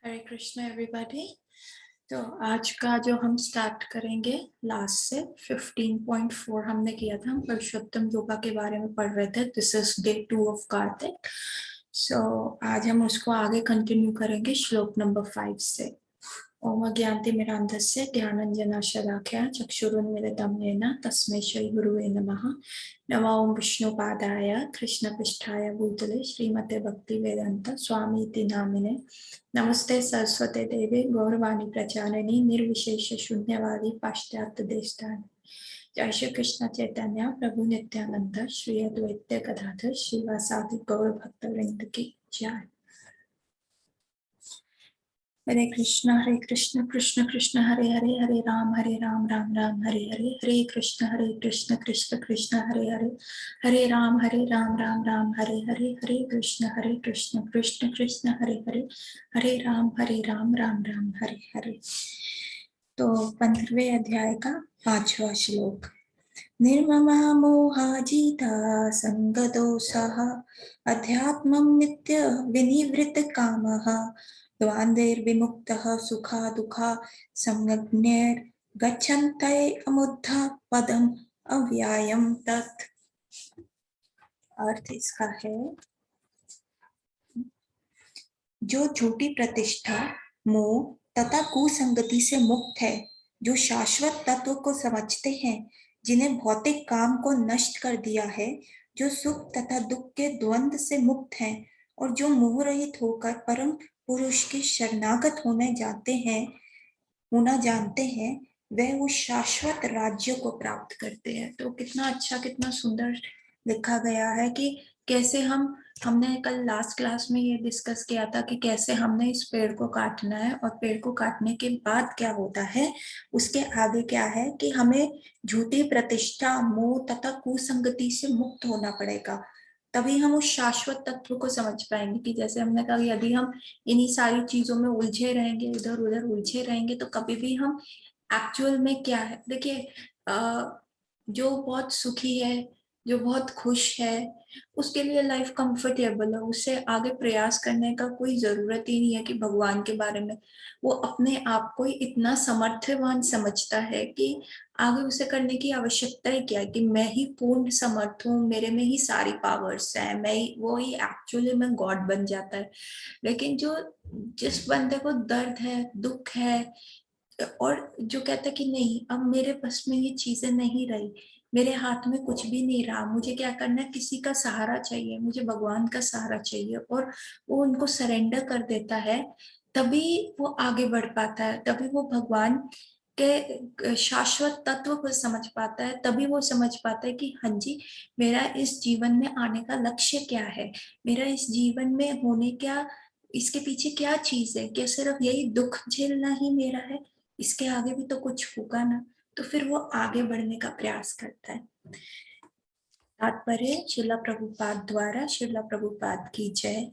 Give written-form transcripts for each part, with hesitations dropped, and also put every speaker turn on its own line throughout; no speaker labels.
हरे Krishna everybody. तो आज का जो हम स्टार्ट करेंगे लास्ट से 15.4 हमने किया था। हम पुरुषोत्तम योगा के बारे में पढ़ रहे थे। This is day 2 of Kartik. So आज हम उसको आगे कंटिन्यू करेंगे श्लोक नंबर 5 से। ओम अज्ञानतिमिरान्धस्य ज्ञानाञ्जनशलाकया चक्षुरुन्मीलितं येन तस्मै श्री गुरुवे नमः। नमो ओम विष्णुपादाय कृष्णपृष्ठाय भूतले श्रीमते भक्तिवेदांत स्वामीति नामिने। नमस्ते सरस्वते देवे गौरवाणी प्रचारिणी निर्विशेष शून्यवादी पाश्चात्य देशतारिणी। जय श्री कृष्ण चैतन्य प्रभु नित्यानंद श्री अद्वैत गदाधर श्रीवासादि गौर भक्तवृंद की जय। हरे कृष्ण कृष्ण कृष्ण हरे हरे हरे राम राम राम हरे हरे। हरे कृष्ण कृष्ण कृष्ण हरे हरे हरे राम राम राम हरे हरे। हरे कृष्ण कृष्ण कृष्ण हरे हरे हरे राम राम राम हरे हरे। तो 15वें अध्याय का 5वां श्लोक। निर्ममा मोहाजिता संगदोषः अध्यात्मं नित्य विनिवृत्त कामः द्वन्द्वैर्विमुक्तः सुखा दुखा सम्यग्निर्गच्छन्तये अमुद्धा पदम अव्यायम तत्। अर्थ इसका है, जो झूठी प्रतिष्ठा मोह तथा कुसंगति से मुक्त है, जो शाश्वत तत्व को समझते हैं, जिन्हें भौतिक काम को नष्ट कर दिया है, जो सुख तथा दुख के द्वंद्व से मुक्त हैं और जो मोह रहित होकर परम पुरुष के शरणागत होना जानते हैं, वह उस शाश्वत राज्य को प्राप्त करते हैं। तो कितना अच्छा, कितना सुंदर लिखा गया है कि कैसे हमने कल लास्ट क्लास में ये डिस्कस किया था कि कैसे हमने इस पेड़ को काटना है और पेड़ को काटने के बाद क्या होता है, उसके आगे क्या है कि हमें झूठी प्रतिष्ठा मोह तथा कुसंगति से मुक्त होना पड़ेगा। तभी हम उस शाश्वत तत्व को समझ पाएंगे कि जैसे हमने कहा, यदि हम इन्हीं सारी चीजों में उलझे रहेंगे, इधर उधर उलझे रहेंगे, तो कभी भी हम एक्चुअल में क्या है, देखिए जो बहुत सुखी है, जो बहुत खुश है, उसके लिए लाइफ कंफर्टेबल है, उससे आगे प्रयास करने का कोई जरूरत ही नहीं है कि भगवान के बारे में। वो अपने आप को ही इतना समर्थवान समझता है कि आगे उसे करने की आवश्यकता ही क्या है, कि मैं ही पूर्ण समर्थ हूँ, मेरे में ही सारी पावर्स है, मैं ही वो ही एक्चुअली में गॉड बन जाता है। लेकिन जिस बंदे को दर्द है, दुख है, और जो कहता है कि नहीं, अब मेरे बस में ये चीजें नहीं रही, मेरे हाथ में कुछ भी नहीं रहा, मुझे क्या करना है, किसी का सहारा चाहिए, मुझे भगवान का सहारा चाहिए, और वो उनको सरेंडर कर देता है, तभी वो आगे बढ़ पाता है, तभी वो भगवान के शाश्वत तत्व को समझ पाता है, तभी वो समझ पाता है कि हाँ जी, मेरा इस जीवन में आने का लक्ष्य क्या है, मेरा इस जीवन में होने क्या, इसके पीछे क्या चीज है, क्या सिर्फ यही दुख झेलना ही मेरा है, इसके आगे भी तो कुछ होगा ना। तो फिर वो आगे बढ़ने का प्रयास करता है। तात्पर्य श्रील प्रभुपाद द्वारा, श्रील प्रभुपाद की जय।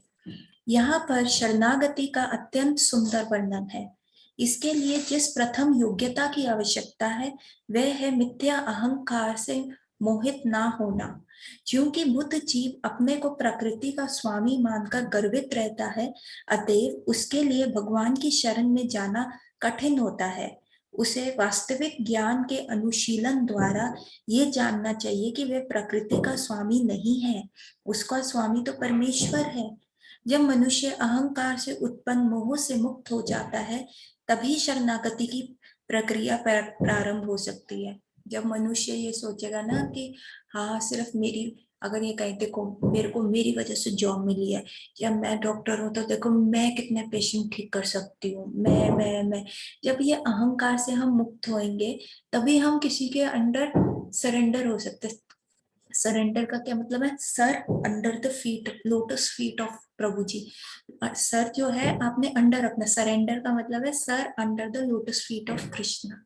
यहाँ पर शरणागति का अत्यंत सुंदर वर्णन है। इसके लिए जिस प्रथम योग्यता की आवश्यकता है, वह है मिथ्या अहंकार से मोहित ना होना। क्योंकि बुद्ध जीव अपने को प्रकृति का स्वामी मानकर गर्वित रहता है, अतएव उसके लिए भगवान की शरण में जाना कठिन होता है। उसे वास्तविक ज्ञान के अनुशीलन द्वारा ये जानना चाहिए कि वह प्रकृति का स्वामी नहीं है, उसका स्वामी तो परमेश्वर है। जब मनुष्य अहंकार से उत्पन्न मोह से मुक्त हो जाता है, तभी शरणागति की प्रक्रिया प्रारंभ हो सकती है। जब मनुष्य ये सोचेगा ना कि हाँ, सिर्फ मेरी, अगर ये कहे देखो मेरे को मेरी वजह से जॉब मिली है, या मैं डॉक्टर हूँ तो देखो मैं कितने पेशेंट ठीक कर सकती हूँ, मैं जब ये अहंकार से हम मुक्त होएंगे, तभी हम किसी के अंडर सरेंडर हो सकते। सरेंडर का क्या मतलब है? Sir under the feet, lotus feet of Prabhu ji. Sir जो है आपने अंडर अपना, सरेंडर का मतलब है sir under the lotus feet of Krishna.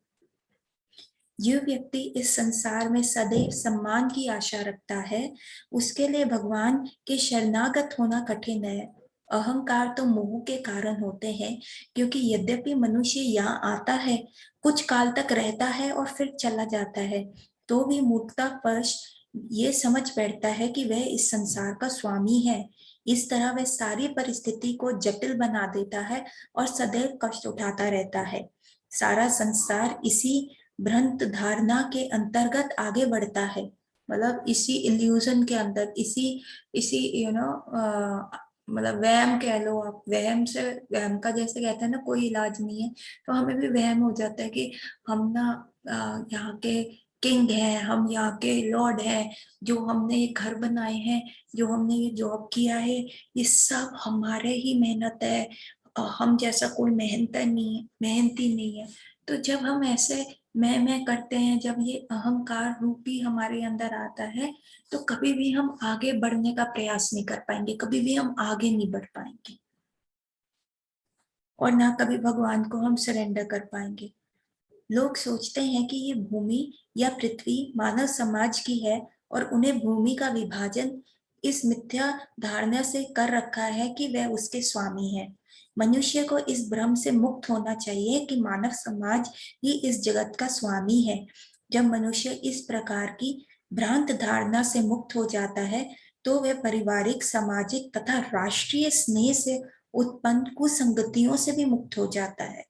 जो व्यक्ति इस संसार में सदैव सम्मान की आशा रखता है, उसके लिए भगवान के शरणागत होना कठिन है। अहंकार तो मोह के कारण होते हैं, क्योंकि यद्यपि मनुष्य यहाँ आता है, कुछ काल तक रहता है और फिर चला जाता है, तो भी मूर्खतावश ये समझ बैठता है कि वह इस संसार का स्वामी है। इस तरह वह सारी परिस्थिति को जटिल बना देता है और सदैव कष्ट उठाता रहता है। सारा संसार इसी भ्रांत धारणा के अंतर्गत आगे बढ़ता है, मतलब इसी इल्यूजन के अंदर, इसी इसी मतलब वहम कह लो आप, वहम से, वहम का जैसे कहते हैं ना कोई इलाज नहीं है, तो हमें भी वहम हो जाता है कि हम ना यहाँ के किंग हैं, हम यहाँ के लॉर्ड हैं, जो हमने ये घर बनाए हैं, जो हमने ये जॉब किया है, ये सब हमारे ही मेहनत है, हम जैसा कोई मेहनती नहीं है। तो जब हम ऐसे मैं करते हैं, जब ये अहंकार रूपी हमारे अंदर आता है, तो कभी भी हम आगे बढ़ने का प्रयास नहीं कर पाएंगे, कभी भी हम आगे नहीं बढ़ पाएंगे, और ना कभी भगवान को हम सरेंडर कर पाएंगे। लोग सोचते हैं कि ये भूमि या पृथ्वी मानव समाज की है, और उन्हें भूमि का विभाजन इस मिथ्या धारणा से कर रखा है कि वह उसके स्वामी है। मनुष्य को इस भ्रम से मुक्त होना चाहिए कि मानव समाज ही इस जगत का स्वामी है। जब मनुष्य इस प्रकार की भ्रांत धारणा से मुक्त हो जाता है, तो वह पारिवारिक, सामाजिक तथा राष्ट्रीय स्नेह से उत्पन्न कुसंगतियों से भी मुक्त हो जाता है।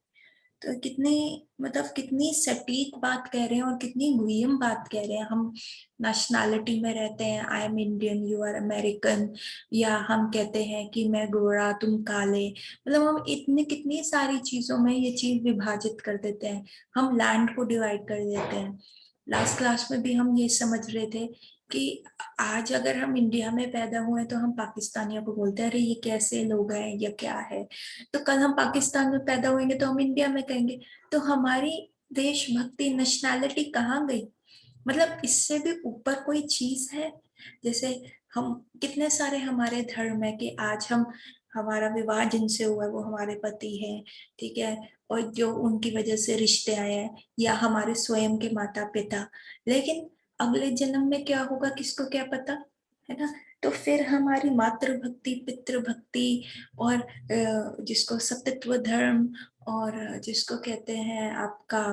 तो कितनी, मतलब कितनी सटीक बात कह रहे हैं और कितनी मुहिम बात कह रहे हैं। हम नेशनैलिटी में रहते हैं, I am Indian, you are American, या हम कहते हैं कि मैं गोरा तुम काले, मतलब हम इतनी कितनी सारी चीजों में ये चीज विभाजित कर देते हैं। हम लैंड को डिवाइड कर देते हैं। लास्ट क्लास में भी हम ये समझ रहे थे कि आज अगर हम इंडिया में पैदा हुए तो हम पाकिस्तानियों को बोलते हैं अरे ये कैसे लोग हैं, ये क्या है। तो कल हम पाकिस्तान में पैदा होंगे तो हम इंडिया में कहेंगे। तो हमारी देशभक्ति, नेशनैलिटी कहाँ गई? मतलब इससे भी ऊपर कोई चीज है? जैसे हम कितने सारे हमारे धर्म है कि आज हम, हमारा विवाह जिनसे हुआ है वो हमारे पति हैं, ठीक है, और जो उनकी वजह से रिश्ते आए हैं, या हमारे स्वयं के माता पिता। लेकिन अगले जन्म में क्या होगा किसको क्या पता, है ना। तो फिर हमारी मातृभक्ति, पितृभक्ति, और जिसको सतत्व धर्म, और जिसको कहते हैं आपका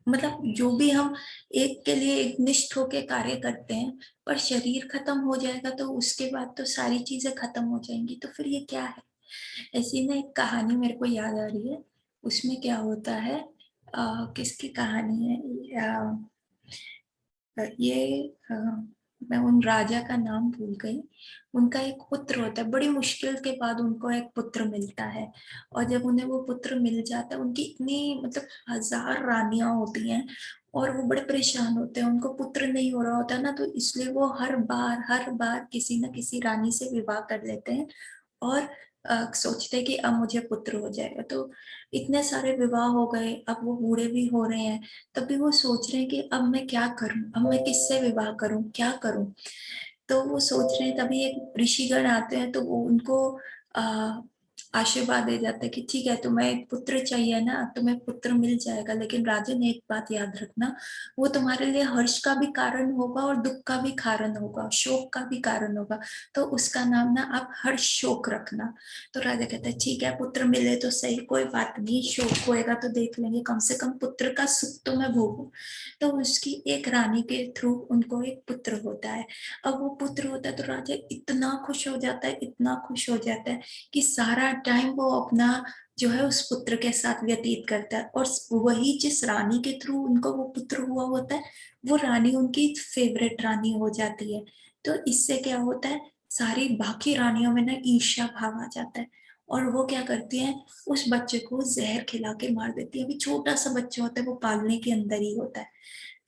मतलब जो भी हम एक के लिए एक निष्ठ होके कार्य करते हैं, पर शरीर खत्म हो जाएगा तो उसके बाद तो सारी चीजें खत्म हो जाएंगी, तो फिर ये क्या है? ऐसी ना एक कहानी मेरे को याद आ रही है। उसमें क्या होता है, किसकी कहानी है, ये मैं उन राजा का नाम भूल गई। उनका एक पुत्र होता है, बड़ी मुश्किल के बाद उनको एक पुत्र मिलता है, और जब उन्हें वो पुत्र मिल जाता है, उनकी इतनी मतलब 1000 रानियां होती हैं, और वो बड़े परेशान होते हैं, उनको पुत्र नहीं हो रहा होता ना, तो इसलिए वो हर बार किसी न किसी रानी से विवाह कर लेते हैं, और सोचते हैं कि अब मुझे पुत्र हो जाएगा। तो इतने सारे विवाह हो गए, अब वो बूढ़े भी हो रहे हैं, तभी वो सोच रहे हैं कि अब मैं क्या करूं, अब मैं किससे विवाह करूं, क्या करूं। तो वो सोच रहे हैं, तभी एक ऋषिगण आते हैं, तो वो उनको आ, आशीर्वाद दे जाते हैं कि ठीक है, तुम्हें एक पुत्र चाहिए ना, तुम्हें पुत्र मिल जाएगा, लेकिन राजन एक बात याद रखना, वो तुम्हारे लिए हर्ष का भी कारण होगा और दुख का भी कारण होगा, शोक का भी कारण होगा। तो उसका नाम ना आप हर्ष शोक रखना। तो राजा कहता है ठीक है, पुत्र मिले तो सही, कोई बात नहीं, शोक होएगा तो देख लेंगे, कम से कम पुत्र का सुख तो मैं भोगूं। तो उसकी एक रानी के थ्रू उनको एक पुत्र होता है। अब वो पुत्र होता है तो राजा इतना खुश हो जाता है, इतना खुश हो जाता है कि सारा टाइम वो अपना जो है उस पुत्र के साथ व्यतीत करता है, और वही जिस रानी के थ्रू उनको वो पुत्र हुआ होता है, वो रानी उनकी फेवरेट रानी हो जाती है। तो इससे क्या होता है, सारी बाकी रानियों में ना ईर्ष्या भाव आ जाता है, और वो क्या करती है, उस बच्चे को जहर खिला के मार देती है। अभी छोटा सा बच्चा होता है, वो पालने के अंदर ही होता है।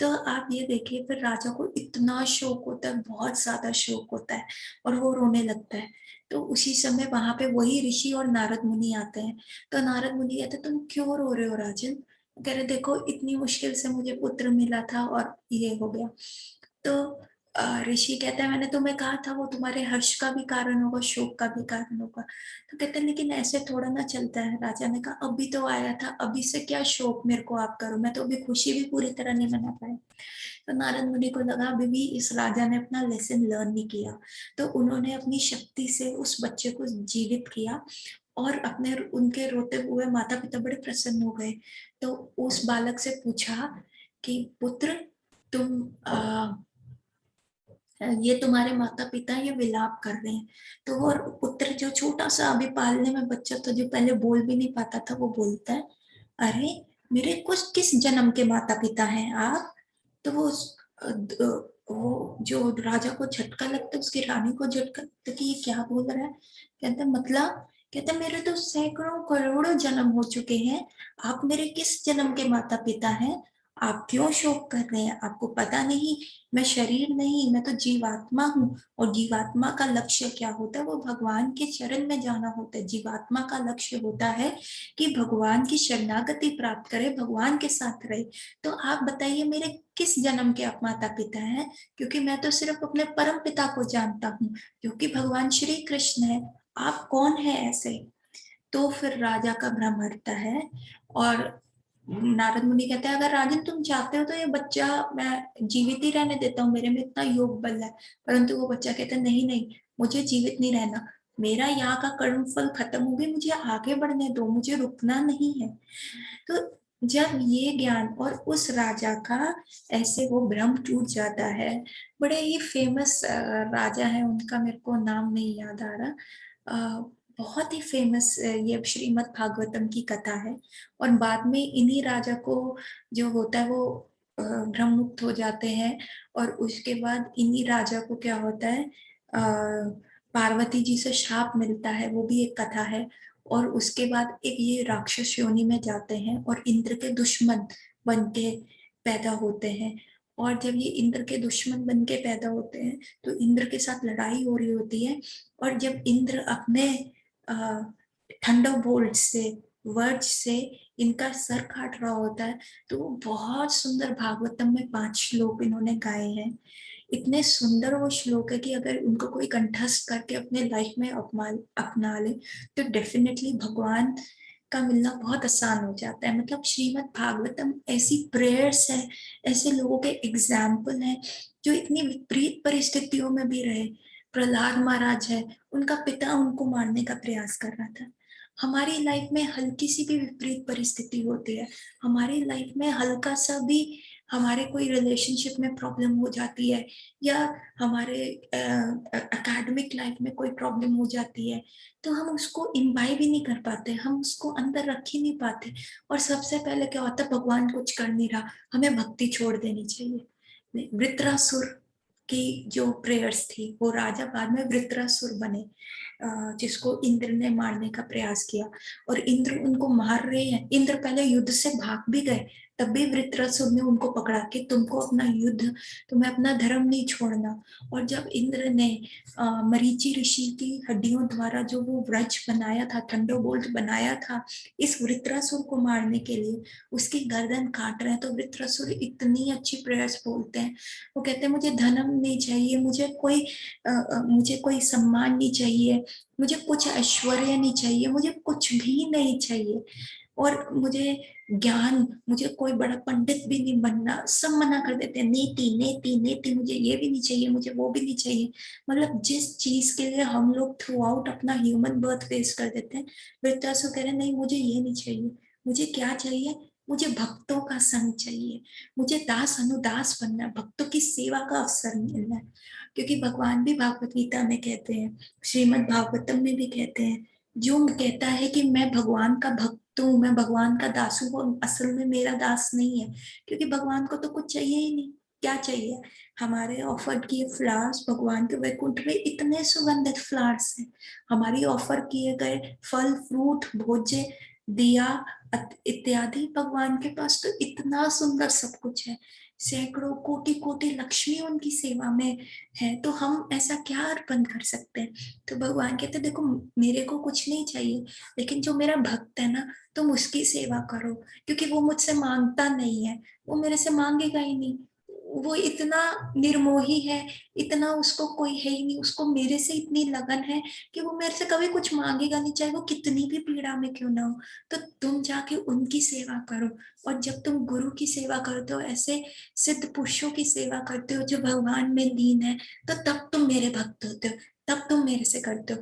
तो आप ये देखिए, फिर राजा को इतना शौक होता है, बहुत ज्यादा शौक होता है, और वो रोने लगता है। तो उसी समय वहां पे वही ऋषि और नारद मुनि आते हैं। तो नारद मुनि कहते हैं तुम क्यों रो रहे हो राजन? कह रहे देखो इतनी मुश्किल से मुझे पुत्र मिला था और ये हो गया। तो ऋषि कहता है मैंने तुम्हें कहा था वो तुम्हारे हर्ष का भी कारण होगा, शोक का भी कारण होगा। तो कहते हैं लेकिन ऐसे थोड़ा ना चलता है। राजा ने कहा अभी तो आया था, अभी से क्या शोक मेरे को आप करो, मैं तो अभी खुशी भी पूरी तरह नहीं मना पाया। तो नारद मुनि को लगा अभी भी इस राजा ने अपना लेसन लर्न नहीं किया। तो उन्होंने अपनी शक्ति से उस बच्चे को जीवित किया, और अपने उनके रोते हुए माता पिता बड़े प्रसन्न हो गए। तो उस बालक से पूछा कि पुत्र तुम ये तुम्हारे माता पिता ये विलाप कर रहे हैं। तो वो पुत्र जो छोटा सा अभी पालने में बच्चा था, जो पहले बोल भी नहीं पाता था, वो बोलता है, अरे मेरे कुछ किस जन्म के माता पिता हैं आप। तो वो जो राजा को झटका लगता है, उसकी रानी को झटका लगता है कि ये क्या बोल रहा है। कहता मतलब, कहता मेरे तो सैकड़ों करोड़ों जन्म हो चुके हैं, आप मेरे किस जन्म के माता पिता हैं। आप क्यों शोक कर रहे हैं, आपको पता नहीं मैं शरीर नहीं, मैं तो जीवात्मा हूँ। और जीवात्मा का लक्ष्य क्या होता है, वो भगवान के चरण में जाना होता है। जीवात्मा का लक्ष्य होता है कि भगवान की शरणागति प्राप्त करे, भगवान के साथ रहे। तो आप बताइए मेरे किस जन्म के आप माता पिता हैं, क्योंकि मैं तो सिर्फ अपने परम पिता को जानता हूँ, जो कि भगवान श्री कृष्ण है। आप कौन है ऐसे। तो फिर राजा का भ्रम हटता है, और नारद मुनि कहते हैं, अगर राजन तुम चाहते हो तो ये बच्चा मैं जीवित ही रहने देता हूँ, मेरे में इतना योग बल है। परंतु वो बच्चा कहता है, नहीं नहीं, मुझे जीवित नहीं रहना, मेरा यहाँ का कर्म फल खत्म हो गया, मुझे आगे बढ़ने दो, मुझे रुकना नहीं है। तो जब ये ज्ञान और उस राजा का ऐसे वो भ्रम टूट जाता है। बड़े ही फेमस राजा है, उनका मेरे को नाम नहीं याद आ रहा। बहुत ही फेमस ये श्रीमद् भागवतम की कथा है। और बाद में इन्हीं राजा को जो होता है वो भ्रम मुक्त हो जाते हैं। और उसके बाद इन्हीं राजा को क्या होता है, पार्वती जी से श्राप मिलता है, वो भी एक कथा है। और उसके बाद एक ये राक्षस योनि में जाते हैं और इंद्र के दुश्मन बन के पैदा होते हैं। और जब ये इंद्र के दुश्मन बन के पैदा होते हैं तो इंद्र के साथ लड़ाई हो रही होती है। और जब इंद्र अपने थंडरबोल्ट से, वर्ड से इनका सर काट रहा होता है, तो वो बहुत सुंदर भागवतम में 5 श्लोक इन्होंने गाए हैं। इतने सुंदर वो श्लोक है कि अगर उनको कोई कंठस्थ करके अपने लाइफ में अपना ले तो डेफिनेटली भगवान का मिलना बहुत आसान हो जाता है। मतलब श्रीमद् भागवतम ऐसी प्रेयर्स है, ऐसे लोगों के एग्जाम्पल हैं जो इतनी विपरीत परिस्थितियों में भी रहे। प्रहलाद महाराज है, उनका पिता उनको मारने का प्रयास कर रहा था। हमारी लाइफ में हल्की सी भी विपरीत परिस्थिति होती है, हमारी लाइफ में हल्का सा भी हमारे कोई रिलेशनशिप में प्रॉब्लम हो जाती है, या हमारे एकेडमिक लाइफ में कोई प्रॉब्लम हो जाती है, तो हम उसको इम्बाइब भी नहीं कर पाते, हम उसको अंदर रख ही नहीं पाते। और सबसे पहले क्या होता है, भगवान कुछ कर नहीं रहा, हमें भक्ति छोड़ देनी चाहिए। वृत्रासुर की जो प्रेयर्स थी, वो राजा बाद में वृत्रासुर बने, जिसको इंद्र ने मारने का प्रयास किया। और इंद्र उनको मार रहे हैं, इंद्र पहले युद्ध से भाग भी गए, तब भी वृत्रासुर ने उनको पकड़ा कि तुमको अपना युद्ध, तुम्हें अपना धर्म नहीं छोड़ना। और जब इंद्र ने मरीचि ऋषि की हड्डियों द्वारा जो वो व्रज बनाया था, थंडरबोल्ट बनाया था इस वृत्रासुर को मारने के लिए, उसकी गर्दन काट रहे हैं, तो वृत्रासुर इतनी अच्छी प्रेयर्स बोलते हैं। वो कहते हैं, मुझे धर्म नहीं चाहिए, मुझे कोई सम्मान नहीं चाहिए, मुझे कुछ ऐश्वर्य नहीं चाहिए, मुझे कुछ भी नहीं चाहिए। और मुझे ज्ञान, मुझे कोई बड़ा पंडित भी नहीं बनना, सब मना कर देते हैं, नीति नीति नीति, मुझे ये भी नहीं चाहिए, मुझे वो भी नहीं चाहिए। मतलब जिस चीज के लिए हम लोग थ्रू आउट अपना ह्यूमन बर्थ वेस्ट कर देते हैं, वृत्रासुर कह रहे हैं, नहीं मुझे ये नहीं चाहिए। मुझे क्या चाहिए, मुझे भक्तों का संग चाहिए, मुझे दास अनुदास बनना है, भक्तों की सेवा का अवसर मिलना है। क्योंकि भगवान भी भागवत गीता में कहते हैं, श्रीमद् भागवतम में भी कहते हैं, जो कहता है कि मैं भगवान का भक्त हूँ, मैं भगवान का दास हूँ, वो असल में मेरा दास नहीं है। क्योंकि भगवान को तो कुछ चाहिए ही नहीं। क्या चाहिए, हमारे ऑफर किए फ्लावर्स, भगवान के वैकुंठ में इतने सुगंधित फ्लावर्स हैं, हमारी ऑफर किए गए फल फ्रूट भोज्य दिया इत्यादि, भगवान के पास तो इतना सुंदर सब कुछ है, सैकड़ों कोटि कोटि लक्ष्मी उनकी सेवा में है। तो हम ऐसा क्या अर्पण कर सकते हैं। तो भगवान कहते देखो, मेरे को कुछ नहीं चाहिए, लेकिन जो मेरा भक्त है ना, तुम उसकी सेवा करो, क्योंकि वो मुझसे मांगता नहीं है, वो मेरे से मांगेगा ही नहीं। वो इतना निर्मोही है, इतना उसको कोई है ही नहीं, उसको मेरे से इतनी लगन है कि वो मेरे से कभी कुछ मांगेगा नहीं, चाहे वो कितनी भी पीड़ा में क्यों ना हो। तो तुम जाके उनकी सेवा करो। और जब तुम गुरु की सेवा करते हो, ऐसे सिद्ध पुरुषों की सेवा करते हो जो भगवान में लीन है, तो तब तुम मेरे भक्त होते हो, तब तुम मेरे से करते हो।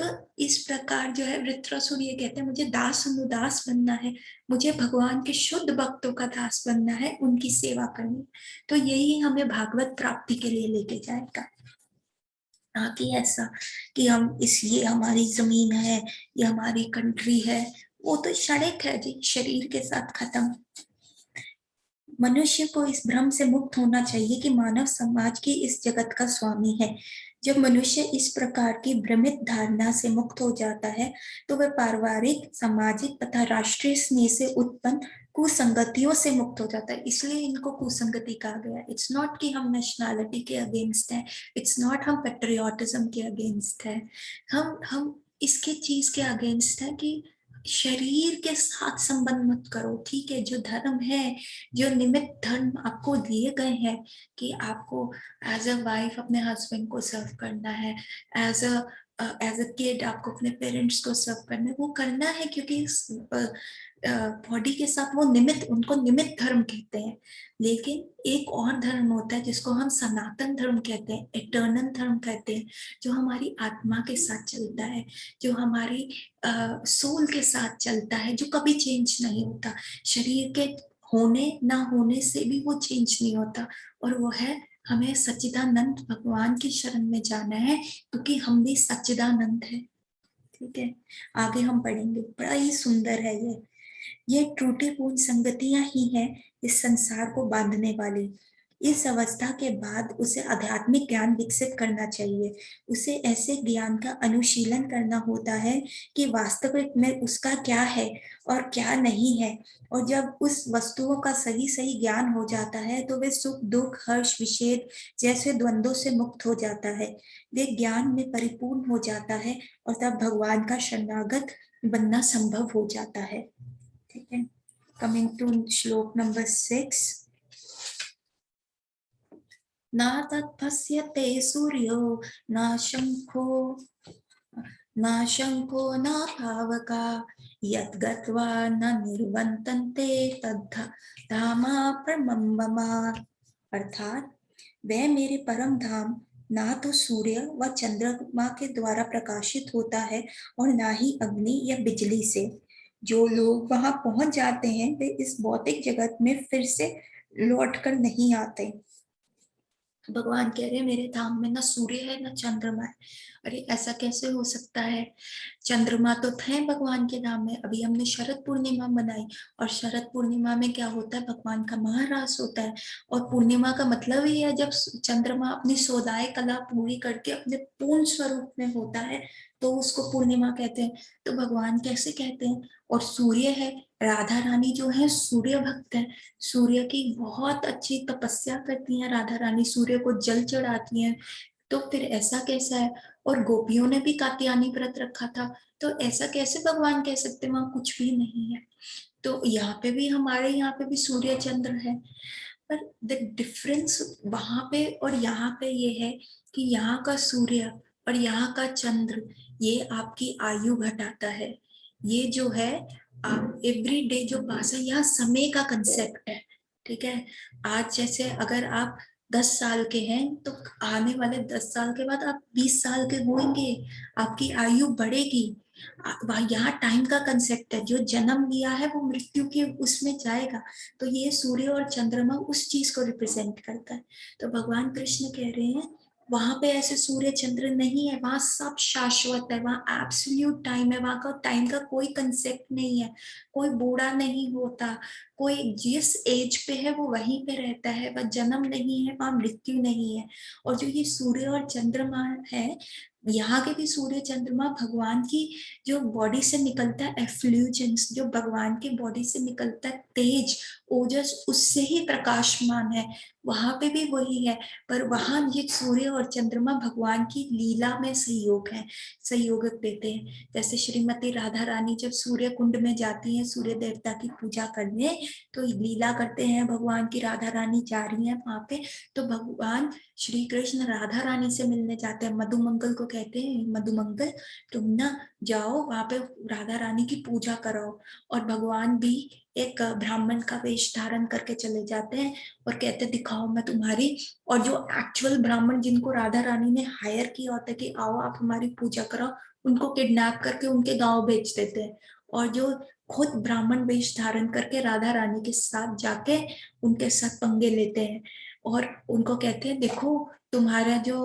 तो इस प्रकार जो है वृत्रासुर ये कहते हैं मुझे दास अनुदास बनना है, मुझे भगवान के शुद्ध भक्तों का दास बनना है, उनकी सेवा करनी है। तो यही हमें भागवत प्राप्ति के लिए लेके जाएगा, ना कि ऐसा कि हम इस ये हमारी जमीन है, ये हमारी कंट्री है, वो तो क्षणिक है जी, शरीर के साथ खत्म। मनुष्य को इस भ्रम से मुक्त होना चाहिए कि मानव समाज की इस जगत का स्वामी है। जब मनुष्य इस प्रकार की भ्रमित धारणा से मुक्त हो जाता है तो वह पारिवारिक, सामाजिक तथा राष्ट्रीय स्नेह से उत्पन्न कुसंगतियों से मुक्त हो जाता है। इसलिए इनको कुसंगति कहा गया। इट्स नॉट कि हम नेशनैलिटी के अगेंस्ट हैं, इट्स नॉट हम पेट्रियोटिज्म के अगेंस्ट है, हम इसके चीज के अगेंस्ट है कि शरीर के साथ संबंध मत करो। ठीक है, जो धर्म है, जो निमित्त धर्म आपको दिए गए हैं कि आपको एज अ वाइफ अपने हस्बैंड को सर्व करना है, एज अ किड आपको अपने पेरेंट्स को सर्व करना है, वो करना है क्योंकि बॉडी के साथ वो निमित्त, उनको निमित्त धर्म कहते हैं। लेकिन एक और धर्म होता है जिसको हम सनातन धर्म कहते हैं, इटर्नल धर्म कहते हैं, जो हमारी आत्मा के साथ चलता है, जो हमारी सोल के साथ चलता है, जो कभी चेंज नहीं होता। शरीर के होने ना होने से भी वो चेंज नहीं होता, और वो है हमें सच्चिदानंद भगवान की शरण में जाना है, क्योंकि हम भी सच्चिदानंद है। ठीक है, आगे हम पढ़ेंगे, बड़ा ही सुंदर है ये त्रुटिपूर्ण संगतियां ही हैं इस संसार को बांधने वाली। इस अवस्था के बाद उसे आध्यात्मिक ज्ञान विकसित करना चाहिए। उसे ऐसे ज्ञान का अनुशीलन करना होता है कि वास्तविक में उसका क्या है और क्या नहीं है। और जब उस वस्तुओं का सही सही ज्ञान हो जाता है तो वे सुख दुख हर्ष विषेद जैसे द्वंद्वों से मुक्त हो जाता है, वे ज्ञान में परिपूर्ण हो जाता है, और तब भगवान का शरणागत बनना संभव हो जाता है। ठीक है, कमिंग टू श्लोक नंबर 6। न तत्पश्यते सूर्यो न शंखो न पावका यत् गत्वा न निर्वतन्ते तद्धामा परमं मम। अर्थात वह मेरे परम धाम ना तो सूर्य व चंद्रमा के द्वारा प्रकाशित होता है और ना ही अग्नि या बिजली से। जो लोग वहां पहुंच जाते हैं वे इस भौतिक जगत में फिर से लौटकर नहीं आते। भगवान कह रहे हैं मेरे धाम में ना सूर्य है ना चंद्रमा है। अरे ऐसा कैसे हो सकता है? चंद्रमा तो थे भगवान के धाम में। अभी हमने शरद पूर्णिमा मनाई, और शरद पूर्णिमा में क्या होता है, भगवान का महारास होता है। और पूर्णिमा का मतलब ही है जब चंद्रमा अपनी सौदाय कला पूरी करके अपने पूर्ण स्वरूप में होता है, तो उसको पूर्णिमा कहते हैं। तो भगवान कैसे कहते हैं? और सूर्य है, राधा रानी जो है सूर्य भक्त है, सूर्य की बहुत अच्छी तपस्या करती हैं राधा रानी, सूर्य को जल चढ़ाती हैं। तो फिर ऐसा कैसा है? और गोपियों ने भी कात्यायनी व्रत रखा था, तो ऐसा कैसे भगवान कह सकते वहां कुछ भी नहीं है? तो यहाँ पे भी, हमारे यहाँ पे भी सूर्य चंद्र है, पर द डिफरेंस वहां पे और यहाँ पे ये है कि यहाँ का सूर्य और यहाँ का चंद्र ये आपकी आयु घटाता है। ये जो है आप एवरी डे जो पास है, यहाँ समय का कंसेप्ट है। ठीक है, आज जैसे अगर आप 10 साल के हैं तो आने वाले 10 साल के बाद आप 20 साल के होंगे, आपकी आयु बढ़ेगी। यहाँ टाइम का कंसेप्ट है, जो जन्म लिया है वो मृत्यु के उसमें जाएगा। तो ये सूर्य और चंद्रमा उस चीज को रिप्रेजेंट करता है। तो भगवान कृष्ण कह रहे हैं वहां पे ऐसे सूर्य चंद्र नहीं है, वहां सब शाश्वत है, वहां एब्सोल्यूट टाइम है, वहां का टाइम का कोई कंसेप्ट नहीं है, कोई बूढ़ा नहीं होता, कोई जिस एज पे है वो वहीं पे रहता है, वह जन्म नहीं है, वहां मृत्यु नहीं है। और जो ये सूर्य और चंद्रमा है, यहाँ के भी सूर्य चंद्रमा भगवान की जो बॉडी से निकलता है एफ्लुजेंस, जो भगवान की बॉडी से निकलता है तेज ओजस, उससे ही प्रकाशमान है। वहां पे भी वही है, पर वहां ये सूर्य और चंद्रमा भगवान की लीला में सहयोग है, सहयोग देते हैं। जैसे श्रीमती राधा रानी जब सूर्य कुंड में जाती हैं सूर्य देवता की पूजा करने, तो लीला करते हैं भगवान की, राधा रानी जा रही है वहां पे, तो भगवान श्री कृष्ण राधा रानी से मिलने जाते हैं। मधुमंगल को कहते हैं मधुमंगल, तुम ना जाओ वहां पे राधा रानी की पूजा कराओ। और भगवान भी एक ब्राह्मण का वेश धारण करके चले जाते हैं और कहते दिखाओ मैं तुम्हारी, और जो एक्चुअल ब्राह्मण जिनको राधा रानी ने हायर किया होता है कि आओ आप हमारी पूजा कराओ, उनको किडनैप करके उनके गांव भेज देते हैं, और जो खुद ब्राह्मण वेश धारण करके राधा रानी के साथ जाके उनके साथ पंगे लेते हैं और उनको कहते हैं देखो तुम्हारा जो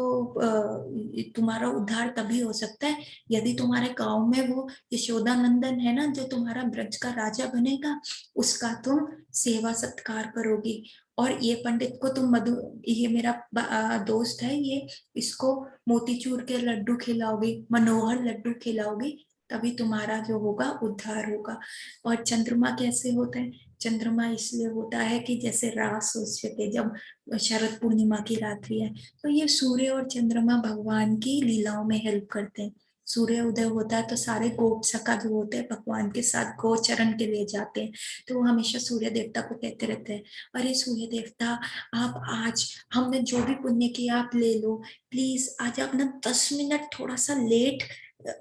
तुम्हारा उद्धार तभी हो सकता है यदि तुम्हारे गांव में वो यशोदा नंदन है ना, जो तुम्हारा ब्रज का राजा बनेगा, उसका तुम सेवा सत्कार करोगी। और ये पंडित को तुम मधु, ये मेरा दोस्त है ये, इसको मोतीचूर के लड्डू खिलाओगी, मनोहर लड्डू खिलाओगी, तभी तुम्हारा जो होगा उद्धार होगा। और चंद्रमा कैसे होते हैं? चंद्रमा इसलिए होता है कि जैसे रास हो सके, जब शरद पूर्णिमा की रात्रि है तो ये सूर्य और चंद्रमा भगवान की लीलाओं में हेल्प करते हैं। सूर्य उदय होता है तो सारे गोप सखा जो होते हैं भगवान के साथ गोचरण के लिए जाते हैं, तो वो हमेशा सूर्य देवता को कहते रहते हैं, अरे सूर्य देवता आप आज हमने जो भी पुण्य किया आप ले लो, प्लीज आज आप ना 10 मिनट थोड़ा सा लेट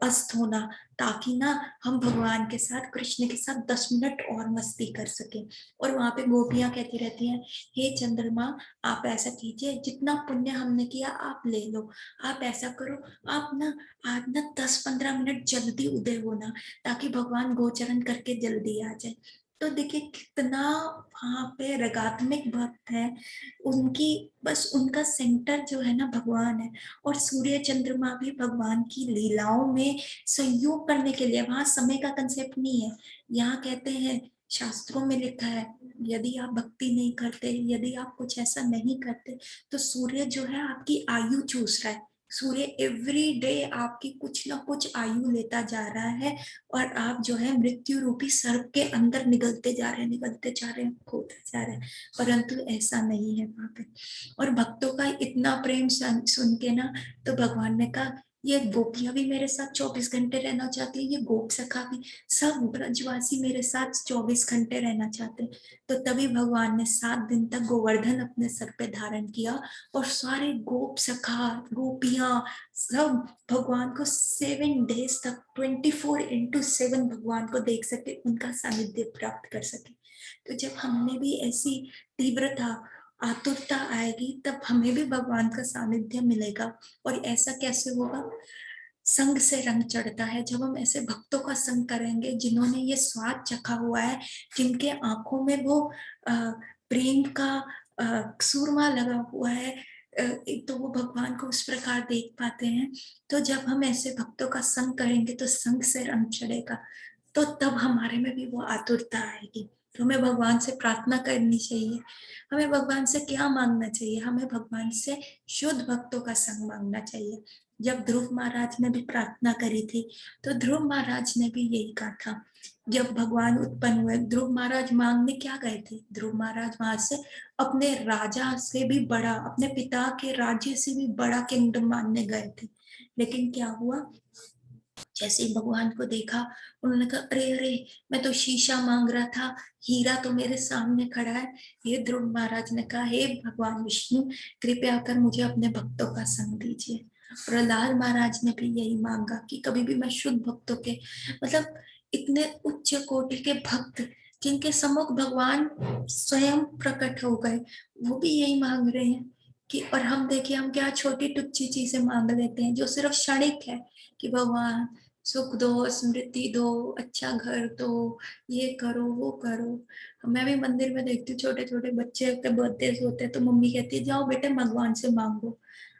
अस्त होना, ताकि ना हम भगवान के साथ कृष्ण के साथ 10 मिनट और मस्ती कर सके। और वहां पे गोपियां कहती रहती हैं, हे चंद्रमा आप ऐसा कीजिए, जितना पुण्य हमने किया आप ले लो, आप ऐसा करो, आप ना आज ना 10-15 मिनट जल्दी उदय होना, ताकि भगवान गोचरण करके जल्दी आ जाए। तो देखिए कितना वहां पे रगात्मिक भक्त है, उनकी बस उनका सेंटर जो है ना भगवान है। और सूर्य चंद्रमा भी भगवान की लीलाओं में संयोग करने के लिए, वहां समय का कंसेप्ट नहीं है। यहाँ कहते हैं शास्त्रों में लिखा है, यदि आप भक्ति नहीं करते, यदि आप कुछ ऐसा नहीं करते, तो सूर्य जो है आपकी आयु चूस रहा है। सूर्य एवरी डे आपकी कुछ ना कुछ आयु लेता जा रहा है, और आप जो है मृत्यु रूपी सर्प के अंदर निगलते जा रहे हैं, निगलते जा रहे हैं, खोते जा रहे हैं। परंतु ऐसा नहीं है वहां पे। और भक्तों का इतना प्रेम सुन के ना, तो भगवान ने कहा ये गोपियां भी मेरे साथ 24 घंटे रहना चाहती है, ये गोप सखा भी, सब ब्रजवासी मेरे साथ 24 घंटे रहना चाहते हैं। तो तभी भगवान ने 7 दिन तक गोवर्धन अपने सर पे धारण किया, और सारे गोप सखा गोपियां सब भगवान को 7 डेज तक 24/7 भगवान को देख सके, उनका सानिध्य प्राप्त कर सके। तो जब हमने भी ऐसी तीव्रता आतुरता आएगी, तब हमें भी भगवान का सानिध्य मिलेगा। और ऐसा कैसे होगा? संग से रंग चढ़ता है। जब हम ऐसे भक्तों का संग करेंगे जिन्होंने ये स्वाद चखा हुआ है, जिनके आंखों में वो प्रेम का सूरमा लगा हुआ है, तो वो भगवान को उस प्रकार देख पाते हैं। तो जब हम ऐसे भक्तों का संग करेंगे तो संग से रंग चढ़ेगा, तो तब हमारे में भी वो आतुरता आएगी। तो हमें भगवान से प्रार्थना करनी चाहिए। हमें भगवान से क्या मांगना चाहिए? हमें भगवान से शुद्ध भक्तों का संग मांगना चाहिए। जब ध्रुव महाराज ने भी प्रार्थना करी थी, तो ध्रुव महाराज ने भी यही कहा था। जब भगवान उत्पन्न हुए, ध्रुव महाराज मांगने क्या गए थे? ध्रुव महाराज वहां से अपने राजा से भी बड़ा, अपने पिता के राज्य से भी बड़ा किंगडम मांगने गए थे। लेकिन क्या हुआ? जैसे ही भगवान को देखा, उन्होंने कहा अरे अरे, मैं तो शीशा मांग रहा था, हीरा तो मेरे सामने खड़ा है। हे ध्रुव महाराज ने कहा, हे भगवान विष्णु, कृपया कर मुझे अपने भक्तों का संग दीजिए। प्रहलाद महाराज ने भी यही मांगा कि कभी भी मैं शुद्ध भक्तों के, मतलब इतने उच्च कोटि के भक्त जिनके सम्मुख भगवान स्वयं प्रकट हो गए, वो भी यही मांग रहे हैं कि, और हम देखिए हम क्या छोटी टुच्ची चीजें मांग लेते हैं जो सिर्फ क्षणिक है, कि भगवान सुख दो, स्मृति दो, अच्छा घर दो, ये करो वो करो। मैं भी मंदिर में देखती हूँ छोटे छोटे बच्चे के बर्थडे होते हैं, तो मम्मी कहती है जाओ बेटे भगवान से मांगो।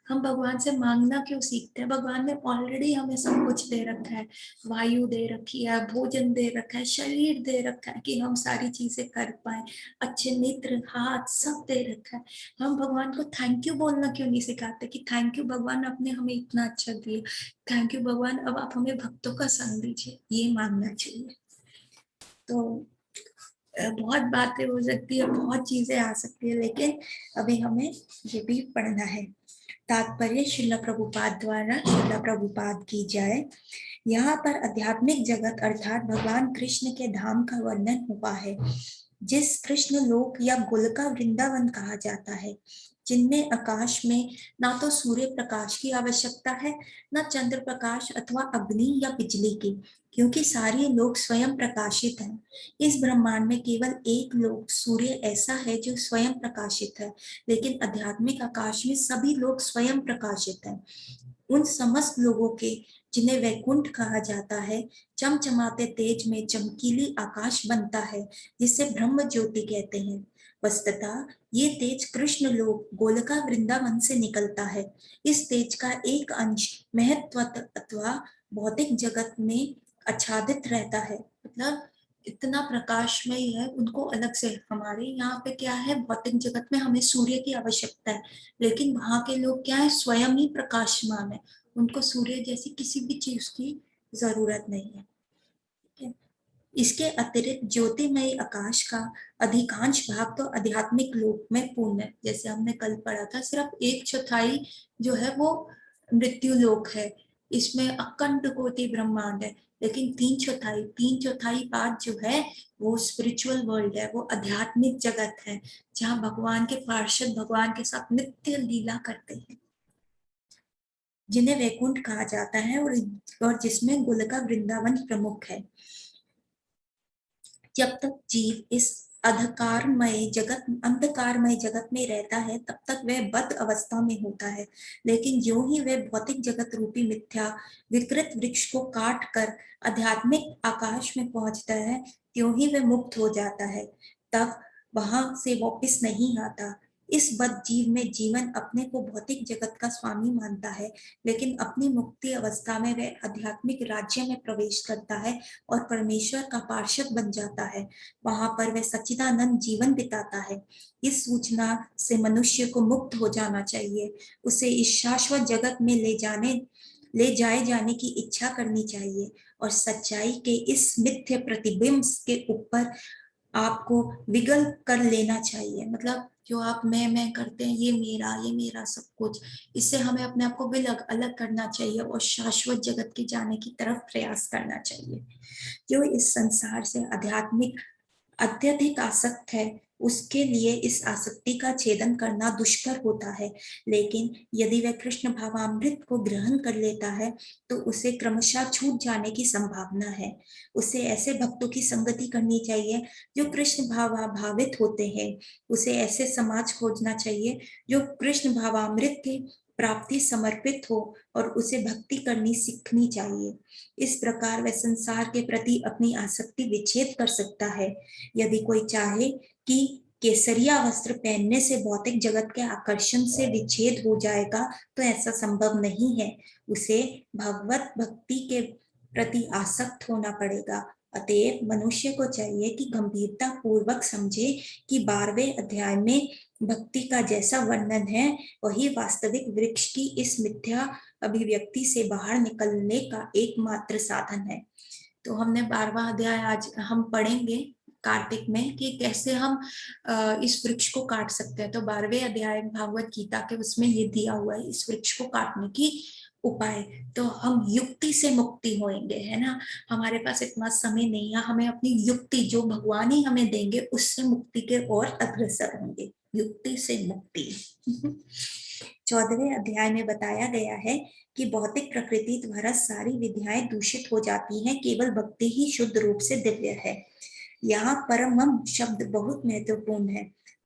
हम भगवान से मांगना क्यों सीखते हैं? भगवान ने ऑलरेडी हमें सब कुछ दे रखा है, वायु दे रखी है, भोजन दे रखा है, शरीर दे रखा है कि हम सारी चीजें कर पाए, अच्छे नेत्र हाथ सब दे रखा है। हम भगवान को थैंक यू बोलना क्यों नहीं सिखाते कि थैंक यू भगवान, आपने हमें इतना अच्छा दिया, थैंक यू भगवान, अब आप हमें भक्तों का संग दीजिए, ये मांगना चाहिए। तो बहुत बातें हो सकती है, बहुत चीजें आ सकती है, लेकिन अभी हमें ये भी पढ़ना है। तात्पर्य श्रील प्रभुपाद द्वारा, श्रील प्रभुपाद की जाए। यहाँ पर आध्यात्मिक जगत अर्थात भगवान कृष्ण के धाम का वर्णन हुआ है, जिस कृष्ण लोक या गोलका वृंदावन कहा जाता है, जिनमें आकाश में ना तो सूर्य प्रकाश की आवश्यकता है, न चंद्र प्रकाश अथवा अग्नि या बिजली की, क्योंकि सारे लोग स्वयं प्रकाशित हैं। इस ब्रह्मांड में केवल एक लोक सूर्य ऐसा है जो स्वयं प्रकाशित है, लेकिन आध्यात्मिक आकाश में सभी लोग स्वयं प्रकाशित हैं। उन समस्त लोगों के जिन्हें वैकुंठ कहा जाता है, चमचमाते तेज में चमकीली आकाश बनता है, जिसे ब्रह्म ज्योति कहते हैं। वस्तुतः ये तेज कृष्ण लोक गोलका वृंदावन से निकलता है। इस तेज का एक अंश महत्व अथवा भौतिक जगत में आच्छादित रहता है। मतलब इतना प्रकाशमय है, उनको अलग से। हमारे यहाँ पे क्या है, भौतिक जगत में हमें सूर्य की आवश्यकता है, लेकिन वहां के लोग क्या है, स्वयं ही प्रकाशमान है, उनको सूर्य जैसी किसी भी चीज की जरूरत नहीं है। इसके अतिरिक्त ज्योतिमय आकाश का अधिकांश भाग तो आध्यात्मिक लोक में पूर्ण है। जैसे हमने कल पढ़ा था, सिर्फ 1/4 जो है वो मृत्यु लोक है, इसमें अखंड कोटि ब्रह्मांड है, लेकिन 3/4 पार्ट जो है वो स्पिरिचुअल वर्ल्ड है, वो आध्यात्मिक जगत है, जहाँ भगवान के पार्षद भगवान के साथ नित्य लीला करते हैं, जिन्हें वैकुंठ कहा जाता है, और जिसमें गोलका वृंदावन प्रमुख है। जब तक जीव इस अंधकारमय जगत में रहता है, तब तक वह बद्ध अवस्था में होता है, लेकिन जो ही वह भौतिक जगत रूपी मिथ्या विकृत वृक्ष को काट कर आध्यात्मिक आकाश में पहुंचता है, त्यों ही वह मुक्त हो जाता है, तब वहां से वापस नहीं आता। इस बद्ध जीव में जीवन अपने को भौतिक जगत का स्वामी मानता है, लेकिन अपनी मुक्ति अवस्था में वह आध्यात्मिक राज्य में प्रवेश करता है और परमेश्वर का पार्षद बन जाता है। वहां पर वह सच्चिदानंद जीवन बिताता है। इस सूचना से मनुष्य को मुक्त हो जाना चाहिए, उसे इस शाश्वत जगत में ले जाए जाने की इच्छा करनी चाहिए, और सच्चाई के इस मिथ्य प्रतिबिंब के ऊपर आपको विगल कर लेना चाहिए। मतलब जो आप मैं करते हैं, ये मेरा सब कुछ, इससे हमें अपने आप को अलग अलग करना चाहिए और शाश्वत जगत के जाने की तरफ प्रयास करना चाहिए। जो इस संसार से आध्यात्मिक अत्यधिक आसक्त है, उसके लिए इस आसक्ति का छेदन करना दुष्कर होता है, लेकिन यदि वह कृष्ण भावामृत को ग्रहण कर लेता है, तो उसे क्रमशः छूट जाने की संभावना है। उसे ऐसे भक्तों की संगति करनी चाहिए जो कृष्ण भावाभावित होते हैं। उसे ऐसे समाज खोजना चाहिए जो कृष्ण भावामृत की प्राप्ति समर्पित हो, और उसे भक्ति करनी सीखनी चाहिए। इस प्रकार वह संसार के प्रति अपनी आसक्ति विच्छेद कर सकता है। यदि कोई चाहे कि केसरिया वस्त्र पहनने से भौतिक जगत के आकर्षण से विच्छेद हो जाएगा, तो ऐसा संभव नहीं है। उसे भगवत भक्ति के प्रति आसक्त होना पड़ेगा। अतएव मनुष्य को चाहिए कि गंभीरता पूर्वक समझे कि 12वें अध्याय में भक्ति का जैसा वर्णन है, वही वास्तविक वृक्ष की इस मिथ्या अभिव्यक्ति से बाहर निकलने का एकमात्र साधन है। तो हमने 12वां अध्याय आज हम पढ़ेंगे कार्तिक में, कि कैसे हम इस वृक्ष को काट सकते हैं। तो 12वें अध्याय भागवत गीता के उसमें ये दिया हुआ है, इस वृक्ष को काटने की उपाय। तो हम युक्ति से मुक्ति होंगे, है ना। हमारे पास इतना समय नहीं है, हमें अपनी युक्ति जो भगवान ही हमें देंगे उससे मुक्ति के ओर अग्रसर होंगे। युक्ति से मुक्ति। 14वें अध्याय में बताया गया है कि भौतिक प्रकृति द्वारा सारी विद्याएं दूषित हो जाती हैं, केवल भक्ति ही शुद्ध रूप से दिव्य है। यहाँ परमम शब्द बहुत महत्वपूर्ण है।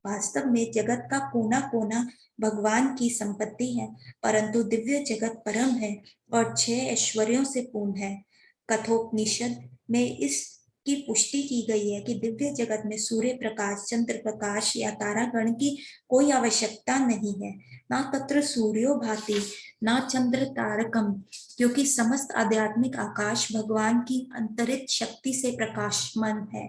वास्तव में जगत का कोना कोना भगवान की संपत्ति है, परंतु दिव्य जगत परम है और 6 ऐश्वर्यों से पूर्ण है। कठोपनिषद में इसकी पुष्टि की गई है कि दिव्य जगत में सूर्य प्रकाश, चंद्र प्रकाश या तारागण की कोई आवश्यकता नहीं है। ना तत्र सूर्यो भाति, ना चंद्र तारकम, क्योंकि समस्त आध्यात्मिक आकाश भगवान की अंतरित शक्ति से प्रकाशमान है।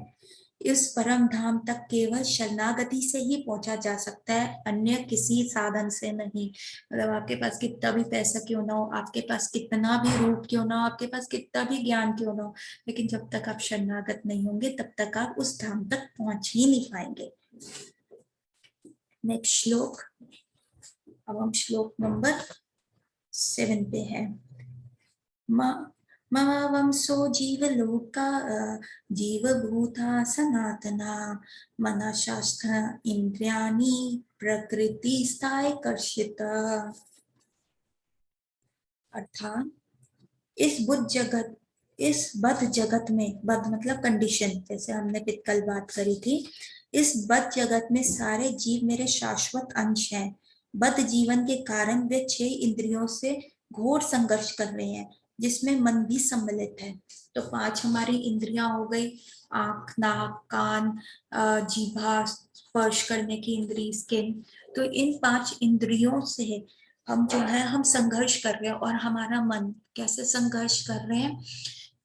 इस परम धाम तक केवल शरणागति से ही पहुंचा जा सकता है, अन्य किसी साधन से नहीं। मतलब आपके पास कितना भी पैसा क्यों ना हो, आपके पास कितना भी रूप क्यों ना हो, आपके पास कितना भी ज्ञान क्यों ना हो, लेकिन जब तक आप शरणागत नहीं होंगे, तब तक आप उस धाम तक पहुंच ही नहीं पाएंगे। नेक्स्ट श्लोक। अब हम श्लोक नंबर 7 पे है। मम वंशो जीवलोका जीवभूता सनातना, मनःशास्त्र इंद्रियाणि प्रकृतिस्थाय कर्षित। अर्थात इस बद्ध जगत में, बद्ध मतलब कंडीशन, जैसे हमने कल बात करी थी, इस बद्ध जगत में सारे जीव मेरे शाश्वत अंश हैं। बद्ध जीवन के कारण वे 6 इंद्रियों से घोर संघर्ष कर रहे हैं, जिसमें मन भी सम्मिलित है। तो 5 हमारी इंद्रियां हो गई, आंख, नाक, कान, जीभा, स्पर्श करने की इंद्री, स्किन। तो इन 5 इंद्रियों से हम जो है हम संघर्ष कर रहे हैं। और हमारा मन कैसे संघर्ष कर रहे हैं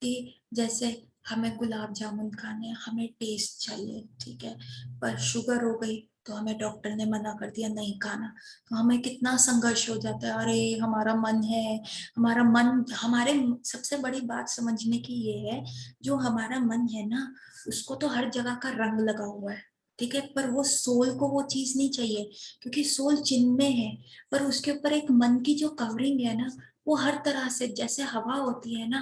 कि जैसे हमें गुलाब जामुन खाने, हमें टेस्ट चाहिए, ठीक है, पर शुगर हो गई तो हमें डॉक्टर ने मना कर दिया नहीं खाना। तो हमें कितना संघर्ष हो जाता है, अरे हमारा मन है, हमारा मन, हमारे सबसे बड़ी बात समझने की ये है, जो हमारा मन है ना, उसको तो हर जगह का रंग लगा हुआ है, ठीक है, पर वो सोल को वो चीज नहीं चाहिए, क्योंकि सोल चिन्ह में है। पर उसके ऊपर एक मन की जो कवरिंग है ना, वो हर तरह से, जैसे हवा होती है ना,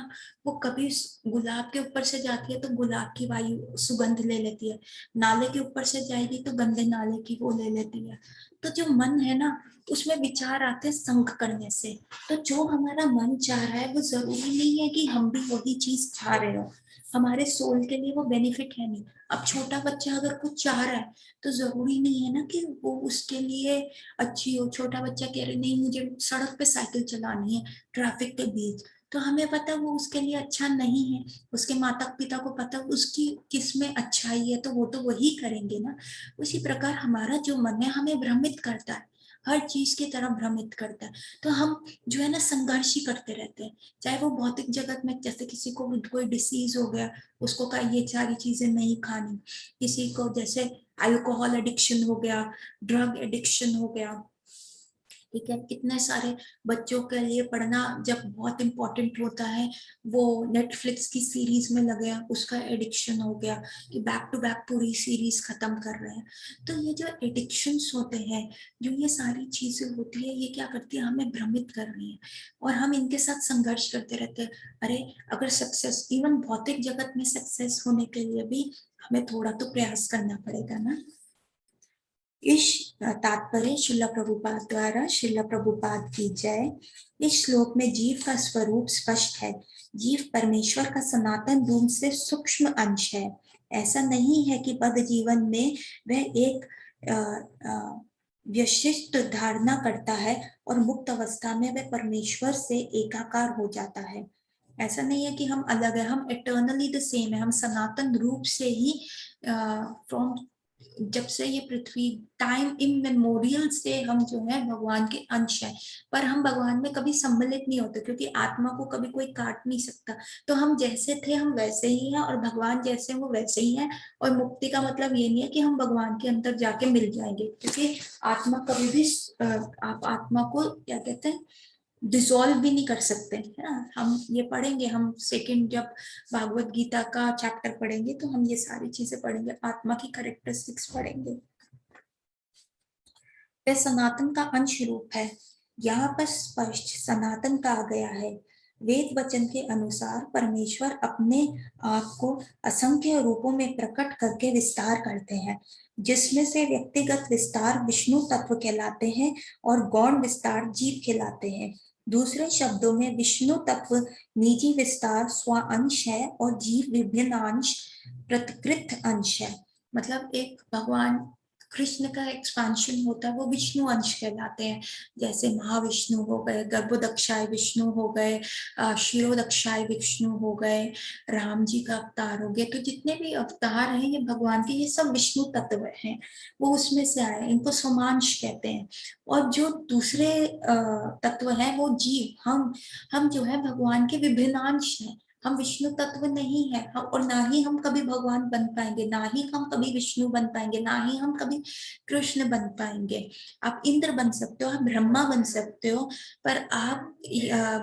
वो कभी गुलाब के ऊपर से जाती है तो गुलाब की वायु सुगंध ले लेती है, नाले के ऊपर से जाएगी तो गंदे नाले की वो ले लेती है। तो जो मन है ना, उसमें विचार आते हैं संग करने से। तो जो हमारा मन चाह रहा है वो जरूरी नहीं है कि हम भी वही चीज चाह रहे हो, हमारे सोल के लिए वो बेनिफिट है नहीं। अब छोटा बच्चा अगर कुछ चाह रहा है तो जरूरी नहीं है ना कि वो उसके लिए अच्छी हो। छोटा बच्चा कह रहे नहीं मुझे सड़क पे साइकिल चलानी है ट्रैफिक के बीच, तो हमें पता वो उसके लिए अच्छा नहीं है, उसके माता पिता को पता उसकी किस में अच्छाई है, तो वो तो वही करेंगे ना। उसी प्रकार हमारा जो मन है हमें भ्रमित करता है, हर चीज की तरह भ्रमित करता है। तो हम जो है ना संघर्ष ही करते रहते हैं, चाहे वो भौतिक जगत में, जैसे किसी को कोई डिसीज हो गया, उसको कहा ये सारी चीजें नहीं खानी, किसी को जैसे अल्कोहल एडिक्शन हो गया, ड्रग एडिक्शन हो गया, ठीक है, कितने सारे बच्चों के लिए पढ़ना जब बहुत इंपॉर्टेंट होता है, वो नेटफ्लिक्स की सीरीज में लगे हैं, उसका एडिक्शन हो गया कि बैक टू बैक पूरी सीरीज खत्म कर रहे हैं। तो ये जो एडिक्शंस होते हैं, जो ये सारी चीजें होती है, ये क्या करती है, हमें भ्रमित कर रही है और हम इनके साथ संघर्ष करते रहते हैं। अरे अगर सक्सेस, इवन भौतिक जगत में सक्सेस होने के लिए भी हमें थोड़ा तो प्रयास करना पड़ेगा ना। इस तात्पर्य शिला प्रभुपाद द्वारा, शिला प्रभुपाद की जय। इस श्लोक में जीव का स्वरूप स्पष्ट है। जीव परमेश्वर का सनातन रूप से सूक्ष्म अंश है। ऐसा नहीं है कि बद्ध जीवन में वह एक विशिष्ट धारणा करता है और मुक्त अवस्था में वह परमेश्वर से एकाकार हो जाता है। ऐसा नहीं है कि हम अलग है, हम इटर्नली द सेम है, हम सनातन रूप से ही फ्रॉम जब से ये पृथ्वी, टाइम इमेमोरियल से हम जो है भगवान के अंश हैं। पर हम भगवान में कभी सम्मिलित नहीं होते, क्योंकि आत्मा को कभी कोई काट नहीं सकता। तो हम जैसे थे हम वैसे ही हैं, और भगवान जैसे वो वैसे ही हैं। और मुक्ति का मतलब ये नहीं है कि हम भगवान के अंदर जाके मिल जाएंगे, क्योंकि आत्मा कभी भी आप आत्मा को क्या कहते हैं, डिसॉल्व भी नहीं कर सकते, है ना। हम ये पढ़ेंगे, हम सेकंड जब भागवत गीता का चैप्टर पढ़ेंगे तो हम ये सारी चीजें पढ़ेंगे, आत्मा की कैरेक्टरिस्टिक्स पढ़ेंगे। वह सनातन का अंश रूप है। यहाँ पर स्पष्ट सनातन कहा गया है। वेद वचन के अनुसार परमेश्वर अपने आप को असंख्य रूपों में प्रकट करके विस्तार करते हैं, जिसमें से व्यक्तिगत विस्तार विष्णु तत्व कहलाते हैं और गौण विस्तार जीव कहलाते हैं। दूसरे शब्दों में विष्णु तत्व निजी विस्तार स्वांश है और जीव विभिन्न अंश प्रतिकृत अंश है। मतलब एक भगवान कृष्ण का एक्सपांशन होता है वो विष्णु अंश कहलाते हैं। जैसे महाविष्णु हो गए, गर्भोदक्षाय विष्णु हो गए, क्षीरोदक्षाय विष्णु हो गए, राम जी का अवतार हो गया। तो जितने भी अवतार हैं ये भगवान के, ये सब विष्णु तत्व हैं, वो उसमें से आए, इनको सोमांश कहते हैं। और जो दूसरे तत्व हैं वो जीव, हम जो है भगवान के विभिन्नांश हैं। हम विष्णु तत्व नहीं है, और ना ही हम कभी भगवान बन पाएंगे, ना ही हम कभी विष्णु बन पाएंगे, ना ही हम कभी कृष्ण बन पाएंगे। आप इंद्र बन सकते हो, आप ब्रह्मा बन सकते हो, पर आप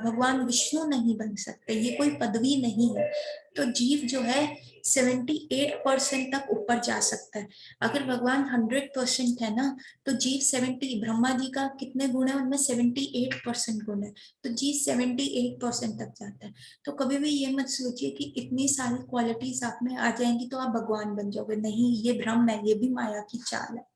भगवान विष्णु नहीं बन सकते, ये कोई पदवी नहीं है। तो जीव जो है 78% तक ऊपर जा सकता है। अगर भगवान 100% है ना, तो जीव 70, ब्रह्मा जी का कितने गुण है उनमें 78% गुण है, तो जीव 78% तक जाता है। तो कभी भी ये मत सोचिए कि इतनी सारी क्वालिटीज आप में आ जाएंगी तो आप भगवान बन जाओगे, नहीं, ये भ्रम है, ये भी माया की चाल है।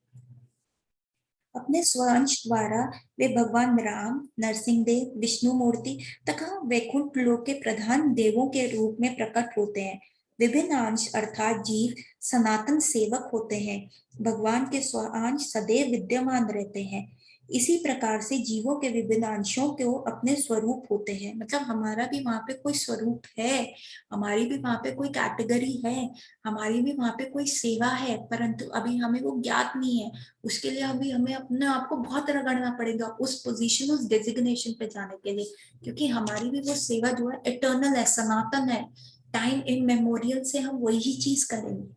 अपने स्वांश द्वारा वे भगवान राम, नरसिंहदेव, विष्णु मूर्ति तथा वैकुंठ लोक के प्रधान देवों के रूप में प्रकट होते हैं। विभिन्न अंश अर्थात जीव सनातन सेवक होते हैं। भगवान के स्वांश सदैव विद्यमान रहते हैं। इसी प्रकार से जीवों के विभिन्न अंशों को अपने स्वरूप होते हैं, मतलब हमारा भी वहां पे कोई स्वरूप है, हमारी भी वहां पे कोई कैटेगरी है, हमारी भी वहां पे कोई सेवा है, परंतु अभी हमें वो ज्ञात नहीं है। उसके लिए अभी हमें अपने आप को बहुत रगड़ना पड़ेगा उस पोजीशन, उस डेजिग्नेशन पे जाने के लिए, क्योंकि हमारी भी वो सेवा जो है इटर्नल है, सनातन है, टाइम इन मेमोरियल से हम वही चीज करेंगे।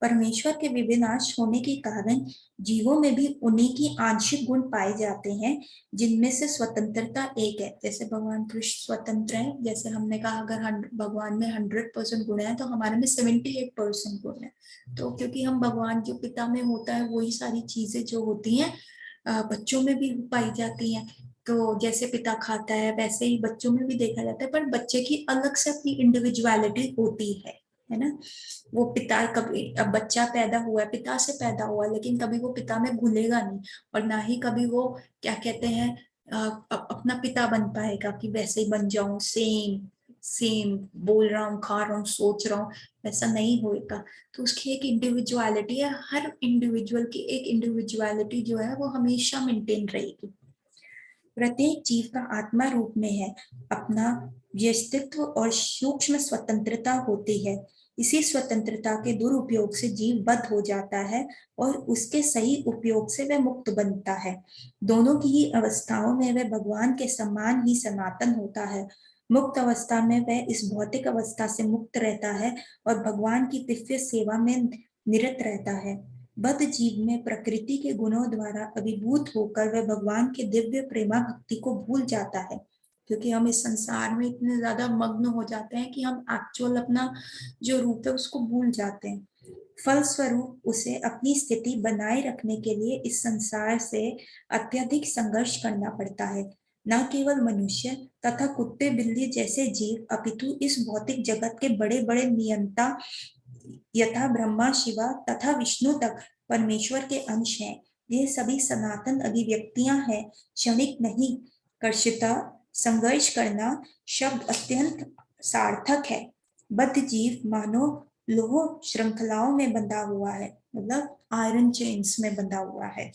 परमेश्वर के विनाश होने के कारण जीवों में भी उन्हीं की आंशिक गुण पाए जाते हैं, जिनमें से स्वतंत्रता एक है। जैसे भगवान कृष्ण स्वतंत्र है, जैसे हमने कहा अगर भगवान में 100% गुण है तो हमारे में 78% गुण है। तो क्योंकि हम भगवान जो पिता में होता है वही सारी चीजें जो होती हैं बच्चों में भी पाई जाती हैं। तो जैसे पिता खाता है वैसे ही बच्चों में भी देखा जाता है, पर बच्चे की अलग से अपनी इंडिविजुअलिटी होती है ना। वो पिता कभी, अब बच्चा पैदा हुआ है पिता से पैदा हुआ, लेकिन कभी वो पिता में घुलेगा नहीं, और ना ही कभी वो क्या कहते हैं अपना पिता बन पाएगा कि वैसे ही बन जाऊं, सेम सेम बोल रहा हूँ, खा रहा हूँ, सोच रहा हूँ, वैसा नहीं होएगा। तो उसकी एक इंडिविजुअलिटी है, हर इंडिविजुअल की एक इंडिविजुअलिटी जो है वो हमेशा मेंटेन रहेगी। प्रत्येक जीव का आत्मा रूप में है अपना व्यक्तित्व और सूक्ष्म स्वतंत्रता होती है। इसी स्वतंत्रता के दुरुपयोग से जीव बद्ध हो जाता है और उसके सही उपयोग से वह मुक्त बनता है। दोनों की ही अवस्थाओं में वह भगवान के समान ही सनातन होता है। मुक्त अवस्था में वह इस भौतिक अवस्था से मुक्त रहता है और भगवान की दिव्य सेवा में निरत रहता है। बद्ध जीव में प्रकृति के गुणों द्वारा अभिभूत होकर वह भगवान के दिव्य प्रेमा भक्ति को भूल जाता है, क्योंकि हम इस संसार में इतने ज्यादा मग्न हो जाते हैं कि हम एक्चुअल अपना जो रूप है उसको भूल जाते हैं। फलस्वरूप उसे अपनी स्थिति बनाए रखने के लिए इस संसार से अत्यधिक संघर्ष करना पड़ता है। न केवल मनुष्य तथा कुत्ते बिल्ली जैसे जीव, अपितु इस भौतिक जगत के बड़े बड़े नियंता यथा ब्रह्मा शिवा तथा विष्णु तक परमेश्वर के अंश हैं। ये सभी सनातन अभिव्यक्तियां हैं, क्षणिक नहीं। कर्षिता संघर्ष करना शब्द अत्यंत सार्थक है। बद्ध जीव मानो लोह श्रृंखलाओं में बंधा हुआ है, मतलब आयरन चेन्स में बंधा हुआ है।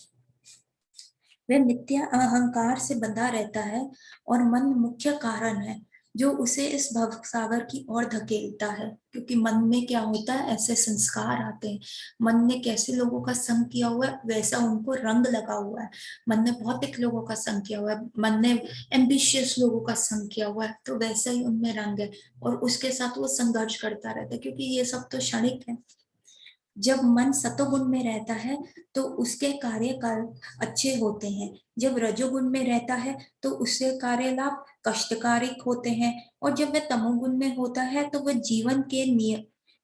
वह मिथ्या अहंकार से बंधा रहता है और मन मुख्य कारण है जो उसे इस भव सागर की ओर धकेलता है। क्योंकि मन में क्या होता है, ऐसे संस्कार आते हैं, मन ने कैसे लोगों का संग किया हुआ है वैसा उनको रंग लगा हुआ है। मन ने भौतिक लोगों का संग किया हुआ है, मन ने एम्बिशियस लोगों का संग किया हुआ है, तो वैसा ही उनमें रंग है, और उसके साथ वो संघर्ष करता रहता है, क्योंकि ये सब तो क्षणिक है। जब मन सतोगुण में रहता है तो उसके कार्यकाल अच्छे होते हैं, जब रजोगुण में रहता है तो उससे कार्य लाभ कष्टकारिक होते हैं, और जब वह तमोगुण में होता है तो वह जीवन के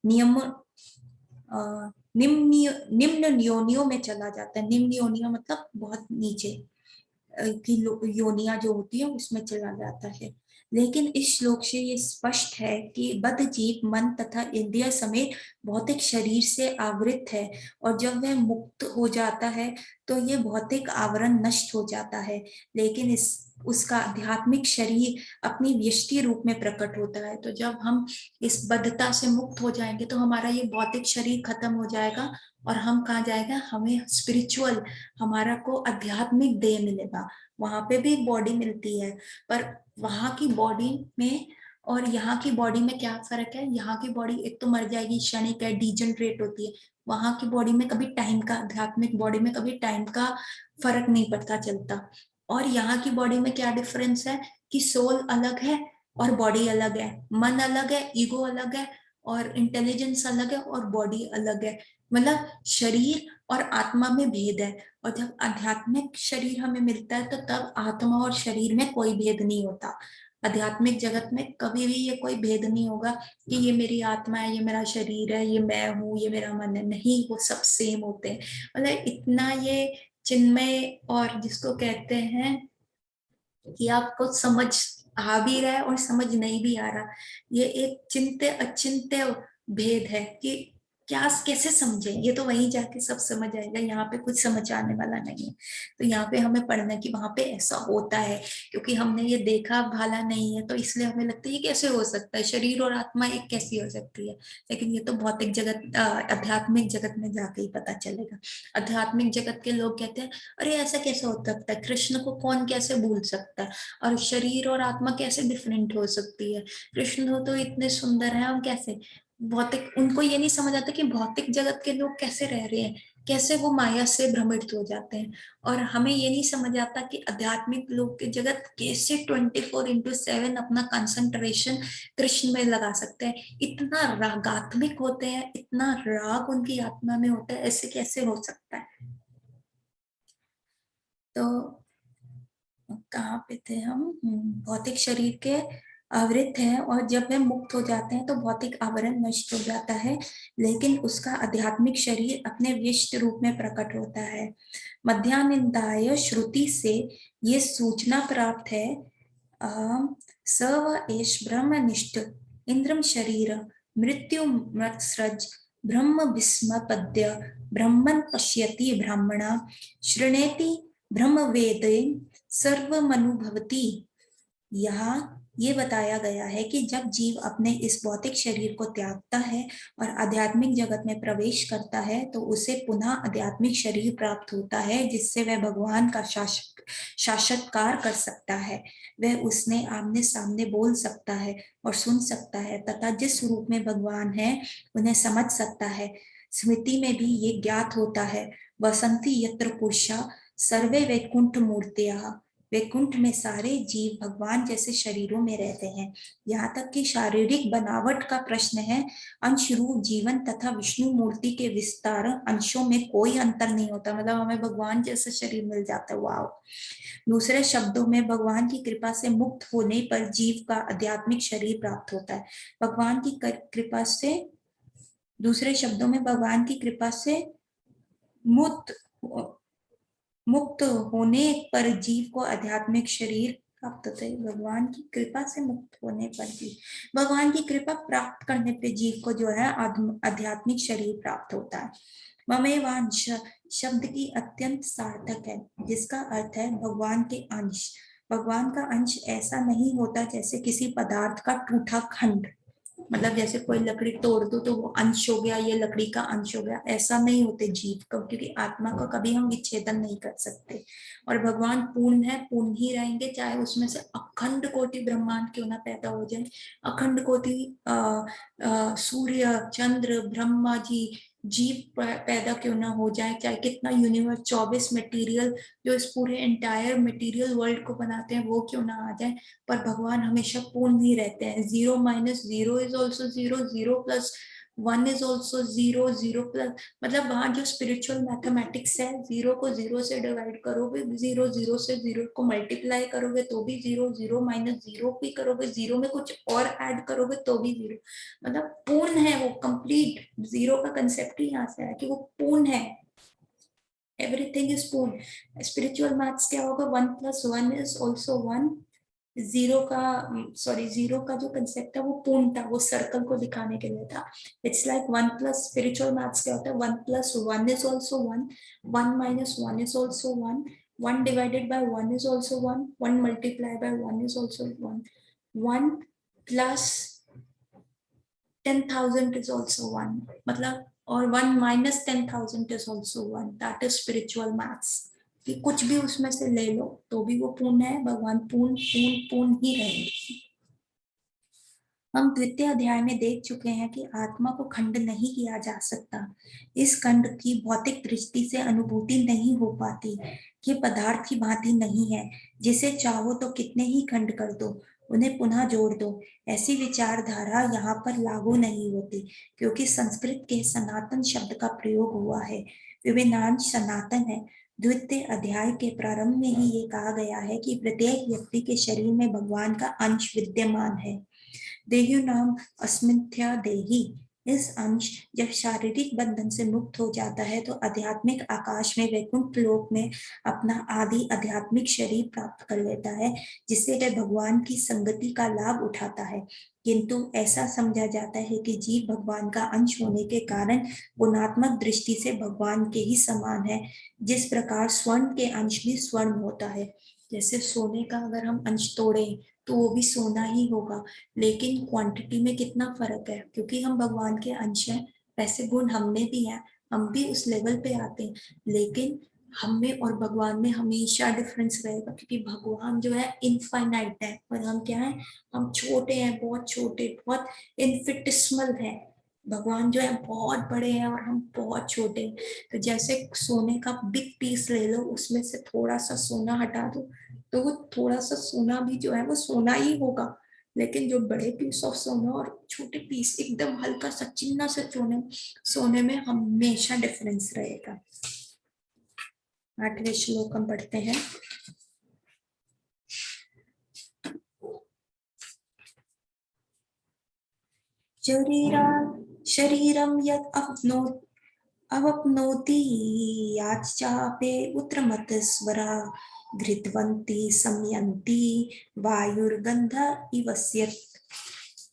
नियम निम्न योनियों में चला जाता है। निम्न योनियों मतलब बहुत नीचे की योनिया जो होती है उसमें चला जाता है। लेकिन इस श्लोक से ये स्पष्ट है कि बद्ध जीव मन तथा इंद्रिय समेत भौतिक शरीर से आवृत है, और जब वह मुक्त हो जाता है तो ये भौतिक आवरण नष्ट हो जाता है, लेकिन इस उसका आध्यात्मिक शरीर अपनी व्यष्टि रूप में प्रकट होता है। तो जब हम इस बद्धता से मुक्त हो जाएंगे तो हमारा ये भौतिक शरीर खत्म हो जाएगा, और हम कहाँ जाएगा, हमें स्पिरिचुअल, हमारा को आध्यात्मिक देह मिलेगा। वहां पे भी बॉडी मिलती है, पर वहां की बॉडी में और यहाँ की बॉडी में क्या फर्क है। यहाँ की बॉडी एक तो मर जाएगी, क्षणिक है, डिजनरेट होती है। वहां की बॉडी में कभी टाइम का, आध्यात्मिक बॉडी में कभी टाइम का फर्क नहीं पता चलता। और यहाँ की बॉडी में क्या डिफरेंस है कि सोल अलग है और बॉडी अलग है, मन अलग है, ईगो अलग है, और इंटेलिजेंस अलग है, और बॉडी अलग है। मतलब शरीर और आत्मा में भेद है। और जब आध्यात्मिक शरीर हमें मिलता है तो तब आत्मा और शरीर में कोई भेद नहीं होता। आध्यात्मिक जगत में कभी भी ये कोई भेद नहीं होगा कि ये मेरी आत्मा है, ये मेरा शरीर है, ये मैं हूँ, ये मेरा मन है, नहीं, वो सब सेम होते हैं। मतलब इतना ये चिन्मय, और जिसको कहते हैं कि आपको समझ आ भी रहा है और समझ नहीं भी आ रहा, ये एक चिंत्य अचिंत्य भेद है कि क्या कैसे समझे, ये तो वहीं जाके सब समझ आएगा, यहाँ पे कुछ समझ आने वाला नहीं है। तो यहाँ पे हमें पढ़ना कि वहां पे ऐसा होता है, क्योंकि हमने ये देखा भाला नहीं है, तो इसलिए हमें लगता है ये कैसे हो सकता है, शरीर और आत्मा एक कैसी हो सकती है। लेकिन ये तो भौतिक जगत आध्यात्मिक जगत में जाके ही पता चलेगा। आध्यात्मिक जगत के लोग कहते हैं अरे ऐसा कैसे हो सकता है, कृष्ण को कौन कैसे भूल सकता है, और शरीर और आत्मा कैसे डिफरेंट हो सकती है, कृष्ण हो तो इतने सुंदर है, हम कैसे। भौतिक, उनको ये नहीं समझ आता कि भौतिक जगत के लोग कैसे रह रहे हैं, कैसे वो माया से भ्रमित हो जाते हैं। और हमें ये नहीं समझ आता कि आध्यात्मिक लोग के जगत कैसे 24/7 अपना कंसंट्रेशन कृष्ण में लगा सकते हैं, इतना रागात्मिक होते हैं, इतना राग उनकी आत्मा में होता है, ऐसे कैसे हो सकता है। तो कहाँ पे थे हम, भौतिक शरीर के आवृत है, और जब वे मुक्त हो जाते हैं तो भौतिक आवरण नष्ट हो जाता है, लेकिन उसका आध्यात्मिक शरीर अपने व्यष्ट रूप में प्रकट होता है। मध्यानिंदाय श्रुति से ये सूचना प्राप्त है, स व एष ब्रह्मनिष्ठ इंद्रम शरीर मृत्यु मत्सृज ब्रह्म विस्मपद्य ब्रह्मन् पश्यति ब्राह्मणा शृणेति ब्रह्मवेदे सर्वमनुभवति। यहाँ ये बताया गया है कि जब जीव अपने इस भौतिक शरीर को त्यागता है और आध्यात्मिक जगत में प्रवेश करता है तो उसे पुनः आध्यात्मिक शरीर प्राप्त होता है, जिससे वह भगवान का साक्षात्कार कर सकता है। वह उसने आमने सामने बोल सकता है और सुन सकता है, तथा जिस रूप में भगवान है उन्हें समझ सकता है। स्मृति में भी ये ज्ञात होता है, वसंती यत्र पुरुषा सर्वे वैकुंठ मूर्तियाः, वैकुंठ में सारे जीव भगवान जैसे शरीरों में रहते हैं। यहाँ तक कि शारीरिक बनावट का प्रश्न है, अंश रूप जीवन तथा विष्णु मूर्ति के विस्तार अंशों में कोई अंतर नहीं होता, मतलब हमें भगवान जैसा शरीर मिल जाता है। वाव। दूसरे शब्दों में भगवान की कृपा से मुक्त होने पर जीव का आध्यात्मिक शरीर प्राप्त होता है। भगवान की कृपा से, दूसरे शब्दों में भगवान की कृपा से मुक्त मुक्त होने पर जीव को आध्यात्मिक शरीर प्राप्त होता है। भगवान की कृपा से मुक्त होने पर जीव, भगवान की कृपा प्राप्त करने पे जीव को जो है आध्यात्मिक शरीर प्राप्त होता है। ममेवांश शब्द की अत्यंत सार्थक है, जिसका अर्थ है भगवान के अंश। भगवान का अंश ऐसा नहीं होता जैसे किसी पदार्थ का टूटा खंड, मतलब जैसे कोई लकड़ी तोड़ दो तो वो अंश हो गया, ये लकड़ी का अंश हो गया, ऐसा नहीं होते जीव का, क्योंकि आत्मा का कभी हम विच्छेदन नहीं कर सकते। और भगवान पूर्ण है, पूर्ण ही रहेंगे, चाहे उसमें से अखंड कोटि ब्रह्मांड क्यों ना पैदा हो जाए, अखंड कोटि सूर्य चंद्र ब्रह्मा जी जीव पैदा क्यों ना हो जाए, चाहे कितना यूनिवर्स 24 मटेरियल जो इस पूरे एंटायर मटेरियल वर्ल्ड को बनाते हैं वो क्यों ना आ जाए, पर भगवान हमेशा पूर्ण ही रहते हैं। 0 - 0 is also 0, 0 + 1 is also 0, 0 plus, मतलब वहां जो स्पिरिचुअल मैथमेटिक्स है, 0 को 0 से डिवाइड करोगे 0, 0 से 0 को मल्टीप्लाई करोगे तो भी 0, 0 - 0 भी करोगे, 0 में कुछ और ऐड करोगे तो भी 0, मतलब पूर्ण है वो, कंप्लीट। 0 का कंसेप्ट ही यहाँ से है कि वो पूर्ण है, एवरीथिंग इज पूर्ण। स्पिरिचुअल मैथ्स क्या होगा, 1 + 1 इज ऑल्सो 1। जीरो का, सॉरी, जीरो का जो कंसेप्ट है वो पूर्ण था, वो सर्कल को दिखाने के लिए था। It's like 1 plus, spiritual maths क्या होता है, 1 + 1 is also 1, 1 - 1 is also 1, 1 divided by 1 is also 1, 1 multiply by 1 is also 1, 1 plus 10,000 is also 1, मतलब, और 1 - 10,000 is also 1, that is spiritual maths, कि कुछ भी उसमें से ले लो तो भी वो पूर्ण है, भगवान पूर्ण पूर्ण पूर्ण ही रहेंगे। हम द्वितीय अध्याय में देख चुके हैं कि आत्मा को खंड नहीं किया जा सकता, इस खंड की भौतिक दृष्टि से अनुभूति नहीं हो पाती, ये पदार्थ की भांति नहीं है, जिसे चाहो तो कितने ही खंड कर दो, उन्हें पुनः जोड़ दो, ऐसी विचारधारा यहाँ पर लागू नहीं होती, क्योंकि संस्कृत के सनातन शब्द का प्रयोग हुआ है, विभिन्नांश सनातन है। द्वितीय अध्याय के प्रारंभ में ही ये कहा गया है कि प्रत्येक व्यक्ति के शरीर में भगवान का अंश विद्यमान है। देह्यूनाम अस्मिन्त्या देहि, इस अंश जब शारीरिक बंधन से मुक्त हो जाता है तो आध्यात्मिक आकाश में वैकुंठ लोक में अपना आदि आध्यात्मिक शरीर प्राप्त कर लेता है, जिससे वह भगवान की संगति का लाभ उठाता है। किंतु ऐसा समझा जाता है कि जीव भगवान का अंश होने के कारण गुणात्मक दृष्टि से भगवान के ही समान है, जिस प्रकार स्वर्ण के अंश भी स्वर्ण होता है। जैसे सोने का अगर हम अंश तोड़े तो वो भी सोना ही होगा, लेकिन क्वांटिटी में कितना फर्क है, क्योंकि हम भगवान के अंश हैं, वैसे गुण हमने भी हैं, हम भी उस लेवल पे आते हैं, लेकिन हम में और भगवान में हमेशा डिफरेंस रहेगा, क्योंकि भगवान जो है इनफाइनाइट है और हम क्या है, हम छोटे हैं, बहुत छोटे, बहुत इनफिनिटेसिमल है। भगवान जो है बहुत बड़े हैं और हम बहुत छोटे हैं। तो जैसे सोने का बिग पीस ले लो, उसमें से थोड़ा सा सोना हटा दो तो वो थोड़ा सा सोना भी जो है वो सोना ही होगा, लेकिन जो बड़े पीस ऑफ सोना और छोटे पीस एकदम हल्का सा चिन्ना सा सोने में हमेशा डिफरेंस रहेगा। 8वें श्लोक हम पढ़ते हैं। शरीरम यद अवप्नोति याच्चापे उत्तरमत स्वरा घृतवन्ति समयन्ति वायुर्गंध इवस्यत्।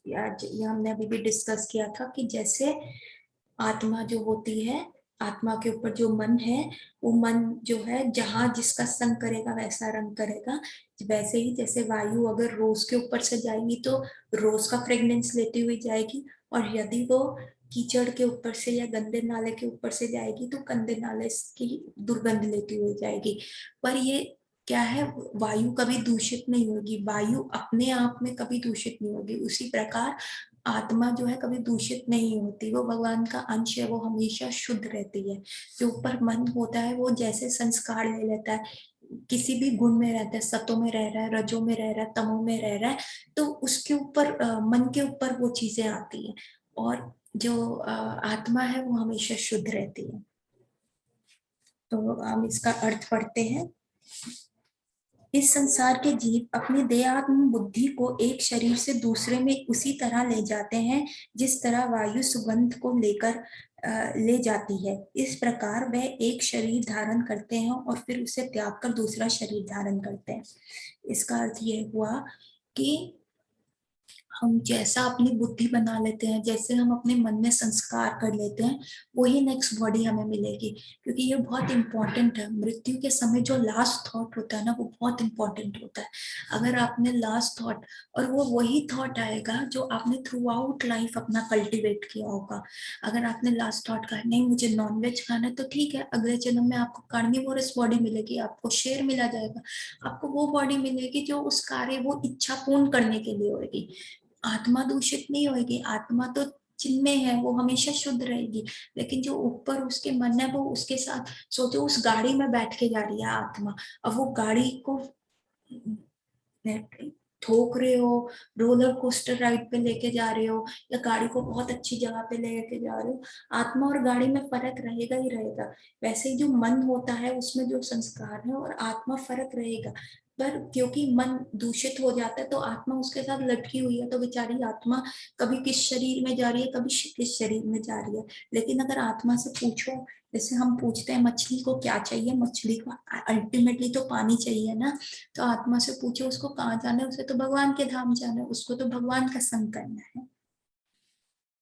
ये हमने अभी भी डिस्कस किया था कि जैसे आत्मा जो होती है, आत्मा के ऊपर जो मन है, वो मन जो है जहां जिसका संग करेगा वैसा रंग करेगा। वैसे ही जैसे वायु अगर रोज के ऊपर से जाएगी तो रोज का फ्रेग्रेंस लेती हुई जाएगी, और यदि वो कीचड़ के ऊपर से या गंदे नाले के ऊपर से जाएगी तो गंदे नाले की दुर्गंध लेती हुई जाएगी। पर ये क्या है, वायु कभी दूषित नहीं होगी, वायु अपने आप में कभी दूषित नहीं होगी। उसी प्रकार आत्मा जो है कभी दूषित नहीं होती, वो भगवान का अंश है, वो हमेशा शुद्ध रहती है। जो ऊपर मन होता है वो जैसे संस्कार ले लेता है, किसी भी गुण में रहता है, सतों में रह रहा है, रजों में रह रहा है, तमों में रह रहा है, तो उसके ऊपर मन के ऊपर वो चीजें आती हैं, और जो आत्मा है वो हमेशा शुद्ध रहती है। तो हम इसका अर्थ पढ़ते हैं। इस संसार के जीव अपनी देहात्म बुद्धि को एक शरीर से दूसरे में उसी तरह ले जाते हैं जिस तरह वायु सुगंध को लेकर ले जाती है। इस प्रकार वे एक शरीर धारण करते हैं और फिर उसे त्याग कर दूसरा शरीर धारण करते हैं। इसका अर्थ ये हुआ कि हम जैसा अपनी बुद्धि बना लेते हैं, जैसे हम अपने मन में संस्कार कर लेते हैं, वही नेक्स्ट बॉडी हमें मिलेगी। क्योंकि ये बहुत इंपॉर्टेंट है, मृत्यु के समय जो लास्ट थॉट होता है ना, वो बहुत इंपॉर्टेंट होता है। अगर आपने लास्ट थॉट, और वो वही थॉट आएगा जो आपने थ्रू आउट लाइफ अपना कल्टिवेट किया होगा। अगर आपने लास्ट थॉट कहा नहीं मुझे नॉनवेज खाना है, तो ठीक है, अगले जन्म में आपको कार्निवोरस बॉडी मिलेगी, आपको शेर मिला जाएगा, आपको वो बॉडी मिलेगी जो उस कार्य, वो इच्छा पूर्ण करने के लिए होगी। आत्मा दूषित नहीं होगी, आत्मा तो चिन्मय है, वो हमेशा शुद्ध रहेगी। लेकिन जो ऊपर उसके मन है वो उसके साथ, सोचो उस गाड़ी में बैठ के जा रही है आत्मा, अब वो गाड़ी को ठोक रहे हो, रोलर कोस्टर राइड पे लेके जा रहे हो, या गाड़ी को बहुत अच्छी जगह पे लेके जा रहे हो, आत्मा और गाड़ी में फर्क रहेगा ही रहेगा। वैसे ही जो मन होता है उसमें जो संस्कार है और आत्मा फर्क रहेगा। पर क्योंकि मन दूषित हो जाता है तो आत्मा उसके साथ लटकी हुई है, तो बेचारी आत्मा कभी किस शरीर में जा रही है, कभी किस शरीर में जा रही है। लेकिन अगर आत्मा से पूछो, जैसे हम पूछते हैं मछली को क्या चाहिए, मछली को अल्टीमेटली तो पानी चाहिए ना, तो आत्मा से पूछो उसको कहाँ जाना है, उसे तो भगवान के धाम जाना है, उसको तो भगवान का संग करना है।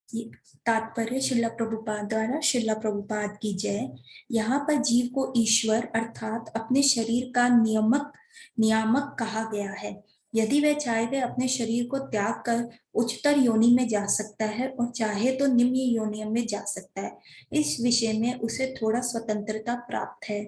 ये तात्पर्य शिला प्रभुपाद द्वारा। शिला प्रभुपाद की जय। यहाँ पर जीव को ईश्वर अर्थात अपने शरीर का नियामक कहा गया है। यदि वह चाहे वह अपने शरीर को त्याग कर उच्चतर योनि में जा सकता है और चाहे तो निम्न योनि में जा सकता है। इस विषय में उसे थोड़ा स्वतंत्रता प्राप्त है।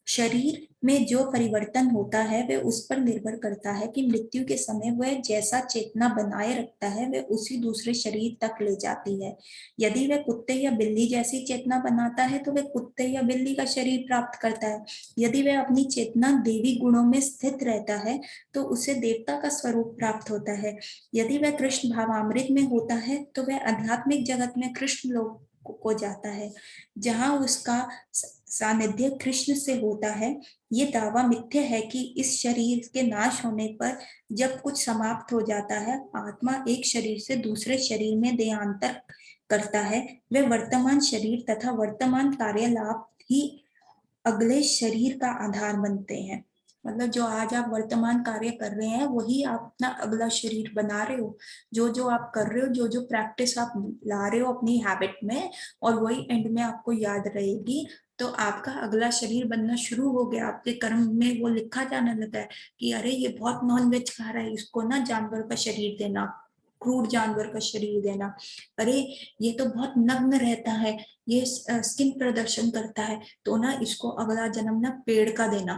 शरीर में जो परिवर्तन होता है वह उस पर निर्भर करता है कि मृत्यु के समय वह जैसा चेतना बनाए रखता है वह उसी दूसरे शरीर तक ले जाती है। यदि वह कुत्ते या बिल्ली जैसी चेतना बनाता है तो वह कुत्ते या बिल्ली का शरीर प्राप्त करता है। यदि वह अपनी चेतना देवी गुणों में स्थित रहता है तो उसे देवता का स्वरूप प्राप्त होता है। यदि वह कृष्ण भावामृत में होता है तो वह आध्यात्मिक जगत में कृष्ण लोक को जाता है, जहां उसका सानिध्य कृष्ण से होता है। ये दावा मिथ्या है कि इस शरीर के नाश होने पर जब कुछ समाप्त हो जाता है, आत्मा एक शरीर से दूसरे शरीर में देहांतर करता है वह वर्तमान शरीर तथा वर्तमान कार्यलाभ ही अगले शरीर का आधार बनते हैं। मतलब जो आज आप वर्तमान कार्य कर रहे हैं वही आप अपना अगला शरीर बना रहे हो। जो जो आप कर रहे हो, जो जो प्रैक्टिस आप ला रहे हो अपनी हैबिट में, और वही एंड में आपको याद रहेगी, तो आपका अगला शरीर बनना शुरू हो गया। आपके कर्म में वो लिखा जाने लगा है कि अरे ये बहुत नॉनवेज खा रहा है, इसको ना जानवर का शरीर देना, क्रूर जानवर का शरीर देना। अरे ये तो बहुत नग्न रहता है, ये स्किन प्रदर्शन करता है, तो ना इसको अगला जन्म ना पेड़ का देना,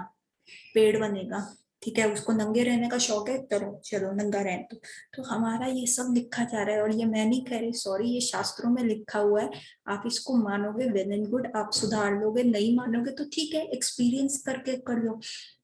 पेड़ बनेगा। ठीक है, उसको नंगे रहने का शौक है, करो चलो नंगा रहने दो। तो हमारा ये सब लिखा जा रहा है, और ये मैं नहीं कह रही, सॉरी, ये शास्त्रों में लिखा हुआ है। आप इसको मानोगे वेल एंड गुड, आप सुधार लोगे, नहीं मानोगे तो ठीक है, एक्सपीरियंस करके कर लो।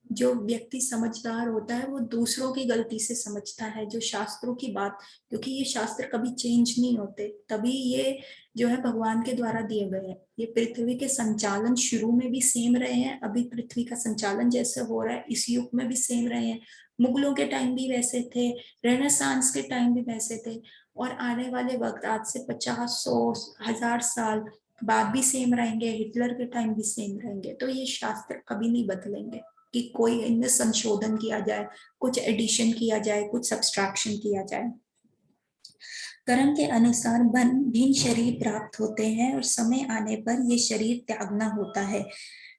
जो व्यक्ति समझदार होता है वो दूसरों की गलती से समझता है, जो शास्त्रों की बात, क्योंकि ये शास्त्र कभी चेंज नहीं होते, तभी ये जो है भगवान के द्वारा दिए गए हैं। ये पृथ्वी के संचालन शुरू में भी सेम रहे हैं, अभी पृथ्वी का संचालन जैसे हो रहा है इस युग में भी सेम रहे हैं, मुगलों के टाइम भी वैसे थे, रेनेसांस के टाइम भी वैसे थे, और आने वाले वक्त आज से 50, 100, 1000 साल बाद भी सेम रहेंगे, हिटलर के टाइम भी सेम रहेंगे। तो ये शास्त्र कभी नहीं बदलेंगे कि कोई इनमें संशोधन किया जाए, कुछ एडिशन किया जाए, कुछ सब्सट्रैक्शन किया जाए। कर्म के अनुसार भिन्न शरीर प्राप्त होते हैं और समय आने पर ये शरीर त्यागना होता है।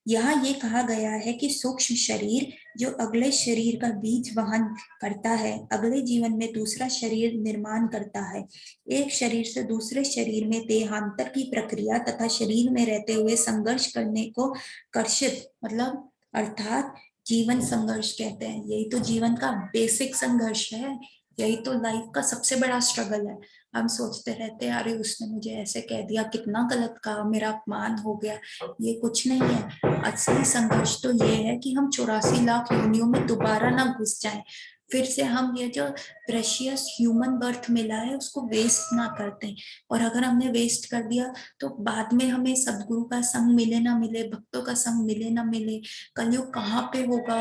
यहाँ ये कहा गया है कि सूक्ष्म शरीर जो अगले शरीर का बीज वहन करता है, अगले जीवन में दूसरा शरीर निर्माण करता है। एक शरीर से दूसरे शरीर में देहांतर की प्रक्रिया तथा शरीर में रहते हुए संघर्ष करने को कर्षित, मतलब अर्थात जीवन संघर्ष कहते हैं। यही तो जीवन का बेसिक संघर्ष है, यही तो लाइफ का सबसे बड़ा स्ट्रगल है। हम सोचते रहते हैं अरे उसने मुझे ऐसे कह दिया, कितना गलत कहा, मेरा अपमान हो गया। ये कुछ नहीं है, असली संघर्ष तो ये है कि हम 84 लाख योनियों में दोबारा ना घुस जाएं, फिर से हम ये जो प्रेशियस ह्यूमन बर्थ मिला है उसको वेस्ट ना करते। और अगर हमने वेस्ट कर दिया तो बाद में हमें सदगुरु का संग मिले ना मिले, भक्तों का संग मिले ना मिले, कलयुग कहाँ पे होगा,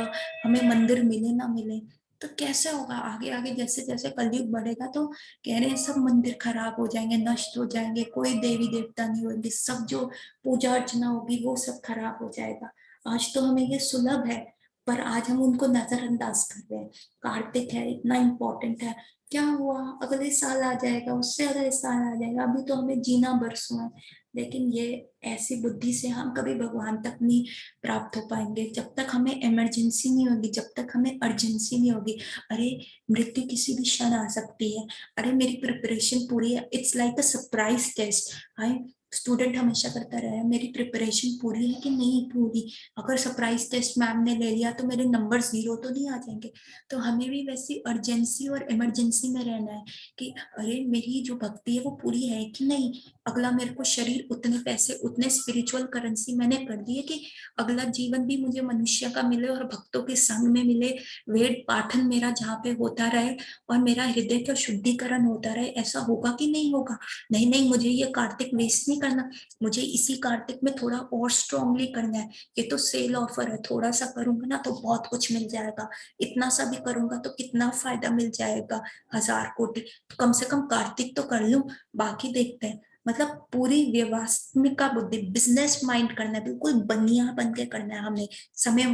हमें मंदिर मिले ना मिले, तो कैसे होगा। आगे आगे जैसे जैसे कलयुग बढ़ेगा तो कह रहे हैं सब मंदिर खराब हो जाएंगे, नष्ट हो जाएंगे, कोई देवी देवता नहीं होंगे, सब जो पूजा अर्चना होगी वो सब खराब हो जाएगा। आज तो हमें ये सुलभ है, पर आज हम उनको नजरअंदाज कर रहे हैं। कार्तिक है, इतना इम्पोर्टेंट है, क्या हुआ, अगले साल आ जाएगा, उससे अगले साल आ जाएगा, अभी तो हमें जीना बरसों है। लेकिन ये ऐसी बुद्धि से हम कभी भगवान तक नहीं प्राप्त हो पाएंगे, जब तक हमें इमरजेंसी नहीं होगी, जब तक हमें अर्जेंसी नहीं होगी। अरे मृत्यु किसी भी क्षण आ सकती है, अरे मेरी प्रिपरेशन पूरी है, it's like a surprise test. Hi, student हमेशा करता रहा है मेरी प्रिपरेशन पूरी है कि नहीं पूरी, अगर सरप्राइज टेस्ट मैम ने ले लिया तो मेरे नंबर 0 तो नहीं आ जाएंगे। तो हमें भी वैसी अर्जेंसी और इमरजेंसी में रहना है कि अरे मेरी जो भक्ति है वो पूरी है कि नहीं, अगला मेरे को शरीर, उतने पैसे, उतने स्पिरिचुअल करेंसी मैंने कर दी है कि अगला जीवन भी मुझे मनुष्य का मिले और भक्तों के संग में मिले, वेद पाठन मेरा जहाँ पे होता रहे और मेरा हृदय का शुद्धिकरण होता रहे। ऐसा होगा कि नहीं होगा? नहीं नहीं, मुझे ये कार्तिक वेस्ट नहीं करना, मुझे इसी कार्तिक में थोड़ा और स्ट्रांगली करना है। ये तो सेल ऑफर है, थोड़ा सा करूंगा ना तो बहुत कुछ मिल जाएगा, इतना सा भी करूंगा तो कितना फायदा मिल जाएगा, 1000 कोटि। तो कम से कम कार्तिक तो कर लूं, बाकी देखते हैं। मतलब पूरी व्यवस्थिका बुद्धि, बिजनेस माइंड करना है, बिल्कुल बनिया बन के करना है हमें, समय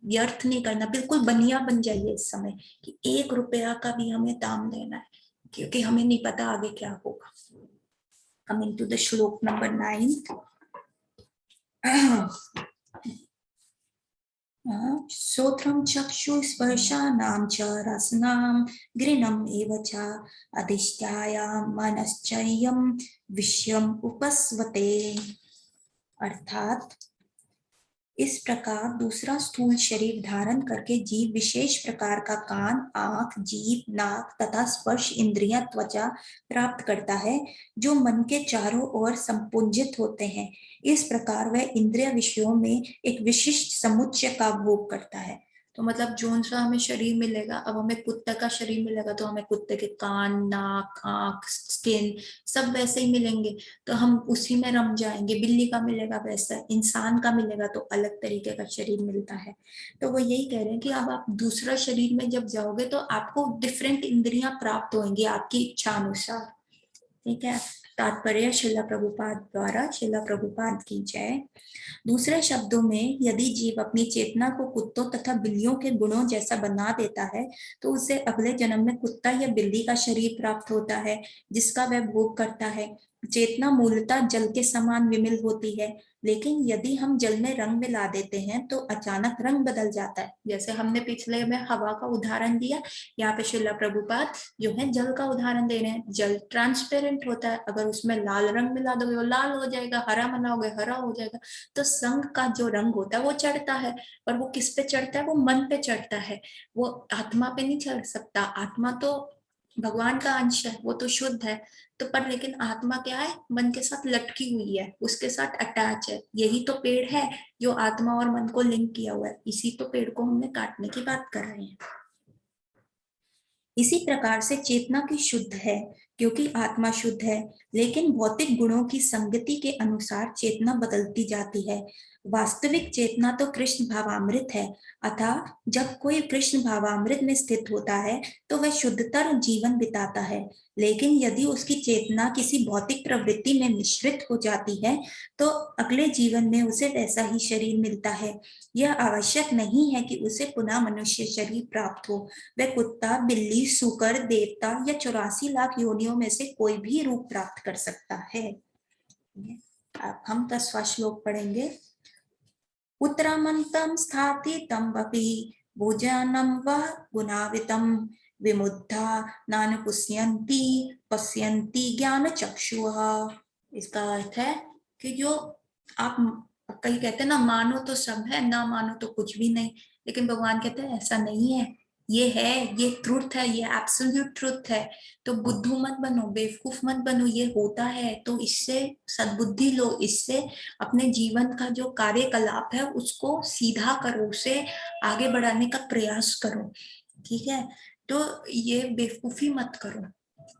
व्यर्थ नहीं करना, बिल्कुल बनिया बन जाइए इस समय कि 1 रुपया का भी हमें दाम देना है, क्योंकि हमें नहीं पता आगे क्या होगा। Coming to the श्लोक नंबर 9, श्रोत्रं चक्षुस्पर्शानां च रसनां घ्रिणम् एव च अधिष्ठाय मनश्चयं विषयम् उपस्वते। अर्थात इस प्रकार दूसरा स्थूल शरीर धारण करके जीव विशेष प्रकार का कान, आंख, जीभ, नाक तथा स्पर्श इंद्रियां, त्वचा प्राप्त करता है, जो मन के चारों ओर संपुंजित होते हैं। इस प्रकार वह इंद्रिय विषयों में एक विशिष्ट समुच्चय का भोग करता है। तो मतलब जो सा हमें शरीर मिलेगा, अब हमें कुत्ते का शरीर मिलेगा तो हमें कुत्ते के कान, नाक, आंख, स्किन सब वैसे ही मिलेंगे, तो हम उसी में रम जाएंगे। बिल्ली का मिलेगा वैसा, इंसान का मिलेगा तो अलग तरीके का शरीर मिलता है। तो वो यही कह रहे हैं कि अब आप दूसरा शरीर में जब जाओगे तो आपको डिफरेंट इंद्रियां प्राप्त होंगी आपकी इच्छा अनुसार। ठीक है। तात्पर्य श्रील प्रभुपाद द्वारा, श्रील प्रभुपाद की जय। दूसरे शब्दों में, यदि जीव अपनी चेतना को कुत्तों तथा बिल्लियों के गुणों जैसा बना देता है तो उसे अगले जन्म में कुत्ता या बिल्ली का शरीर प्राप्त होता है जिसका वह भोग करता है। चेतना मूलतः जल के समान विमल होती है, लेकिन यदि हम जल में रंग मिला देते हैं तो अचानक रंग बदल जाता है। जैसे हमने पिछले में हवा का उदाहरण दिया, यहाँ पे श्रील प्रभुपाद जो है जल का उदाहरण दे रहे हैं। जल ट्रांसपेरेंट होता है, अगर उसमें लाल रंग मिला दोगे वो लाल हो जाएगा, हरा मिलाओगे हरा हो जाएगा। तो संग का जो रंग होता है वो चढ़ता है, और वो किस पे चढ़ता है? वो मन पे चढ़ता है, वो आत्मा पे नहीं चढ़ सकता। आत्मा तो भगवान का अंश है, वो तो शुद्ध है। तो पर लेकिन आत्मा क्या है? मन के साथ लटकी हुई है, उसके साथ अटैच है। यही तो पेड़ है जो आत्मा और मन को लिंक किया हुआ है। इसी तो पेड़ को हमने काटने की बात कर रहे हैं। इसी प्रकार से चेतना की शुद्ध है क्योंकि आत्मा शुद्ध है, लेकिन भौतिक गुणों की संगति के अनुसार चेतना बदलती जाती है। वास्तविक चेतना तो कृष्ण भावामृत है, अतः जब कोई कृष्ण भावामृत में स्थित होता है तो वह शुद्धतर जीवन बिताता है। लेकिन यदि उसकी चेतना किसी भौतिक प्रवृत्ति में मिश्रित हो जाती है तो अगले जीवन में उसे वैसा ही शरीर मिलता है। यह आवश्यक नहीं है कि उसे पुनः मनुष्य शरीर प्राप्त हो। वह कुत्ता, बिल्ली, सूकर, देवता या 84 लाख योनियों में से कोई भी रूप प्राप्त कर सकता है। अब हम 10वां श्लोक पढ़ेंगे। उत्तरामंतम स्थापितं वपि भोजनं व गुणावितं विमुद्धा नान पुष्यन्ति पश्यन्ति ज्ञान चक्षुः। इसका अर्थ है कि जो आप कई कहते हैं ना, मानो तो सब है, ना मानो तो कुछ भी नहीं। लेकिन भगवान कहते हैं ऐसा नहीं है, ये है, ये ट्रुथ है, ये एब्सोल्यूट ट्रुथ है। तो बुद्धू मत बनो, बेवकूफ मत बनो, ये होता है। तो इससे सद्बुद्धि लो, इससे अपने जीवन का जो कार्यकलाप है उसको सीधा करो, उसे आगे बढ़ाने का प्रयास करो। ठीक है, तो ये बेवकूफी मत करो।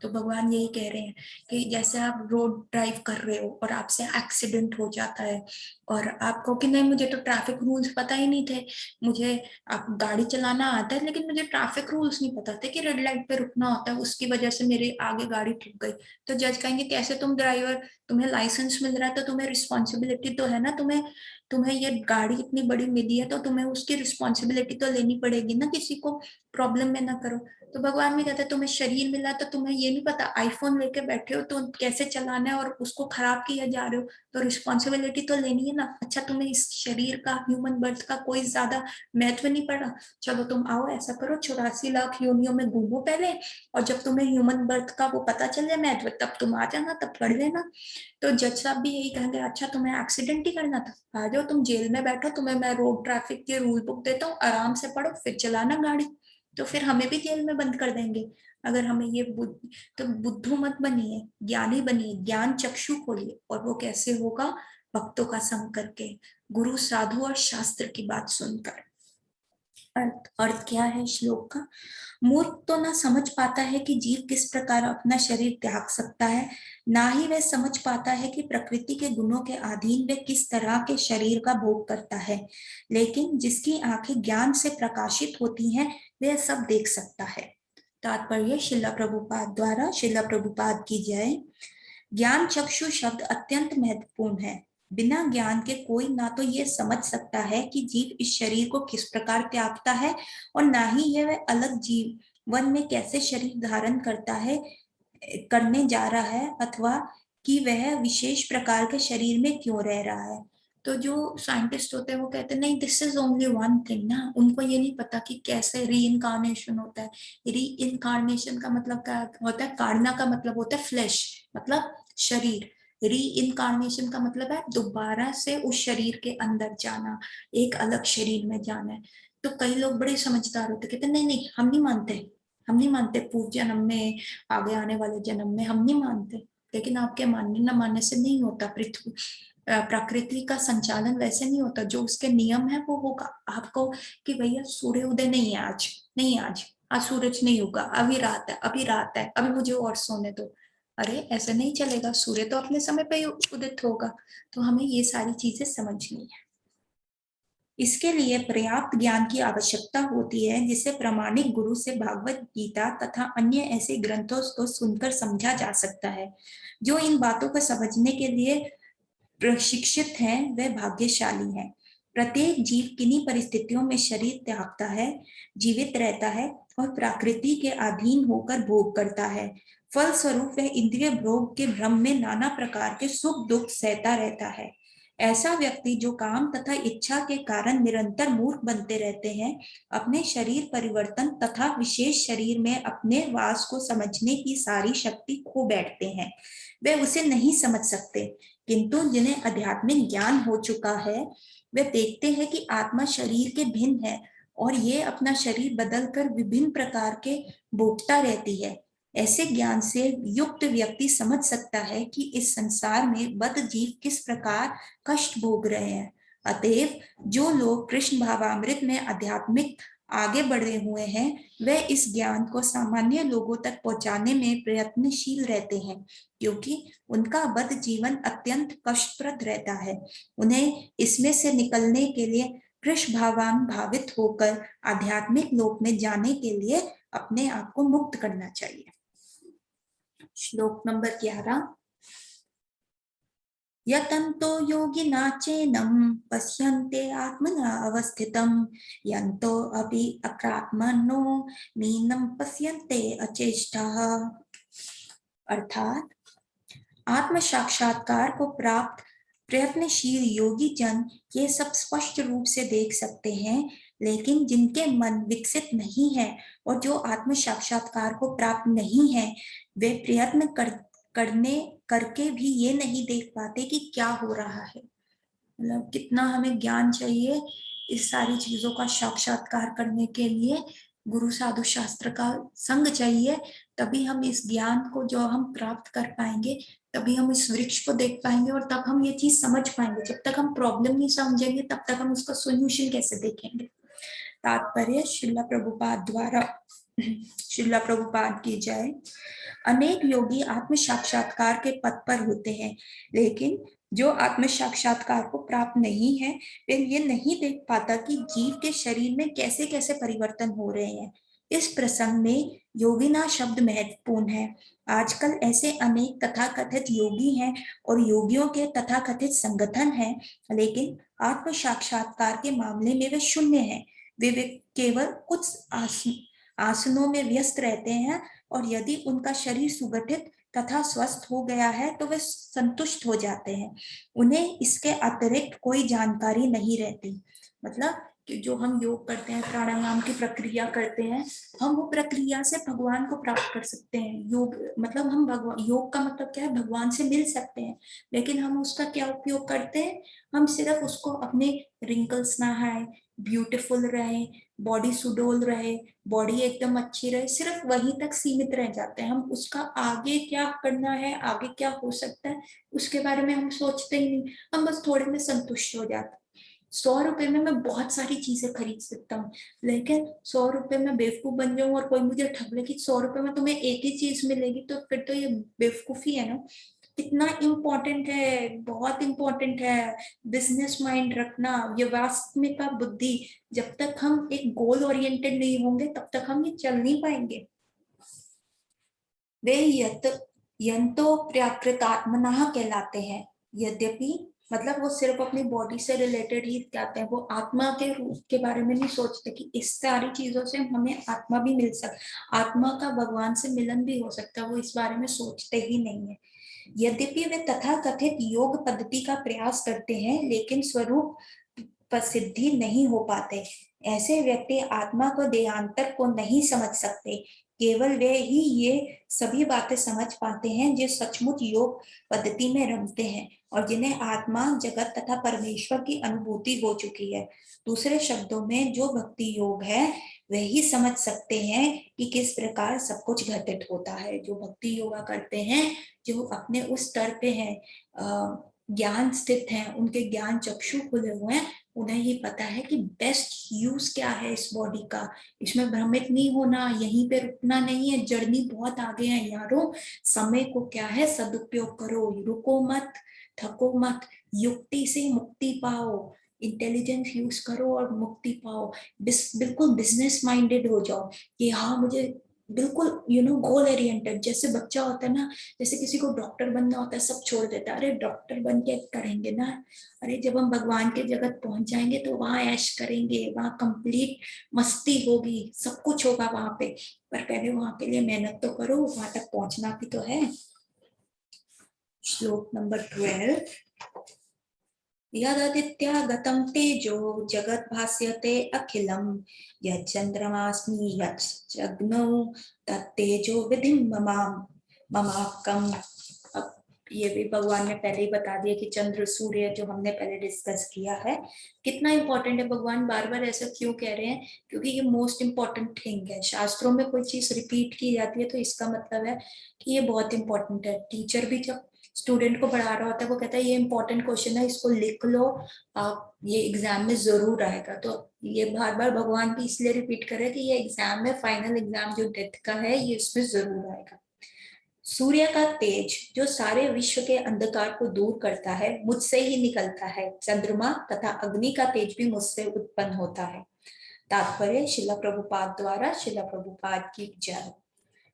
तो भगवान यही कह रहे हैं कि जैसे आप रोड ड्राइव कर रहे हो और आपसे एक्सीडेंट हो जाता है, और आपको कि नहीं मुझे तो ट्रैफिक रूल्स पता ही नहीं थे, मुझे आप गाड़ी चलाना आता है लेकिन मुझे ट्रैफिक रूल्स नहीं पता थे कि रेड लाइट पे रुकना होता है, उसकी वजह से मेरे आगे गाड़ी ठुक गई। तो जज कहेंगे कैसे तुम ड्राइवर, तुम्हें लाइसेंस मिल रहा है तो तुम्हें रिस्पॉन्सिबिलिटी तो है ना, तुम्हें तुम्हें ये गाड़ी इतनी बड़ी मिली है तो तुम्हें उसकी रिस्पॉन्सिबिलिटी तो लेनी पड़ेगी ना, किसी को प्रॉब्लम में ना करो। तो भगवान भी कहते हैं तुम्हें शरीर मिला तो तुम्हें ये नहीं पता, आईफोन लेके बैठे हो तो कैसे चलाना है और उसको खराब किया जा रहे हो, तो रिस्पॉन्सिबिलिटी तो लेनी है ना। अच्छा, तुम्हें इस शरीर का, ह्यूमन बर्थ का कोई ज्यादा महत्व नहीं पड़ा, चलो तुम आओ ऐसा करो 84 लाख योनियों में घूमो पहले, और जब तुम्हें ह्यूमन बर्थ का वो पता चल जाए महत्व, तब तुम आ जाना, तब पढ़ लेना। तो जज साहब भी यही कहेंगे, अच्छा तुम्हें एक्सीडेंट ही करना था, आ जाओ तुम जेल में बैठो, तुम्हें मैं रोड ट्रैफिक के रूल बुक देता हूँ, आराम से पढ़ो फिर चलाना गाड़ी। तो फिर हमें भी जेल में बंद कर देंगे अगर हमें ये तो बुद्धू मत बनिए, ज्ञानी बनिए, ज्ञान चक्षु खोलिए। और वो कैसे होगा? भक्तों का संग करके, गुरु, साधु और शास्त्र की बात सुनकर। अर्थ क्या है श्लोक का? मूर्ख तो ना समझ पाता है कि जीव किस प्रकार अपना शरीर त्याग सकता है, ना ही वह समझ पाता है कि प्रकृति के गुणों के अधीन वह किस तरह के शरीर का भोग करता है। लेकिन जिसकी आंखें ज्ञान से प्रकाशित होती हैं वह सब देख सकता है। तात्पर्य श्रील प्रभुपाद द्वारा, श्रील प्रभुपाद की जय। ज्ञान चक्षु शब्द अत्यंत महत्वपूर्ण है। बिना ज्ञान के कोई ना तो ये समझ सकता है कि जीव इस शरीर को किस प्रकार त्यागता है, और ना ही यह वह अलग जीवन में कैसे शरीर धारण करता है, करने जा रहा है, अथवा कि वह विशेष प्रकार के शरीर में क्यों रह रहा है। तो जो साइंटिस्ट होते हैं वो कहते हैं नहीं, this is only one thing ना, उनको ये नहीं पता कि कैसे री इनकारनेशन होता है। री इनकारनेशन का मतलब क्या होता है? कार्ना का मतलब होता है फ्लैश, मतलब शरीर। री इनकारनेशन का मतलब है दोबारा से उस शरीर के अंदर जाना, एक अलग शरीर में जाना है। तो कई लोग बड़े समझदार होते, कहते नहीं नहीं हम नहीं मानते, हम नहीं मानते पूर्व जन्म में, आगे आने वाले जन्म में, हम नहीं मानते। लेकिन आपके मानने न मानने से नहीं होता। पृथ्वी, प्रकृति का संचालन वैसे नहीं होता, जो उसके नियम है वो होगा। आपको कि भैया सूर्य उदय नहीं है आज, नहीं आज, आज सूरज नहीं होगा, अभी रात है, अभी रात है, अभी मुझे और सोने दो। अरे ऐसे नहीं चलेगा, सूर्य तो अपने समय पे ही उदित होगा। तो हमें ये सारी चीजें समझनी है। इसके लिए पर्याप्त ज्ञान की आवश्यकता होती है, जिसे प्रामाणिक गुरु से भागवत गीता तथा अन्य ऐसे ग्रंथों को सुनकर समझा जा सकता है। जो इन बातों को समझने के लिए प्रशिक्षित हैं, वे भाग्यशाली हैं। प्रत्येक जीव किन्हीं परिस्थितियों में शरीर त्यागता है, जीवित रहता है और प्रकृति के अधीन होकर भोग करता है। फलस्वरूप वह इंद्रिय भोग के भ्रम में नाना प्रकार के सुख दुख सहता रहता है। ऐसा व्यक्ति जो काम तथा इच्छा के कारण निरंतर मूर्ख बनते रहते हैं, अपने शरीर परिवर्तन तथा विशेष शरीर में अपने वास को समझने की सारी शक्ति खो बैठते हैं। वे उसे नहीं समझ सकते, किंतु जिन्हें आध्यात्मिक ज्ञान हो चुका है, वे देखते हैं कि आत्मा शरीर के भिन्न है और ये अपना शरीर बदलकर विभिन्न प्रकार के भोगता रहती है। ऐसे ज्ञान से युक्त व्यक्ति समझ सकता है कि इस संसार में बद्ध जीव किस प्रकार कष्ट भोग रहे हैं। अतएव जो लोग कृष्ण भावामृत में आध्यात्मिक आगे बढ़े हुए हैं, वे इस ज्ञान को सामान्य लोगों तक पहुंचाने में प्रयत्नशील रहते हैं, क्योंकि उनका बद्ध जीवन अत्यंत कष्टप्रद रहता है। उन्हें इसमें से निकलने के लिए कृष्ण भावान भावित होकर आध्यात्मिक लोक में जाने के लिए अपने आप को मुक्त करना चाहिए। श्लोक नंबर 11। यतन्तो योगिना चैनं पश्यन्ते आत्मना अवस्थितं, यन्तो अपि अक्रात्मनो मीनं पश्यन्ते अचेष्टाः। अर्थात आत्म साक्षात्कार को प्राप्त प्रयत्नशील योगी जन ये सब स्पष्ट रूप से देख सकते हैं, लेकिन जिनके मन विकसित नहीं है और जो आत्म साक्षात्कार को प्राप्त नहीं है, वे प्रयत्न करके भी ये नहीं देख पाते कि क्या हो रहा है। मतलब कितना हमें ज्ञान चाहिए इस सारी चीजों का साक्षात्कार करने के लिए। गुरु साधु शास्त्र का संग चाहिए, तभी हम इस ज्ञान को जो हम प्राप्त कर पाएंगे, तभी हम इस वृक्ष को देख पाएंगे और तब हम ये चीज समझ पाएंगे। जब तक हम प्रॉब्लम नहीं समझेंगे, तब तक हम उसका सोल्यूशन कैसे देखेंगे। तात्पर्य श्रील प्रभुपाद द्वारा। श्रील प्रभुपाद की जय। अनेक योगी आत्म साक्षात्कार के पथ पर होते हैं, लेकिन जो आत्म साक्षात्कार को प्राप्त नहीं है, वे ये नहीं देख पाता कि जीव के शरीर में कैसे कैसे परिवर्तन हो रहे हैं। इस प्रसंग में योगिना शब्द महत्वपूर्ण है। आजकल ऐसे अनेक तथाकथित योगी हैं और योगियों के तथाकथित संगठन हैं, लेकिन आत्म साक्षात्कार के मामले में वे शून्य हैं। वे केवल कुछ आसनों में व्यस्त रहते हैं और यदि उनका शरीर सुगठित तथा स्वस्थ हो गया है तो वे संतुष्ट हो जाते हैं। उन्हें इसके अतिरिक्त कोई जानकारी नहीं रहती। मतलब कि जो हम योग करते हैं, प्राणायाम की प्रक्रिया करते हैं, हम वो प्रक्रिया से भगवान को प्राप्त कर सकते हैं। योग मतलब हम भगवान, योग का मतलब क्या है, भगवान से मिल सकते हैं। लेकिन हम उसका क्या उपयोग करते हैं? हम सिर्फ उसको अपने रिंकल्स ना आए, ब्यूटीफुल रहे, बॉडी सुडोल रहे, बॉडी एकदम अच्छी रहे, सिर्फ वहीं तक सीमित रह जाते हैं। हम उसका आगे क्या करना है, आगे क्या हो सकता है, उसके बारे में हम सोचते ही नहीं। हम बस थोड़े में संतुष्ट हो जाते हैं। 100 रुपए में मैं बहुत सारी चीजें खरीद सकता हूँ, लेकिन 100 रुपए में बेवकूफ बन जाऊं और कोई मुझे ठग ले कि 100 रुपए में तुम्हें एक ही चीज मिलेगी, तो फिर तो ये बेवकूफी है ना। कितना इम्पोर्टेंट है, बहुत इम्पोर्टेंट है बिजनेस माइंड रखना, ये वास्तविक बुद्धि। जब तक हम एक गोल ओरिएंटेड नहीं होंगे, तब तक हम ये चल नहीं पाएंगे। वे यंतो प्राकृतात्मनः कहलाते हैं। यद्यपि मतलब वो सिर्फ अपनी बॉडी से रिलेटेड ही कहते हैं, वो आत्मा के रूप के बारे में नहीं सोचते कि इस सारी चीजों से हमें आत्मा भी मिल सकता, आत्मा का भगवान से मिलन भी हो सकता है, वो इस बारे में सोचते ही नहीं है। यद्यपि वे तथाकथित योग पद्धति का प्रयास करते हैं, लेकिन स्वरूप प्रसिद्धि नहीं हो पाते। ऐसे व्यक्ति आत्मा को देहांतर को नहीं समझ सकते। केवल वे ही ये सभी बातें समझ पाते हैं जो सचमुच योग पद्धति में रमते हैं और जिन्हें आत्मा, जगत तथा परमेश्वर की अनुभूति हो चुकी है। दूसरे शब्दों में, जो भक्ति योग है वे ही समझ सकते हैं कि किस प्रकार सब कुछ घटित होता है। जो भक्ति योगा करते हैं, जो अपने उस स्तर पे हैं, ज्ञान स्थित हैं, उनके ज्ञान चक्षु खुले हुए हैं, उन्हें ही पता है कि बेस्ट यूज क्या है इस बॉडी का। इसमें भ्रमित नहीं होना, यहीं पे रुकना नहीं है। जर्नी बहुत आगे है यारों, समय को क्या है सदुपयोग करो, रुको मत, थको मत, युक्ति से मुक्ति पाओ। इंटेलिजेंस यूज करो और मुक्ति पाओ। बिल्कुल बिजनेस माइंडेड हो जाओ कि हाँ मुझे बिल्कुल गोल ओरिएंटेड। जैसे बच्चा होता है ना, जैसे किसी को डॉक्टर बनना होता है, सब छोड़ देता है, अरे डॉक्टर बन के करेंगे ना, अरे जब हम भगवान के जगत पहुंच जाएंगे तो वहां ऐश करेंगे, वहां कंप्लीट मस्ती होगी, सब कुछ होगा वहां पे। पर पहले वहां के लिए मेहनत तो करो, वहां तक पहुंचना भी तो है। श्लोक नंबर 12। यददित्या गतं तेजो जगत भास्यते अखिलम यच्चंद्रमास्मि यच्चग्नौ तत्तेजो विधिं ममाकम। अब ये भी भगवान ने पहले ही बता दिया कि चंद्र सूर्य जो हमने पहले डिस्कस किया है कितना इंपॉर्टेंट है। भगवान बार बार ऐसा क्यों कह रहे हैं? क्योंकि ये मोस्ट इंपॉर्टेंट थिंग है। शास्त्रों में कोई चीज रिपीट की जाती है तो इसका मतलब है कि ये बहुत इंपॉर्टेंट है। टीचर भी जब स्टूडेंट को पढ़ा रहा होता है वो कहता है ये इंपॉर्टेंट क्वेश्चन है, इसको लिख लो, आप ये एग्जाम में जरूर आएगा। तो ये बार बार भगवान भी इसलिए रिपीट कर रहे हैं कि ये एग्जाम में, फाइनल एग्जाम जो डेथ का है, ये उसमें जरूर आएगा। सूर्य का तेज जो सारे विश्व के अंधकार को दूर करता है मुझसे ही निकलता है। चंद्रमा तथा अग्नि का तेज भी मुझसे उत्पन्न होता है। तात्पर्य शिला प्रभुपाद द्वारा। शिला प्रभुपाद की जय।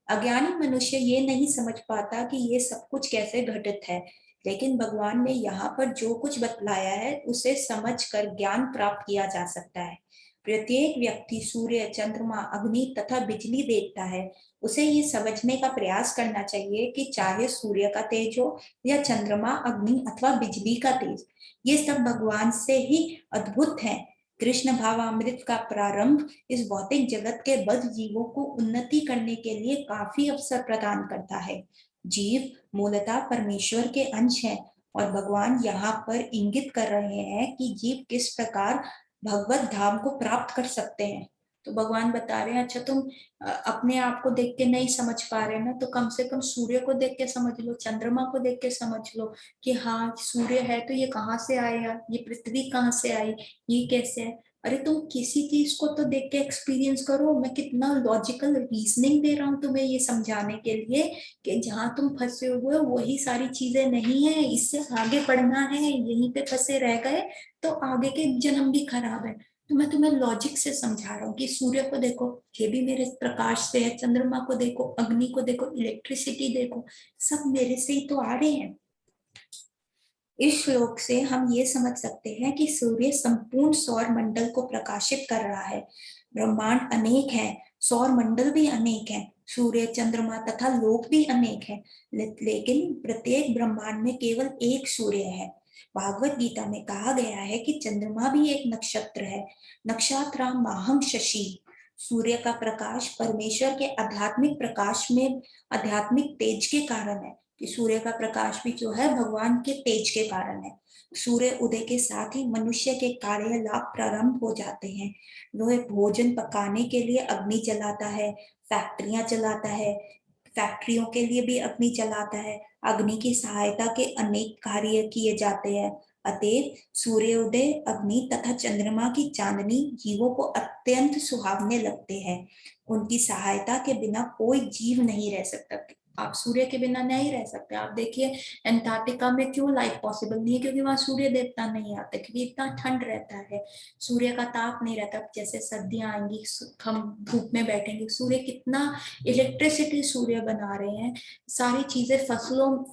अज्ञानी मनुष्य ये नहीं समझ पाता कि ये सब कुछ कैसे घटित है, लेकिन भगवान ने यहाँ पर जो कुछ बतलाया है उसे समझकर ज्ञान प्राप्त किया जा सकता है। प्रत्येक व्यक्ति सूर्य, चंद्रमा, अग्नि तथा बिजली देखता है। उसे ये समझने का प्रयास करना चाहिए कि चाहे सूर्य का तेज हो या चंद्रमा, अग्नि अथवा बिजली का तेज, ये सब भगवान से ही अद्भुत है। कृष्ण भावामृत का प्रारंभ इस भौतिक जगत के बद्ध जीवों को उन्नति करने के लिए काफी अवसर प्रदान करता है। जीव मूलतः परमेश्वर के अंश हैं और भगवान यहाँ पर इंगित कर रहे हैं कि जीव किस प्रकार भगवत धाम को प्राप्त कर सकते हैं। तो भगवान बता रहे हैं अच्छा तुम अपने आप को देख के नहीं समझ पा रहे ना, तो कम से कम सूर्य को देख के समझ लो, चंद्रमा को देख के समझ लो कि हाँ सूर्य है तो ये कहाँ से आया, ये पृथ्वी कहाँ से आई, ये कैसे है। अरे तुम किसी चीज को तो देख के एक्सपीरियंस करो। मैं कितना लॉजिकल रीजनिंग दे रहा हूँ तुम्हें ये समझाने के लिए कि जहां तुम फंसे हुए हो वही सारी चीजें नहीं है, इससे आगे बढ़ना है। यहीं पे फंसे रह गए तो आगे के जन्म भी खराब है। तो मैं तुम्हें लॉजिक से समझा रहा हूँ कि सूर्य को देखो, ये भी मेरे प्रकाश से है, चंद्रमा को देखो, अग्नि को देखो, इलेक्ट्रिसिटी देखो, सब मेरे से ही तो आ रहे हैं। इस श्लोक से हम ये समझ सकते हैं कि सूर्य संपूर्ण सौर मंडल को प्रकाशित कर रहा है। ब्रह्मांड अनेक है, सौर मंडल भी अनेक है, सूर्य, चंद्रमा तथा लोक भी अनेक है, लेकिन प्रत्येक ब्रह्मांड में केवल एक सूर्य है। भागवत गीता में कहा गया है कि चंद्रमा भी एक नक्षत्र है। नक्षत्रा माहम शशि। सूर्य का प्रकाश परमेश्वर के आध्यात्मिक प्रकाश में आध्यात्मिक तेज के कारण है। कि सूर्य का प्रकाश भी जो है भगवान के तेज के कारण है। सूर्य उदय के साथ ही मनुष्य के कार्य लाभ प्रारंभ हो जाते हैं। वह भोजन पकाने के लिए अग्नि जलाता है, फैक्ट्रियां चलाता है, फैक्ट्रियों के लिए भी अग्नि चलाता है। अग्नि की सहायता के अनेक कार्य किए जाते हैं। अतएव सूर्योदय, अग्नि तथा चंद्रमा की चांदनी जीवों को अत्यंत सुहावने लगते हैं। उनकी सहायता के बिना कोई जीव नहीं रह सकता। आप सूर्य के बिना नहीं रह सकते। आप देखिए अंटार्कटिका में क्यों लाइफ पॉसिबल नहीं है, क्योंकि वहां सूर्य देवता नहीं आते, क्योंकि इतना ठंड रहता है, सूर्य का ताप नहीं रहता। जैसे सर्दियां आएंगी, हम धूप में बैठेंगे, सूर्य कितना इलेक्ट्रिसिटी सूर्य बना रहे हैं। सारी चीजें,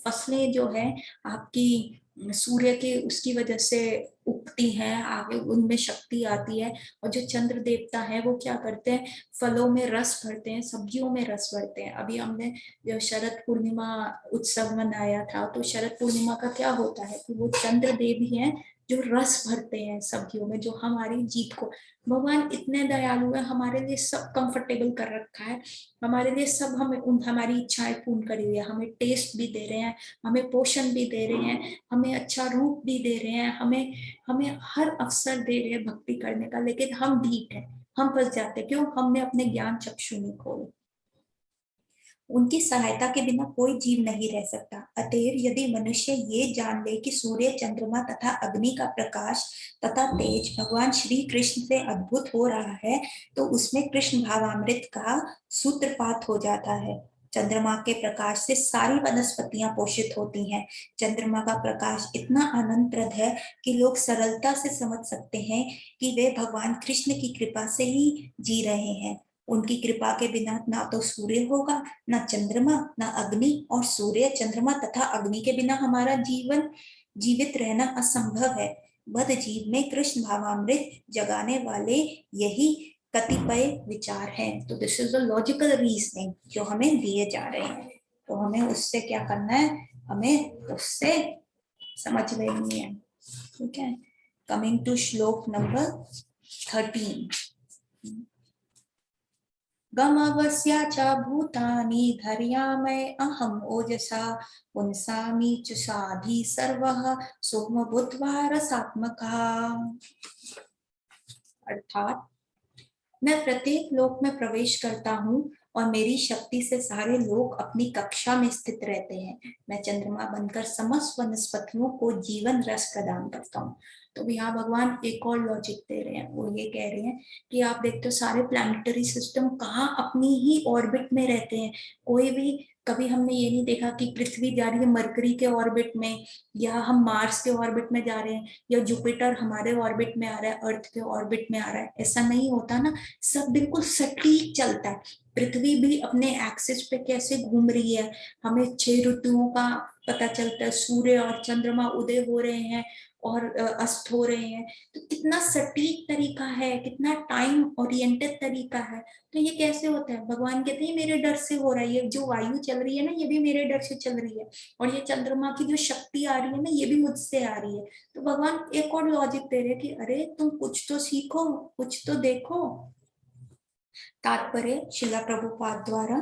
फसलें जो है आपकी सूर्य के उसकी वजह से उगती हैं, आगे उनमें शक्ति आती है। और जो चंद्र देवता है वो क्या करते हैं, फलों में रस भरते हैं, सब्जियों में रस भरते हैं। अभी हमने जो शरद पूर्णिमा उत्सव मनाया था, तो शरद पूर्णिमा का क्या होता है कि वो चंद्र देव ही हैं जो रस भरते हैं सब्जियों में, जो हमारी जीत को, भगवान इतने दयालु है, हमारे लिए सब कंफर्टेबल कर रखा है, हमारे लिए सब, हमें हमारी इच्छाएं पूर्ण करी हुई है, हमें टेस्ट भी दे रहे हैं, हमें पोषण भी दे रहे हैं, हमें अच्छा रूप भी दे रहे हैं, हमें हमें हर अवसर दे रहे हैं भक्ति करने का। लेकिन हम ढीठ है, हम फंस जाते, क्यों? हमने अपने ज्ञान चक्षु नहीं खोले। उनकी सहायता के बिना कोई जीव नहीं रह सकता। अतएव यदि मनुष्य ये जान ले कि सूर्य, चंद्रमा तथा अग्नि का प्रकाश तथा तेज भगवान श्री कृष्ण से अद्भुत हो रहा है, तो उसमें कृष्ण भावामृत का सूत्रपात हो जाता है। चंद्रमा के प्रकाश से सारी वनस्पतियां पोषित होती हैं। चंद्रमा का प्रकाश इतना आनंदप्रद है कि लोग सरलता से समझ सकते हैं कि वे भगवान कृष्ण की कृपा से ही जी रहे हैं। उनकी कृपा के बिना ना तो सूर्य होगा, ना चंद्रमा, ना अग्नि, और सूर्य, चंद्रमा तथा अग्नि के बिना हमारा जीवन जीवित रहना असंभव है। बद्ध जीव में कृष्ण भावामृत जगाने वाले यही कतिपय विचार हैं। तो this is the logical reasoning जो हमें दिए जा रहे हैं। तो हमें उससे क्या करना है, हमें उससे समझ लेनी है। ठीक है, कमिंग टू श्लोक नंबर 13। गमवस्या च भूतानि धर्यामय अहम ओजसा पुंसामि च साधि सर्वः सोम भूत्वा रसात्मकः। अर्थात मैं प्रत्येक लोक में प्रवेश करता हूँ और मेरी शक्ति से सारे लोग अपनी कक्षा में स्थित रहते हैं। मैं चंद्रमा बनकर समस्त वनस्पतियों को जीवन रस प्रदान करता हूँ। तो यहाँ भगवान एक और लॉजिक दे रहे हैं। वो ये कह रहे हैं कि आप देखते हो सारे प्लैनेटरी सिस्टम कहाँ अपनी ही ऑर्बिट में रहते हैं। कोई भी कभी हमने ये नहीं देखा कि पृथ्वी जा रही है मरकरी के ऑर्बिट में, या हम मार्स के ऑर्बिट में जा रहे हैं, या जुपिटर हमारे ऑर्बिट में आ रहा है, अर्थ के ऑर्बिट में आ रहा है। ऐसा नहीं होता ना, सब बिल्कुल सटीक चलता है। पृथ्वी भी अपने एक्सिस पे कैसे घूम रही है, हमें 6 ऋतुओं का पता चलता है। सूर्य और चंद्रमा उदय हो रहे हैं और अस्त हो रहे हैं। तो कितना सटीक तरीका है, कितना टाइम ओरिएंटेड तरीका है। तो ये कैसे होता है? भगवान कहते हैं मेरे डर से हो रहा है। ये जो वायु चल रही है ना, ये भी मेरे डर से चल रही है। और ये चंद्रमा की जो शक्ति आ रही है ना, ये भी मुझसे आ रही है। तो भगवान एक और लॉजिक दे रहे हैं कि अरे तुम कुछ तो सीखो, कुछ तो देखो। तात्पर्य शिला प्रभुपाद द्वारा,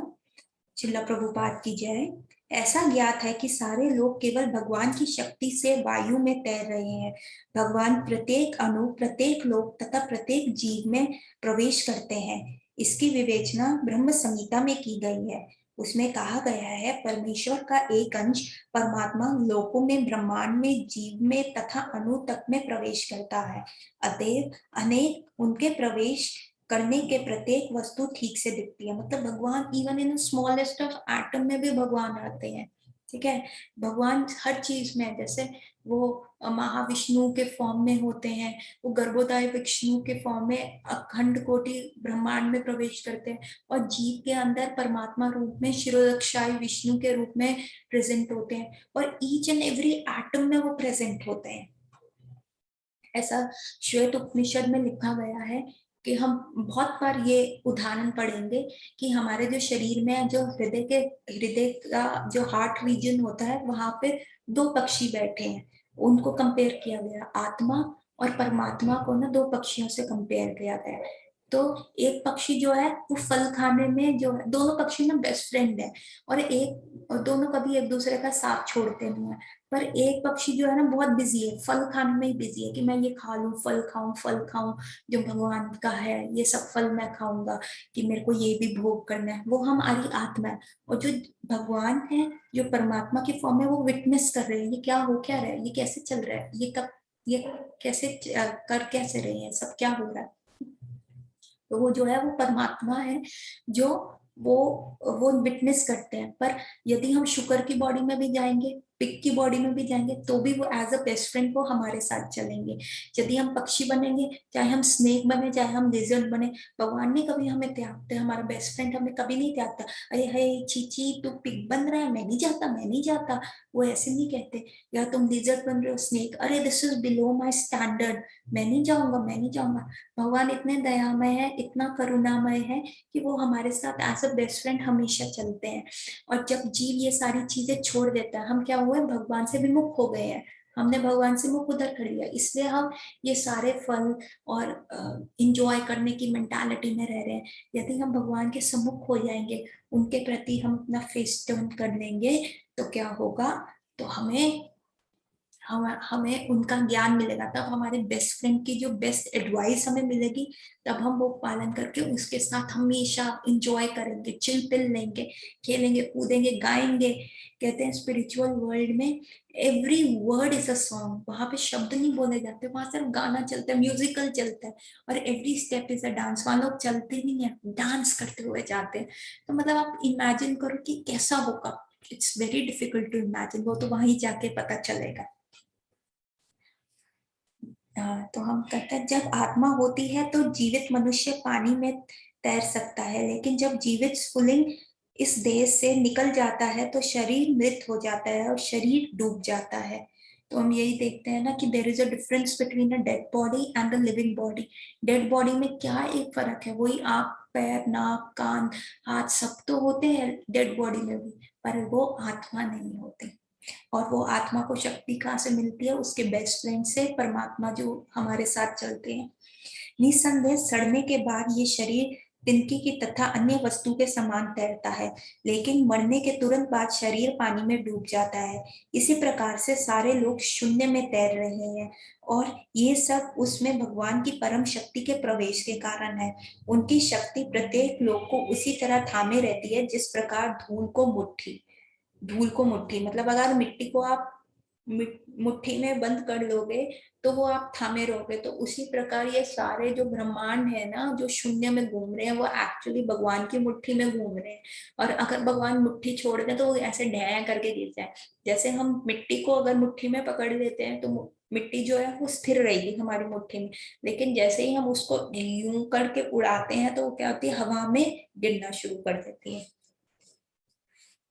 शिला प्रभुपाद की जय। ऐसा ज्ञात है कि सारे लोग केवल भगवान की शक्ति से वायु में तैर रहे हैं। भगवान प्रत्येक अणु, प्रत्येक लोक तथा प्रत्येक जीव में प्रवेश करते हैं। इसकी विवेचना ब्रह्म संहिता में की गई है। उसमें कहा गया है परमेश्वर का एक अंश परमात्मा लोकों में, ब्रह्मांड में, जीव में तथा अणु तक में प्रवेश करता है। अतएव अनेक उनके प्रवेश करने के प्रत्येक वस्तु ठीक से दिखती है। मतलब भगवान even in smallest of atom में भी भगवान आते हैं। ठीक है, भगवान हर चीज में, जैसे वो महाविष्णु के फॉर्म में होते हैं, वो गर्भोदय विष्णु के फॉर्म में अखंड कोटि ब्रह्मांड में प्रवेश करते हैं, और जीव के अंदर परमात्मा रूप में शिरोदक्षाई विष्णु के रूप में प्रेजेंट होते हैं, और ईच एंड एवरी एटम में वो प्रेजेंट होते हैं। ऐसा श्वेत उपनिषद में लिखा गया है कि हम बहुत बार ये उदाहरण पढ़ेंगे कि हमारे जो शरीर में जो हृदय का जो हार्ट रीजन होता है, वहां पे 2 पक्षी बैठे हैं। उनको कंपेयर किया गया, आत्मा और परमात्मा को ना 2 पक्षियों से कंपेयर किया गया। तो एक पक्षी जो है वो फल खाने में, जो है दोनों पक्षी ना बेस्ट फ्रेंड है, और दोनों कभी एक दूसरे का साथ छोड़ते नहीं है। पर एक पक्षी जो है ना बहुत बिजी है, फल खाने में ही बिजी है कि मैं ये खा लूं, फल खाऊं, फल खाऊं, जो भगवान का है ये सब फल मैं खाऊंगा, कि मेरे को ये भी भोग करना है। वो हमारी आत्मा है। और जो भगवान है, जो परमात्मा की फॉर्म है, वो विटनेस कर रहे हैं ये क्या हो क्या रहा है, ये कैसे चल रहा है, ये कब, ये कैसे कर कैसे रहे हैं, सब क्या हो रहा है। तो वो जो है वो परमात्मा है, जो वो वो विटनेस करते हैं। पर यदि हम शुक्र की बॉडी में भी जाएंगे, पिग की बॉडी में भी जाएंगे, तो भी वो एज अ बेस्ट फ्रेंड वो हमारे साथ चलेंगे। यदि हम पक्षी बनेंगे, चाहे हम स्नेक बने, चाहे हम लिजर्ड बने, भगवान ने कभी हमें त्यागते, हमारा बेस्ट फ्रेंड हमें कभी नहीं त्यागता। अरे है चीची तू पिग बन रहा है, मैं नहीं जाता, मैं नहीं जाता, वो ऐसे नहीं कहते। या तुम लिजर्ड बन रहे हो, स्नेक, अरे this is below my standard, मैं नहीं जाऊंगा, मैं नहीं जाऊंगा। भगवान इतने दयामय है, इतना करुणामय है कि वो हमारे साथ एज अ बेस्ट फ्रेंड हमेशा चलते हैं। और जब जीव ये सारी चीजें छोड़ देता है, हम क्या हुए, भगवान से विमुख हो गए हैं। हमने भगवान से मुख उधर कर लिया, इसलिए हम ये सारे फल और इंजॉय करने की मेंटालिटी में रह रहे हैं। यदि हम भगवान के सम्मुख हो जाएंगे, उनके प्रति हम अपना फेस टर्न कर लेंगे, तो क्या होगा, तो हमें हमें उनका ज्ञान मिलेगा, तब हमारे बेस्ट फ्रेंड की जो बेस्ट एडवाइस हमें मिलेगी, तब हम वो पालन करके उसके साथ हमेशा इंजॉय करेंगे, चिल पिल लेंगे, खेलेंगे कूदेंगे गाएंगे। कहते हैं स्पिरिचुअल वर्ल्ड में every word is a song, वहां पे शब्द नहीं बोले जाते, वहां सिर्फ गाना चलता है, म्यूजिकल चलता है, और every step is a dance. वहां लोग चलते नहीं है, डांस करते हुए जाते हैं। तो मतलब आप इमेजिन करो कि कैसा होगा। It's very difficult to imagine, वो तो वहीं जाके पता चलेगा। तो हम कहते हैं जब आत्मा होती है तो जीवित मनुष्य पानी में तैर सकता है, लेकिन जब जीवित स्फुलिंग इस देह से निकल जाता है तो शरीर मृत हो जाता है और शरीर डूब जाता है। तो हम यही देखते हैं ना कि there is a difference between a dead body and a living body. Dead body में क्या एक फर्क है, वही आंख पैर नाक कान हाथ सब तो होते हैं डेड बॉडी में भी, पर वो आत्मा नहीं होती। और वो आत्मा को शक्ति कहाँ से मिलती है, उसके बेस्ट फ्रेंड से, परमात्मा जो हमारे साथ चलते हैं। निसंदेह सड़ने के बाद ये शरीर तिनकी की तथा अन्य वस्तु के समान तैरता है, लेकिन मरने के तुरंत बाद शरीर पानी में डूब जाता है। इसी प्रकार से सारे लोग शून्य में तैर रहे हैं, और ये सब उसमें भगवान की परम शक्ति के प्रवेश के कारण है। उनकी शक्ति प्रत्येक लोग को उसी तरह थामे रहती है जिस प्रकार धूल को मुट्ठी, मतलब अगर मिट्टी को आप मुट्ठी में बंद कर लोगे तो वो आप थामे रहोगे, तो उसी प्रकार ये सारे जो ब्रह्मांड है ना, जो शून्य में घूम रहे हैं, वो एक्चुअली भगवान की मुट्ठी में घूम रहे हैं। और अगर भगवान मुट्ठी छोड़ दें तो वो ऐसे ढह करके गिर जाए। जैसे हम मिट्टी को अगर मुट्ठी में पकड़ लेते हैं तो मिट्टी जो है वो स्थिर रहेगी हमारी मुट्ठी में, लेकिन जैसे ही हम उसको यूं करके उड़ाते हैं तो वो क्या होती है, हवा में गिरना शुरू कर देती है।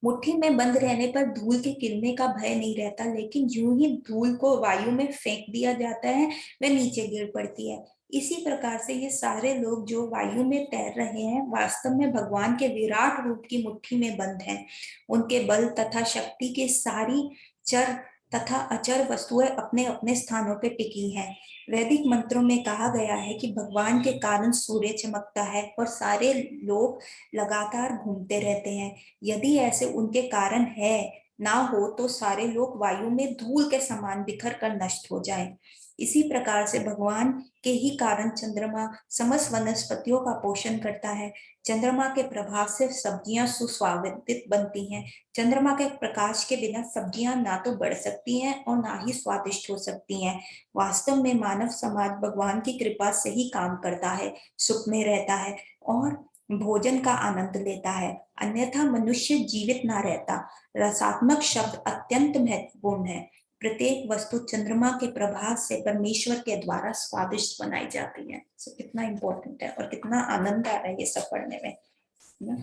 मुट्ठी में बंद रहने पर धूल के गिरने का भय नहीं रहता, लेकिन यूं ही धूल को वायु में फेंक दिया जाता है, वह नीचे गिर पड़ती है। इसी प्रकार से ये सारे लोग जो वायु में तैर रहे हैं, वास्तव में भगवान के विराट रूप की मुट्ठी में बंद हैं। उनके बल तथा शक्ति के सारी चर तथा अचर वस्तुएं अपने अपने स्थानों पर टिकी हैं। वैदिक मंत्रों में कहा गया है कि भगवान के कारण सूर्य चमकता है और सारे लोग लगातार घूमते रहते हैं। यदि ऐसे उनके कारण है ना हो तो सारे लोग वायु में धूल के समान बिखर कर नष्ट हो जाएं। इसी प्रकार से भगवान के ही कारण चंद्रमा समस्त वनस्पतियों का पोषण करता है। चंद्रमा के प्रभाव से सब्जियां सुस्वादित बनती हैं। चंद्रमा के प्रकाश के बिना सब्जियां ना तो बढ़ सकती हैं और ना ही स्वादिष्ट हो सकती हैं। वास्तव में मानव समाज भगवान की कृपा से ही काम करता है, सुख में रहता है और भोजन का आनंद लेता है, अन्यथा मनुष्य जीवित ना रहता। रसात्मक शब्द अत्यंत महत्वपूर्ण है। प्रत्येक वस्तु चंद्रमा के प्रभाव से परमेश्वर के द्वारा स्वादिष्ट बनाई जाती है। so, कितना इंपॉर्टेंट है और कितना आनंद आ रहा है ये सब पढ़ने में ना?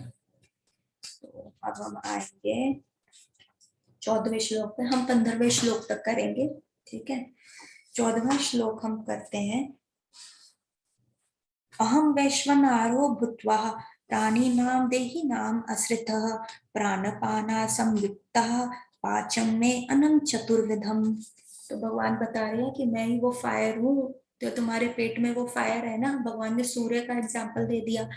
तो अब हम आएंगे 14वें श्लोक पे, हम 15वें श्लोक तक करेंगे, ठीक है। 14वां श्लोक हम करते हैं। अहम वैश्वनारो भूत्वा प्राणिनां देहिनां आश्रितः प्राणपाना संयुक्तः पाचम में अनंत चतुर्विधम। तो भगवान बता रहे हैं कि मैं ही वो फायर हूँ, जो तुम्हारे पेट में वो फायर है ना। भगवान ने सूर्य का एग्जाम्पल दे दिया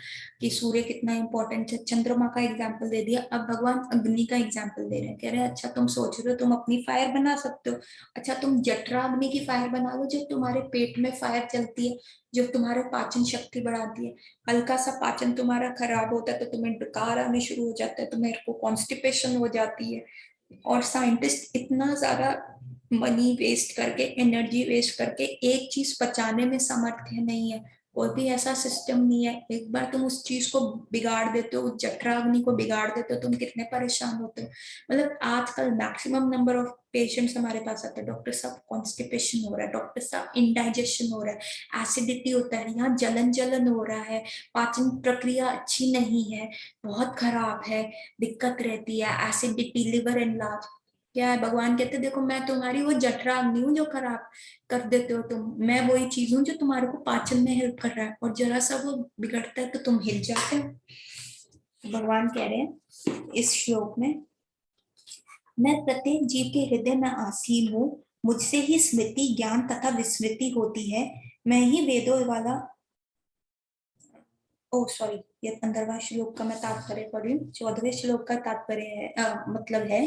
कि सूर्य कितना इंपॉर्टेंट है, चंद्रमा का एग्जाम्पल दे दिया, अब भगवान अग्नि का एग्जाम्पल दे रहे हैं। कह रहे हैं अच्छा तुम सोच रहे हो तुम अपनी फायर बना सकते हो, अच्छा तुम जठराग्नि की फायर बना लो, जो तुम्हारे पेट में फायर चलती है, जो तुम्हारे पाचन शक्ति बढ़ाती है। हल्का सा पाचन तुम्हारा खराब होता है तो तुम्हें डकार आने शुरू हो जाता है, तुम्हें को कॉन्स्टिपेशन हो जाती है। और साइंटिस्ट इतना ज्यादा मनी वेस्ट करके एनर्जी वेस्ट करके एक चीज पचाने में समर्थ नहीं है। कोई भी ऐसा सिस्टम नहीं है, एक बार तुम उस चीज को बिगाड़ देते हो, जठराग्नि को बिगाड़ देते हो, तुम कितने परेशान होते हो। मतलब आजकल मैक्सिमम नंबर ऑफ पेशेंट्स हमारे पास आते हैं, डॉक्टर साहब कॉन्स्टिपेशन हो रहा है, डॉक्टर साहब इंडाइजेशन हो रहा है, एसिडिटी होता है, यहाँ जलन जलन हो रहा है, पाचन प्रक्रिया अच्छी नहीं है, बहुत खराब है, दिक्कत रहती है, एसिडिटी लिवर एनलार्ज। क्या है, भगवान कहते देखो मैं तुम्हारी वो जठराग्नि हूँ जो खराब कर देते हो तुम, मैं वही चीज हूँ जो तुम्हारे को पाचन में हेल्प कर रहा है, और जरा सा वो बिगड़ता है तो तुम हिल जाते हो। भगवान कह रहे हैं इस श्लोक में, मैं प्रत्येक जीव के हृदय में आसीन हूँ, मुझसे ही स्मृति ज्ञान तथा विस्मृति होती है। मैं ही वेदों वाला ओ सॉरी, ये 15वां श्लोक का मैं तात्पर्य पढ़ रही हूँ। 14वें श्लोक का तात्पर्य है मतलब है,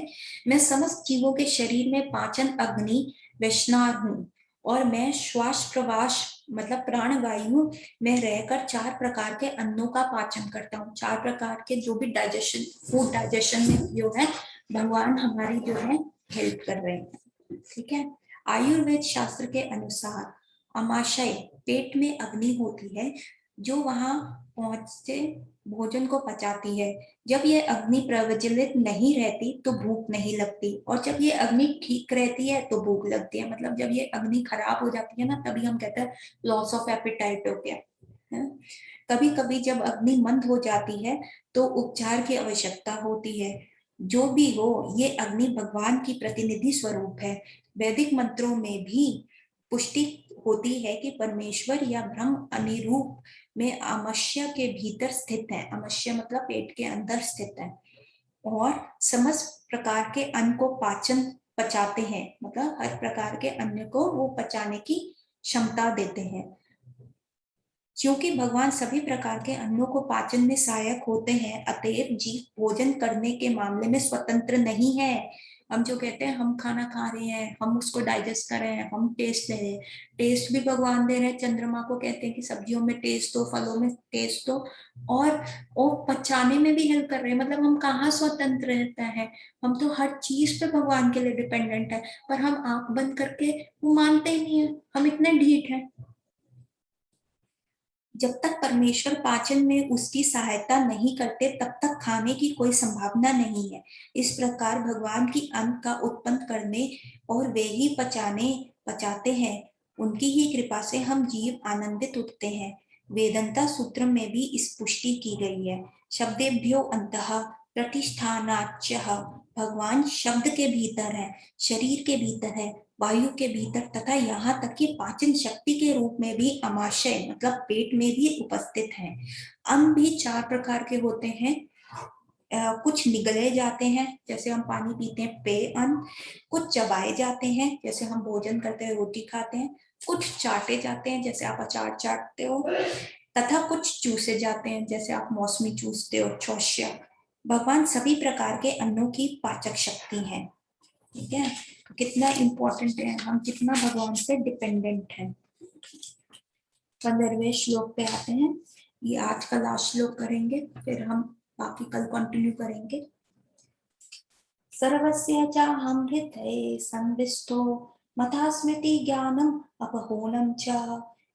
मैं समस्त जीवों के शरीर में पाचन अग्नि वैष्णव हूँ, और मैं श्वास प्रवास मतलब प्राणवायु में रहकर 4 प्रकार के अन्नों का पाचन करता हूँ। 4 प्रकार के जो भी डाइजेशन, फूड डाइजेशन में जो है भगवान हमारी जो है हेल्प कर रहे हैं। ठीक है। आयुर्वेद शास्त्र के अनुसार अमाशय पेट में अग्नि होती है जो वहां पहुंचते भोजन को पचाती है। जब ये अग्नि प्रज्वलित नहीं रहती तो भूख नहीं लगती, और जब ये अग्नि ठीक रहती है तो भूख लगती है। मतलब जब ये अग्नि खराब हो जाती है ना, तभी हम कहते हैं लॉस ऑफ एपेटाइट हो गया है। कभी कभी जब अग्नि मंद हो जाती है तो उपचार की आवश्यकता होती है। जो भी हो, ये अग्नि भगवान की प्रतिनिधि स्वरूप है। वैदिक मंत्रों में भी पुष्टि होती है कि परमेश्वर या ब्रह्म अनिरूप में अमस्य के भीतर स्थित है। अमस्य मतलब पेट के अंदर स्थित है, और समस्त प्रकार के अन्न को पाचन पचाते हैं। मतलब हर प्रकार के अन्न को वो पचाने की क्षमता देते हैं। क्योंकि भगवान सभी प्रकार के अन्नों को पाचन में सहायक होते हैं, अतएव जीव भोजन करने के मामले में स्वतंत्र नहीं है। हम जो कहते हैं हम खाना खा रहे हैं, हम उसको डाइजेस्ट कर रहे हैं, हम टेस्ट ले रहे हैं, टेस्ट भी भगवान दे रहे हैं। चंद्रमा को कहते हैं कि सब्जियों में टेस्ट दो, फलों में टेस्ट दो, और पचाने में भी हेल्प कर रहे हैं। मतलब हम कहाँ स्वतंत्र रहता है, हम तो हर चीज पे भगवान के लिए डिपेंडेंट है, पर हम आंख बंद करके वो मानते ही नहीं है, हम इतने ढीठ हैं। जब तक परमेश्वर पाचन में उसकी सहायता नहीं करते तब तक खाने की कोई संभावना नहीं है। इस प्रकार भगवान की अन्न का उत्पन्न करने और वे ही पचाते हैं, उनकी ही कृपा से हम जीव आनंदित उठते हैं। वेदंता सूत्र में भी इस पुष्टि की गई है। शब्देभ्यो अंतः प्रतिष्ठानाच्च, भगवान शब्द के भीतर है, शरीर के भीतर है, वायु के भीतर, तथा यहाँ तक कि पाचन शक्ति के रूप में भी अमाशय मतलब पेट में भी उपस्थित है। अन्न भी 4 प्रकार के होते हैं। कुछ निगले जाते हैं, जैसे हम पानी पीते हैं पेय अन्न। कुछ चबाए जाते हैं, जैसे हम भोजन करते हैं रोटी खाते हैं। कुछ चाटे जाते हैं, जैसे आप अचार चाटते हो, तथा कुछ चूसे जाते हैं, जैसे आप मौसमी चूसते हो, चौष्य। भगवान सभी प्रकार के अन्नों की पाचक शक्ति है। ठीक है, तो कितना इम्पोर्टेंट है, हम कितना भगवान से डिपेंडेंट है। 15वें श्लोक पे आते हैं। ये आज का लास्ट श्लोक करेंगे, फिर हम बाकी कल कंटिन्यू करेंगे। सर्वस्य चाहं हृदये संविष्टो मथा स्मृति ज्ञानम अपहूनम च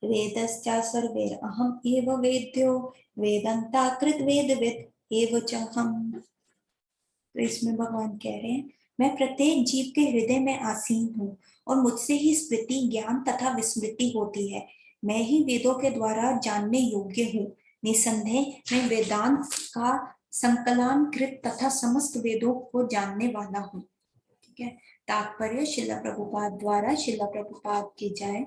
वेदश्च सर्वैरहम् एव वेद्यो वेदन्ता कृत वेदविद एव च हम। तो इसमें भगवान कह रहे हैं, मैं प्रत्येक जीव के हृदय में आसीन हूँ, और मुझसे ही स्मृति ज्ञान तथा विस्मृति होती है। मैं ही वेदों के द्वारा जानने योग्य हूँ। निसंदेह मैं वेदांत का संकलन कृत तथा समस्त वेदों को जानने वाला हूँ। ठीक है। तात्पर्य शिला प्रभुपाद द्वारा, शिला प्रभुपाद की जाए।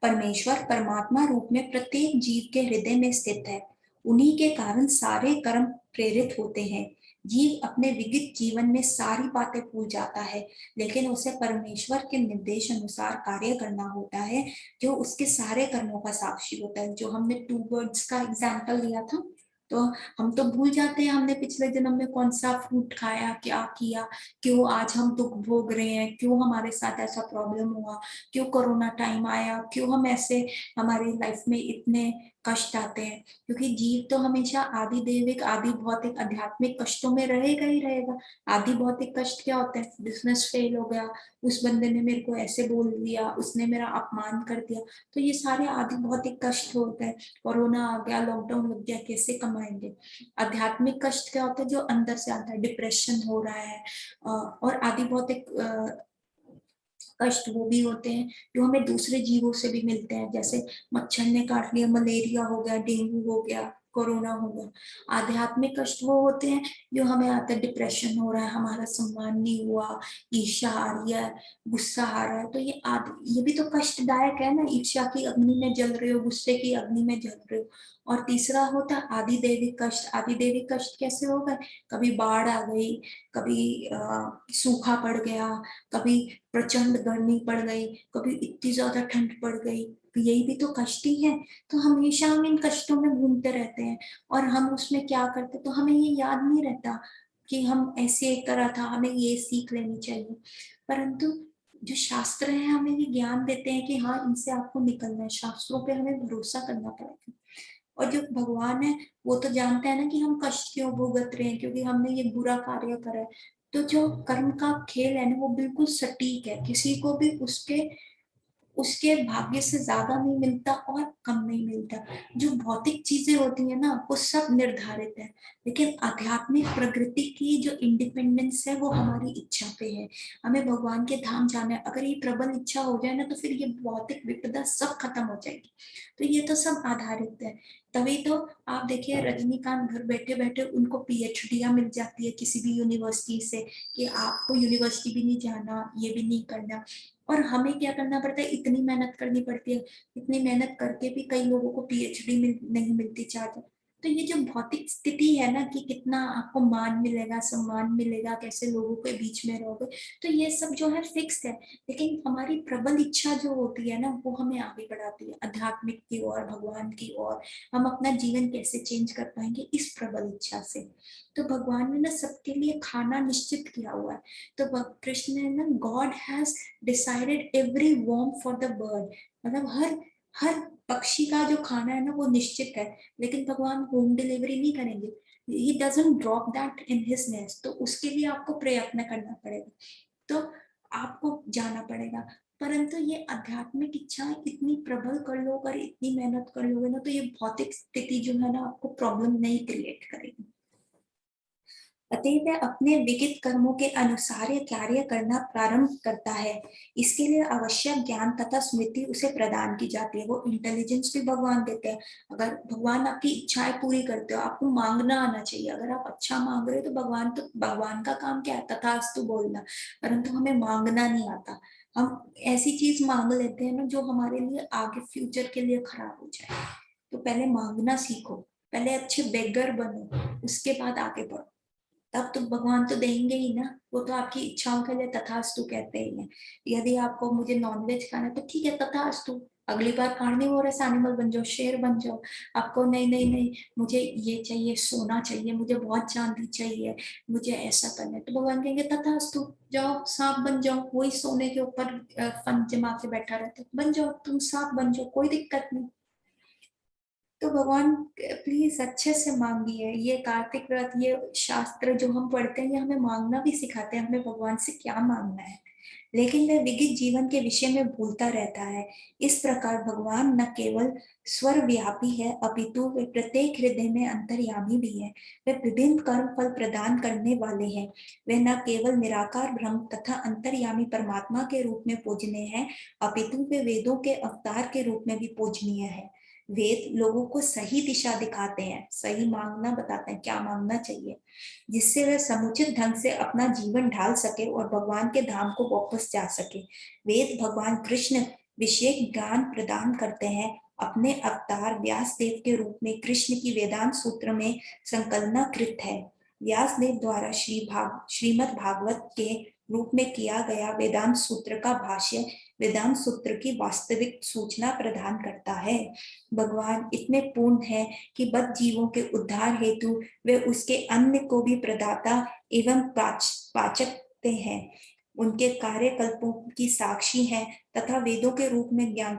परमेश्वर परमात्मा रूप में प्रत्येक जीव के हृदय में स्थित है। उन्हीं के कारण सारे कर्म प्रेरित होते हैं। जीव अपने विगत जीवन में सारी बातें भूल जाता है, लेकिन उसे परमेश्वर के निर्देश अनुसार कार्य करना होता है, जो उसके सारे कर्मों का साक्षी होता है। जो हमने 2 वर्ड्स का एग्जाम्पल दिया था, तो हम तो भूल जाते हैं हमने पिछले जन्म में कौन सा फ्रूट खाया, क्या किया, क्यों आज हम दुख भोग रहे हैं, क्यों हमारे साथ ऐसा प्रॉब्लम हुआ, क्यों कोरोना टाइम आया, क्यों हम ऐसे, हमारी लाइफ में इतने कष्ट आते हैं। क्योंकि जीव तो हमेशा आदि दैविक आदि भौतिक आध्यात्मिक कष्टों में रहेगा ही रहेगा। आदि भौतिक कष्ट क्या होते हैं, बिजनेस फेल हो गया, उस बंदे ने मेरे को ऐसे बोल दिया, उसने मेरा अपमान कर दिया, तो ये सारे आदि भौतिक कष्ट होते हैं। कोरोना आ गया, लॉकडाउन लग गया, कैसे कमाएंगे। आध्यात्मिक कष्ट क्या होता है, जो अंदर से आता है, डिप्रेशन हो रहा है, और आदि भौतिक कष्ट वो भी होते हैं जो हमें दूसरे जीवों से भी मिलते हैं, जैसे मच्छर ने काट लिया, मलेरिया हो गया, डेंगू हो गया, कोरोना हो गया। आध्यात्मिक कष्ट वो होते हैं जो हमें आता है, डिप्रेशन हो रहा है, हमारा सम्मान नहीं हुआ, ईर्ष्या आ रही है, गुस्सा आ रहा है, तो ये भी तो कष्टदायक है ना। ईर्ष्या की अग्नि में जल रहे हो, गुस्से की अग्नि में जल रहे हो। और तीसरा होता है आदि दैविक कष्ट। आदि दैविक कष्ट कैसे होगा, कभी बाढ़ आ गई, कभी सूखा पड़ गया, कभी प्रचंड गर्मी पड़ गई, कभी इतनी ज्यादा ठंड पड़ गई, यही भी तो कष्ट ही है। तो हमेशा हम इन कष्टों में घूमते रहते हैं और हम उसमें क्या करते, तो हमें ये याद नहीं रहता कि हम ऐसे करा था, हमें ये सीख लेनी चाहिए। परंतु जो शास्त्र है हमें ये ज्ञान देते हैं कि हाँ, इनसे आपको निकलना है, शास्त्रों पे हमें भरोसा करना पड़ेगा। और जो भगवान है वो तो जानते हैं ना कि हम कष्ट क्यों भुगत रहे हैं, क्योंकि हमने ये बुरा कार्य करा है। तो जो कर्म का खेल है ना वो बिल्कुल सटीक है, किसी को भी उसके उसके भाग्य से ज्यादा नहीं मिलता और कम नहीं मिलता। जो भौतिक चीजें होती है ना वो सब निर्धारित है, लेकिन आध्यात्मिक प्रकृति की जो इंडिपेंडेंस है वो हमारी इच्छा पे है। हमें भगवान के धाम जाना है, अगर ये प्रबल इच्छा हो जाए ना तो फिर ये भौतिक विपदा सब खत्म हो जाएगी। तो ये तो सब आधारित है। तभी तो आप देखिए रजनीकांत घर बैठे बैठे उनको पीएचडियां मिल जाती है किसी भी यूनिवर्सिटी से, कि आपको यूनिवर्सिटी भी नहीं जाना, ये भी नहीं करना। और हमें क्या करना पड़ता है, इतनी मेहनत करनी पड़ती है। इतनी मेहनत करके भी कई लोगों को पीएचडी नहीं मिलती चाहते। तो ये जो भौतिक स्थिति है ना कि कितना आपको मान मिलेगा, सम्मान मिलेगा, कैसे लोगों के बीच में रहोगे, तो ये सब जो है फिक्स है। लेकिन हमारी प्रबल इच्छा जो होती है ना वो हमें आगे बढ़ाती है आध्यात्मिक की ओर, भगवान की ओर। हम अपना जीवन कैसे चेंज कर पाएंगे इस प्रबल इच्छा से। तो भगवान ने ना सबके लिए खाना निश्चित किया हुआ है। तो कृष्ण ने ना, god has decided every worm for the bird, मतलब हर हर पक्षी का जो खाना है ना वो निश्चित है। लेकिन भगवान होम डिलीवरी नहीं करेंगे, he doesn't drop that in his nest, तो उसके लिए आपको प्रयत्न करना पड़ेगा। तो आपको जाना पड़ेगा। परंतु ये आध्यात्मिक इच्छा इतनी प्रबल कर लो, अगर इतनी मेहनत कर लोगे ना तो ये भौतिक स्थिति जो है ना आपको प्रॉब्लम नहीं क्रिएट करेगी। अतः वह अपने विहित कर्मों के अनुसार यह कार्य करना प्रारंभ करता है। इसके लिए आवश्यक ज्ञान तथा स्मृति उसे प्रदान की जाती है, वो इंटेलिजेंस भी भगवान देते हैं। अगर भगवान आपकी इच्छाएं पूरी करते हो, आपको मांगना आना चाहिए। अगर आप अच्छा मांग रहे हो तो भगवान का काम क्या है, तथास्तु बोलना। परंतु हमें मांगना नहीं आता। हम ऐसी चीज मांग लेते हैं ना जो हमारे लिए आगे फ्यूचर के लिए खराब हो जाए। तो पहले मांगना सीखो, पहले अच्छे बेगर बनो, उसके बाद आगे बढ़ो। तब तो भगवान तो देंगे ही ना, वो तो आपकी इच्छाओं के लिए तथास्तु कहते ही हैं। यदि आपको मुझे नॉनवेज खाना है तो ठीक है, तथास्तु, अगली बार कार्निवोरस एनिमल बन जाओ, शेर बन जाओ। आपको नहीं नहीं नहीं मुझे ये चाहिए, सोना चाहिए, मुझे बहुत चांदी चाहिए, मुझे ऐसा करना है, तो भगवान कहेंगे तथास्तु, जाओ सांप बन जाओ। वही सोने के ऊपर फन जमा के बैठा रहता है, बन जाओ तुम सांप बन जाओ, कोई दिक्कत नहीं। तो भगवान प्लीज अच्छे से मांगिए। ये कार्तिक व्रत, ये शास्त्र जो हम पढ़ते हैं ये हमें मांगना भी सिखाते हैं, हमें भगवान से क्या मांगना है। लेकिन वह विगित जीवन के विषय में भूलता रहता है। इस प्रकार भगवान न केवल सर्वव्यापी है अपितु वे प्रत्येक हृदय में अंतर्यामी भी है। वे विभिन्न कर्म फल प्रदान करने वाले हैं। वे न केवल निराकार ब्रह्म तथा अंतर्यामी परमात्मा के रूप में पूजनीय है, अपितु वे वेदों के अवतार के रूप में भी पूजनीय है। वेद लोगों को सही दिशा दिखाते हैं, सही मांगना बताते हैं, क्या मांगना चाहिए, जिससे वह समुचित ढंग से अपना जीवन ढाल सके और भगवान के धाम को वापस जा सके। वेद भगवान कृष्ण विशेष ज्ञान प्रदान करते हैं। अपने अवतार व्यास देव के रूप में कृष्ण की वेदांत सूत्र में संकलना कृत है। व्यास देव द्वारा श्रीमद् भागवत के रूप में किया गया वेदांत सूत्र का भाष्य वेदांत सूत्र की वास्तविक सूचना प्रदान करता है। भगवान इतने पूर्ण है कि बद्ध जीवों के उद्धार हेतु वे उसके अन्न को भी प्रदाता एवं पाचकते हैं। उनके कार्यकल्पों की साक्षी हैं तथा वेदों के रूप में ज्ञान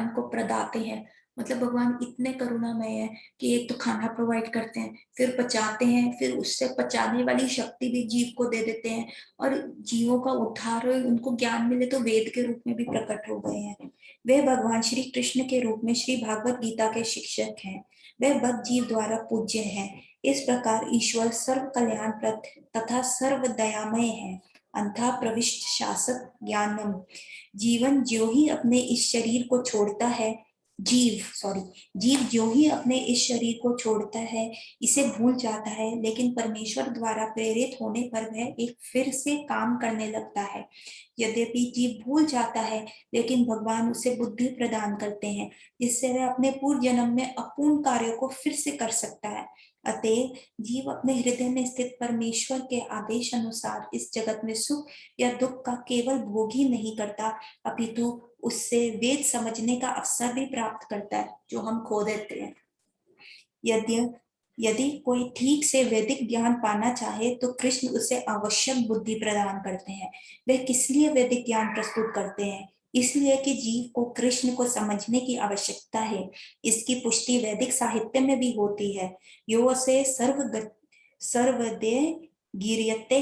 को प्रदाते हैं। मतलब भगवान इतने करुणामय है कि एक तो खाना प्रोवाइड करते हैं, फिर पचाते हैं, फिर उससे पचाने वाली शक्ति भी जीव को दे देते हैं, और जीवों का उद्धार हो, उनको ज्ञान मिले तो वेद के रूप में भी प्रकट हो गए हैं। वे भगवान श्री कृष्ण के रूप में श्री भागवत गीता के शिक्षक हैं। वे बद्ध जीव द्वारा पूज्य हैं। इस प्रकार ईश्वर सर्व कल्याणप्रद तथा सर्व दयामय है। अंधा प्रविष्ट शासक ज्ञानम। जीवन जो ही अपने इस शरीर को छोड़ता है, जीव जो ही अपने इस शरीर को छोड़ता है इसे भूल जाता है, लेकिन परमेश्वर द्वारा प्रेरित होने पर वह एक फिर से काम करने लगता है। यद्यपि जीव भूल जाता है, लेकिन भगवान उसे बुद्धि प्रदान करते हैं, जिससे वह अपने पूर्व जन्म में अपूर्ण कार्यों को फिर से कर सकता है। अतः जीव अपने हृदय में स्थित परमेश्वर के आदेश अनुसार इस जगत में सुख या दुख का केवल भोग ही नहीं करता, अपितु उससे वेद समझने का अवसर भी प्राप्त करता है जो हम खो देते हैं। यदि कोई ठीक से वैदिक ज्ञान पाना चाहे तो कृष्ण उसे आवश्यक बुद्धि प्रदान करते हैं। वे किस लिए वैदिक ज्ञान प्रस्तुत करते हैं? इसलिए कि जीव को कृष्ण को समझने की आवश्यकता है। इसकी पुष्टि वैदिक साहित्य में भी होती है। यो से सर्वदे गिर्यते,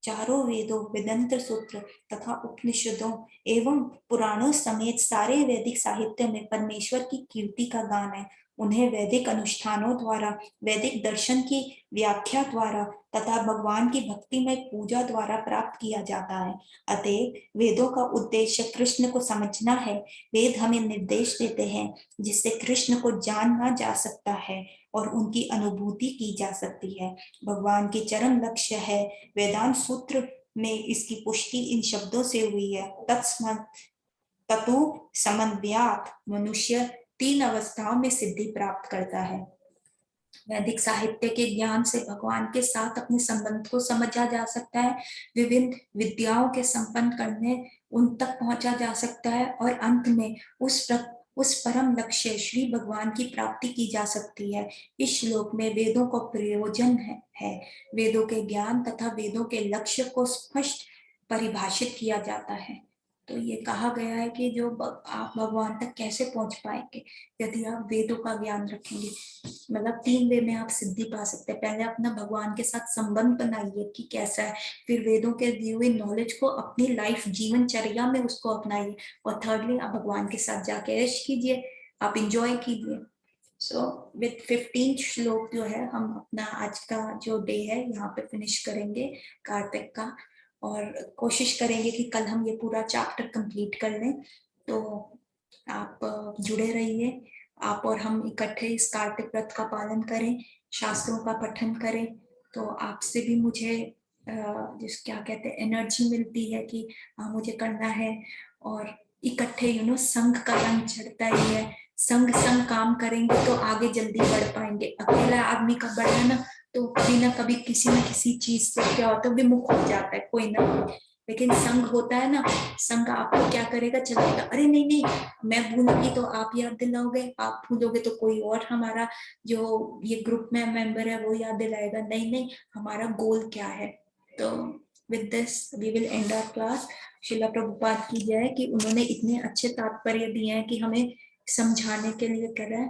चारों वेदों, वेदांत सूत्र तथा उपनिषदों एवं पुराणों समेत सारे वैदिक साहित्य में परमेश्वर की कीर्ति का गान है। उन्हें वैदिक अनुष्ठानों द्वारा, वैदिक दर्शन की व्याख्या द्वारा तथा भगवान की भक्तिमय पूजा द्वारा प्राप्त किया जाता है। अतः वेदों का उद्देश्य कृष्ण को समझना है। वेद हमें निर्देश देते हैं जिससे कृष्ण को जाना जा सकता है और उनकी अनुभूति की जा सकती है। भगवान की चरम लक्ष्य है। वेदांत सूत्र में इसकी पुष्टि इन शब्दों से हुई है, ततु समन्वयात् मनुष्य 3 अवस्थाओं में सिद्धि प्राप्त करता है। वैदिक साहित्य के ज्ञान से भगवान के साथ अपने संबंध को समझा जा सकता है, विभिन्न विद्याओं के संपन्न करने उन तक पहुंचा जा सकता है और अंत में उस परम लक्ष्य श्री भगवान की प्राप्ति की जा सकती है। इस श्लोक में वेदों का प्रयोजन है। वेदों के ज्ञान तथा वेदों के लक्ष्य को स्पष्ट परिभाषित किया जाता है। तो ये कहा गया है कि जो आप भगवान तक कैसे पहुंच पाएंगे, यदि आप वेदों का ज्ञान रखेंगे। मतलब 3 वे में आप सिद्धि पा सकते हैं। पहले अपना भगवान के साथ संबंध बनाइए कि कैसा है, फिर वेदों के दिए हुए नॉलेज को अपनी लाइफ जीवनचर्या में उसको अपनाइए, और थर्डली आप भगवान के साथ जाके ऐश कीजिए, आप इंजॉय कीजिए। सो विद 15 श्लोक जो है हम अपना आज का जो डे है यहाँ पे फिनिश करेंगे कार्तिक का, और कोशिश करेंगे कि कल हम ये पूरा चैप्टर कंप्लीट कर लें। तो आप जुड़े रहिए, आप और हम इकट्ठे इस कार्तिक व्रत का पालन करें, शास्त्रों का पठन करें, तो आपसे भी मुझे जिस क्या कहते हैं एनर्जी मिलती है कि मुझे करना है। और इकट्ठे संघ का रंग चढ़ता ही है। संग काम करेंगे तो आगे जल्दी बढ़ पाएंगे। अकेला आदमी का बढ़ना ना तो कभी ना कभी किसी न किसी चीज से क्या होता है विमुख हो जाता है कोई ना कोई। लेकिन संग होता है ना, संग आपको क्या करेगा, चलेगा, अरे नहीं नहीं मैं भूलूंगी तो आप याद दिलाओगे, आप भूलोगे तो कोई और हमारा जो ये ग्रुप में मेंबर है वो याद दिलाएगा। नहीं नहीं, हमारा गोल क्या है। तो with this we will end our class. Srila Prabhupada की जय कि उन्होंने इतने अच्छे तात्पर्य दिए हैं कि हमें समझाने के लिए करें,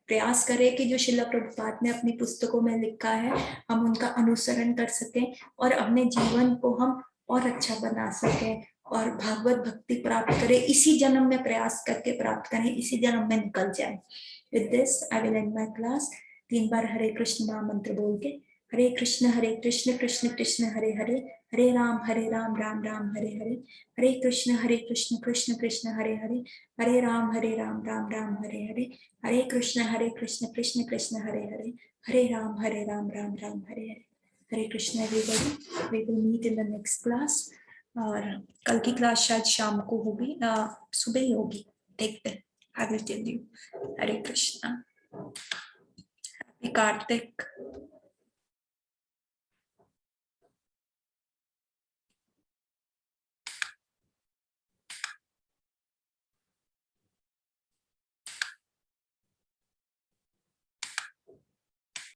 प्रयास करें कि जो शिला प्रभुपाद ने अपनी पुस्तकों में लिखा है हम उनका अनुसरण कर सकें और अपने जीवन को हम और अच्छा बना सकें और भागवत भक्ति प्राप्त करें। इसी जन्म में प्रयास करके प्राप्त करें, इसी जन्म में निकल जाए। With this I will end my class. 3 बार हरे कृष्ण नाम मंत्र बोल के, Hare Krishna Krishna Krishna Hare Hare, Hare Ram Ram Ram Hare Hare, Hare Krishna Krishna Krishna Hare Hare, Hare Ram Ram Ram Hare Hare, Hare Krishna Krishna Krishna Hare Hare, Hare Ram Ram Ram Hare Hare. Hare Krishna everybody, we will meet in the next class. और कल की क्लास शायद शाम को होगी, सुबह ही होगी, देखते हैं। I will tell you. Hare Krishna, happy Kartik.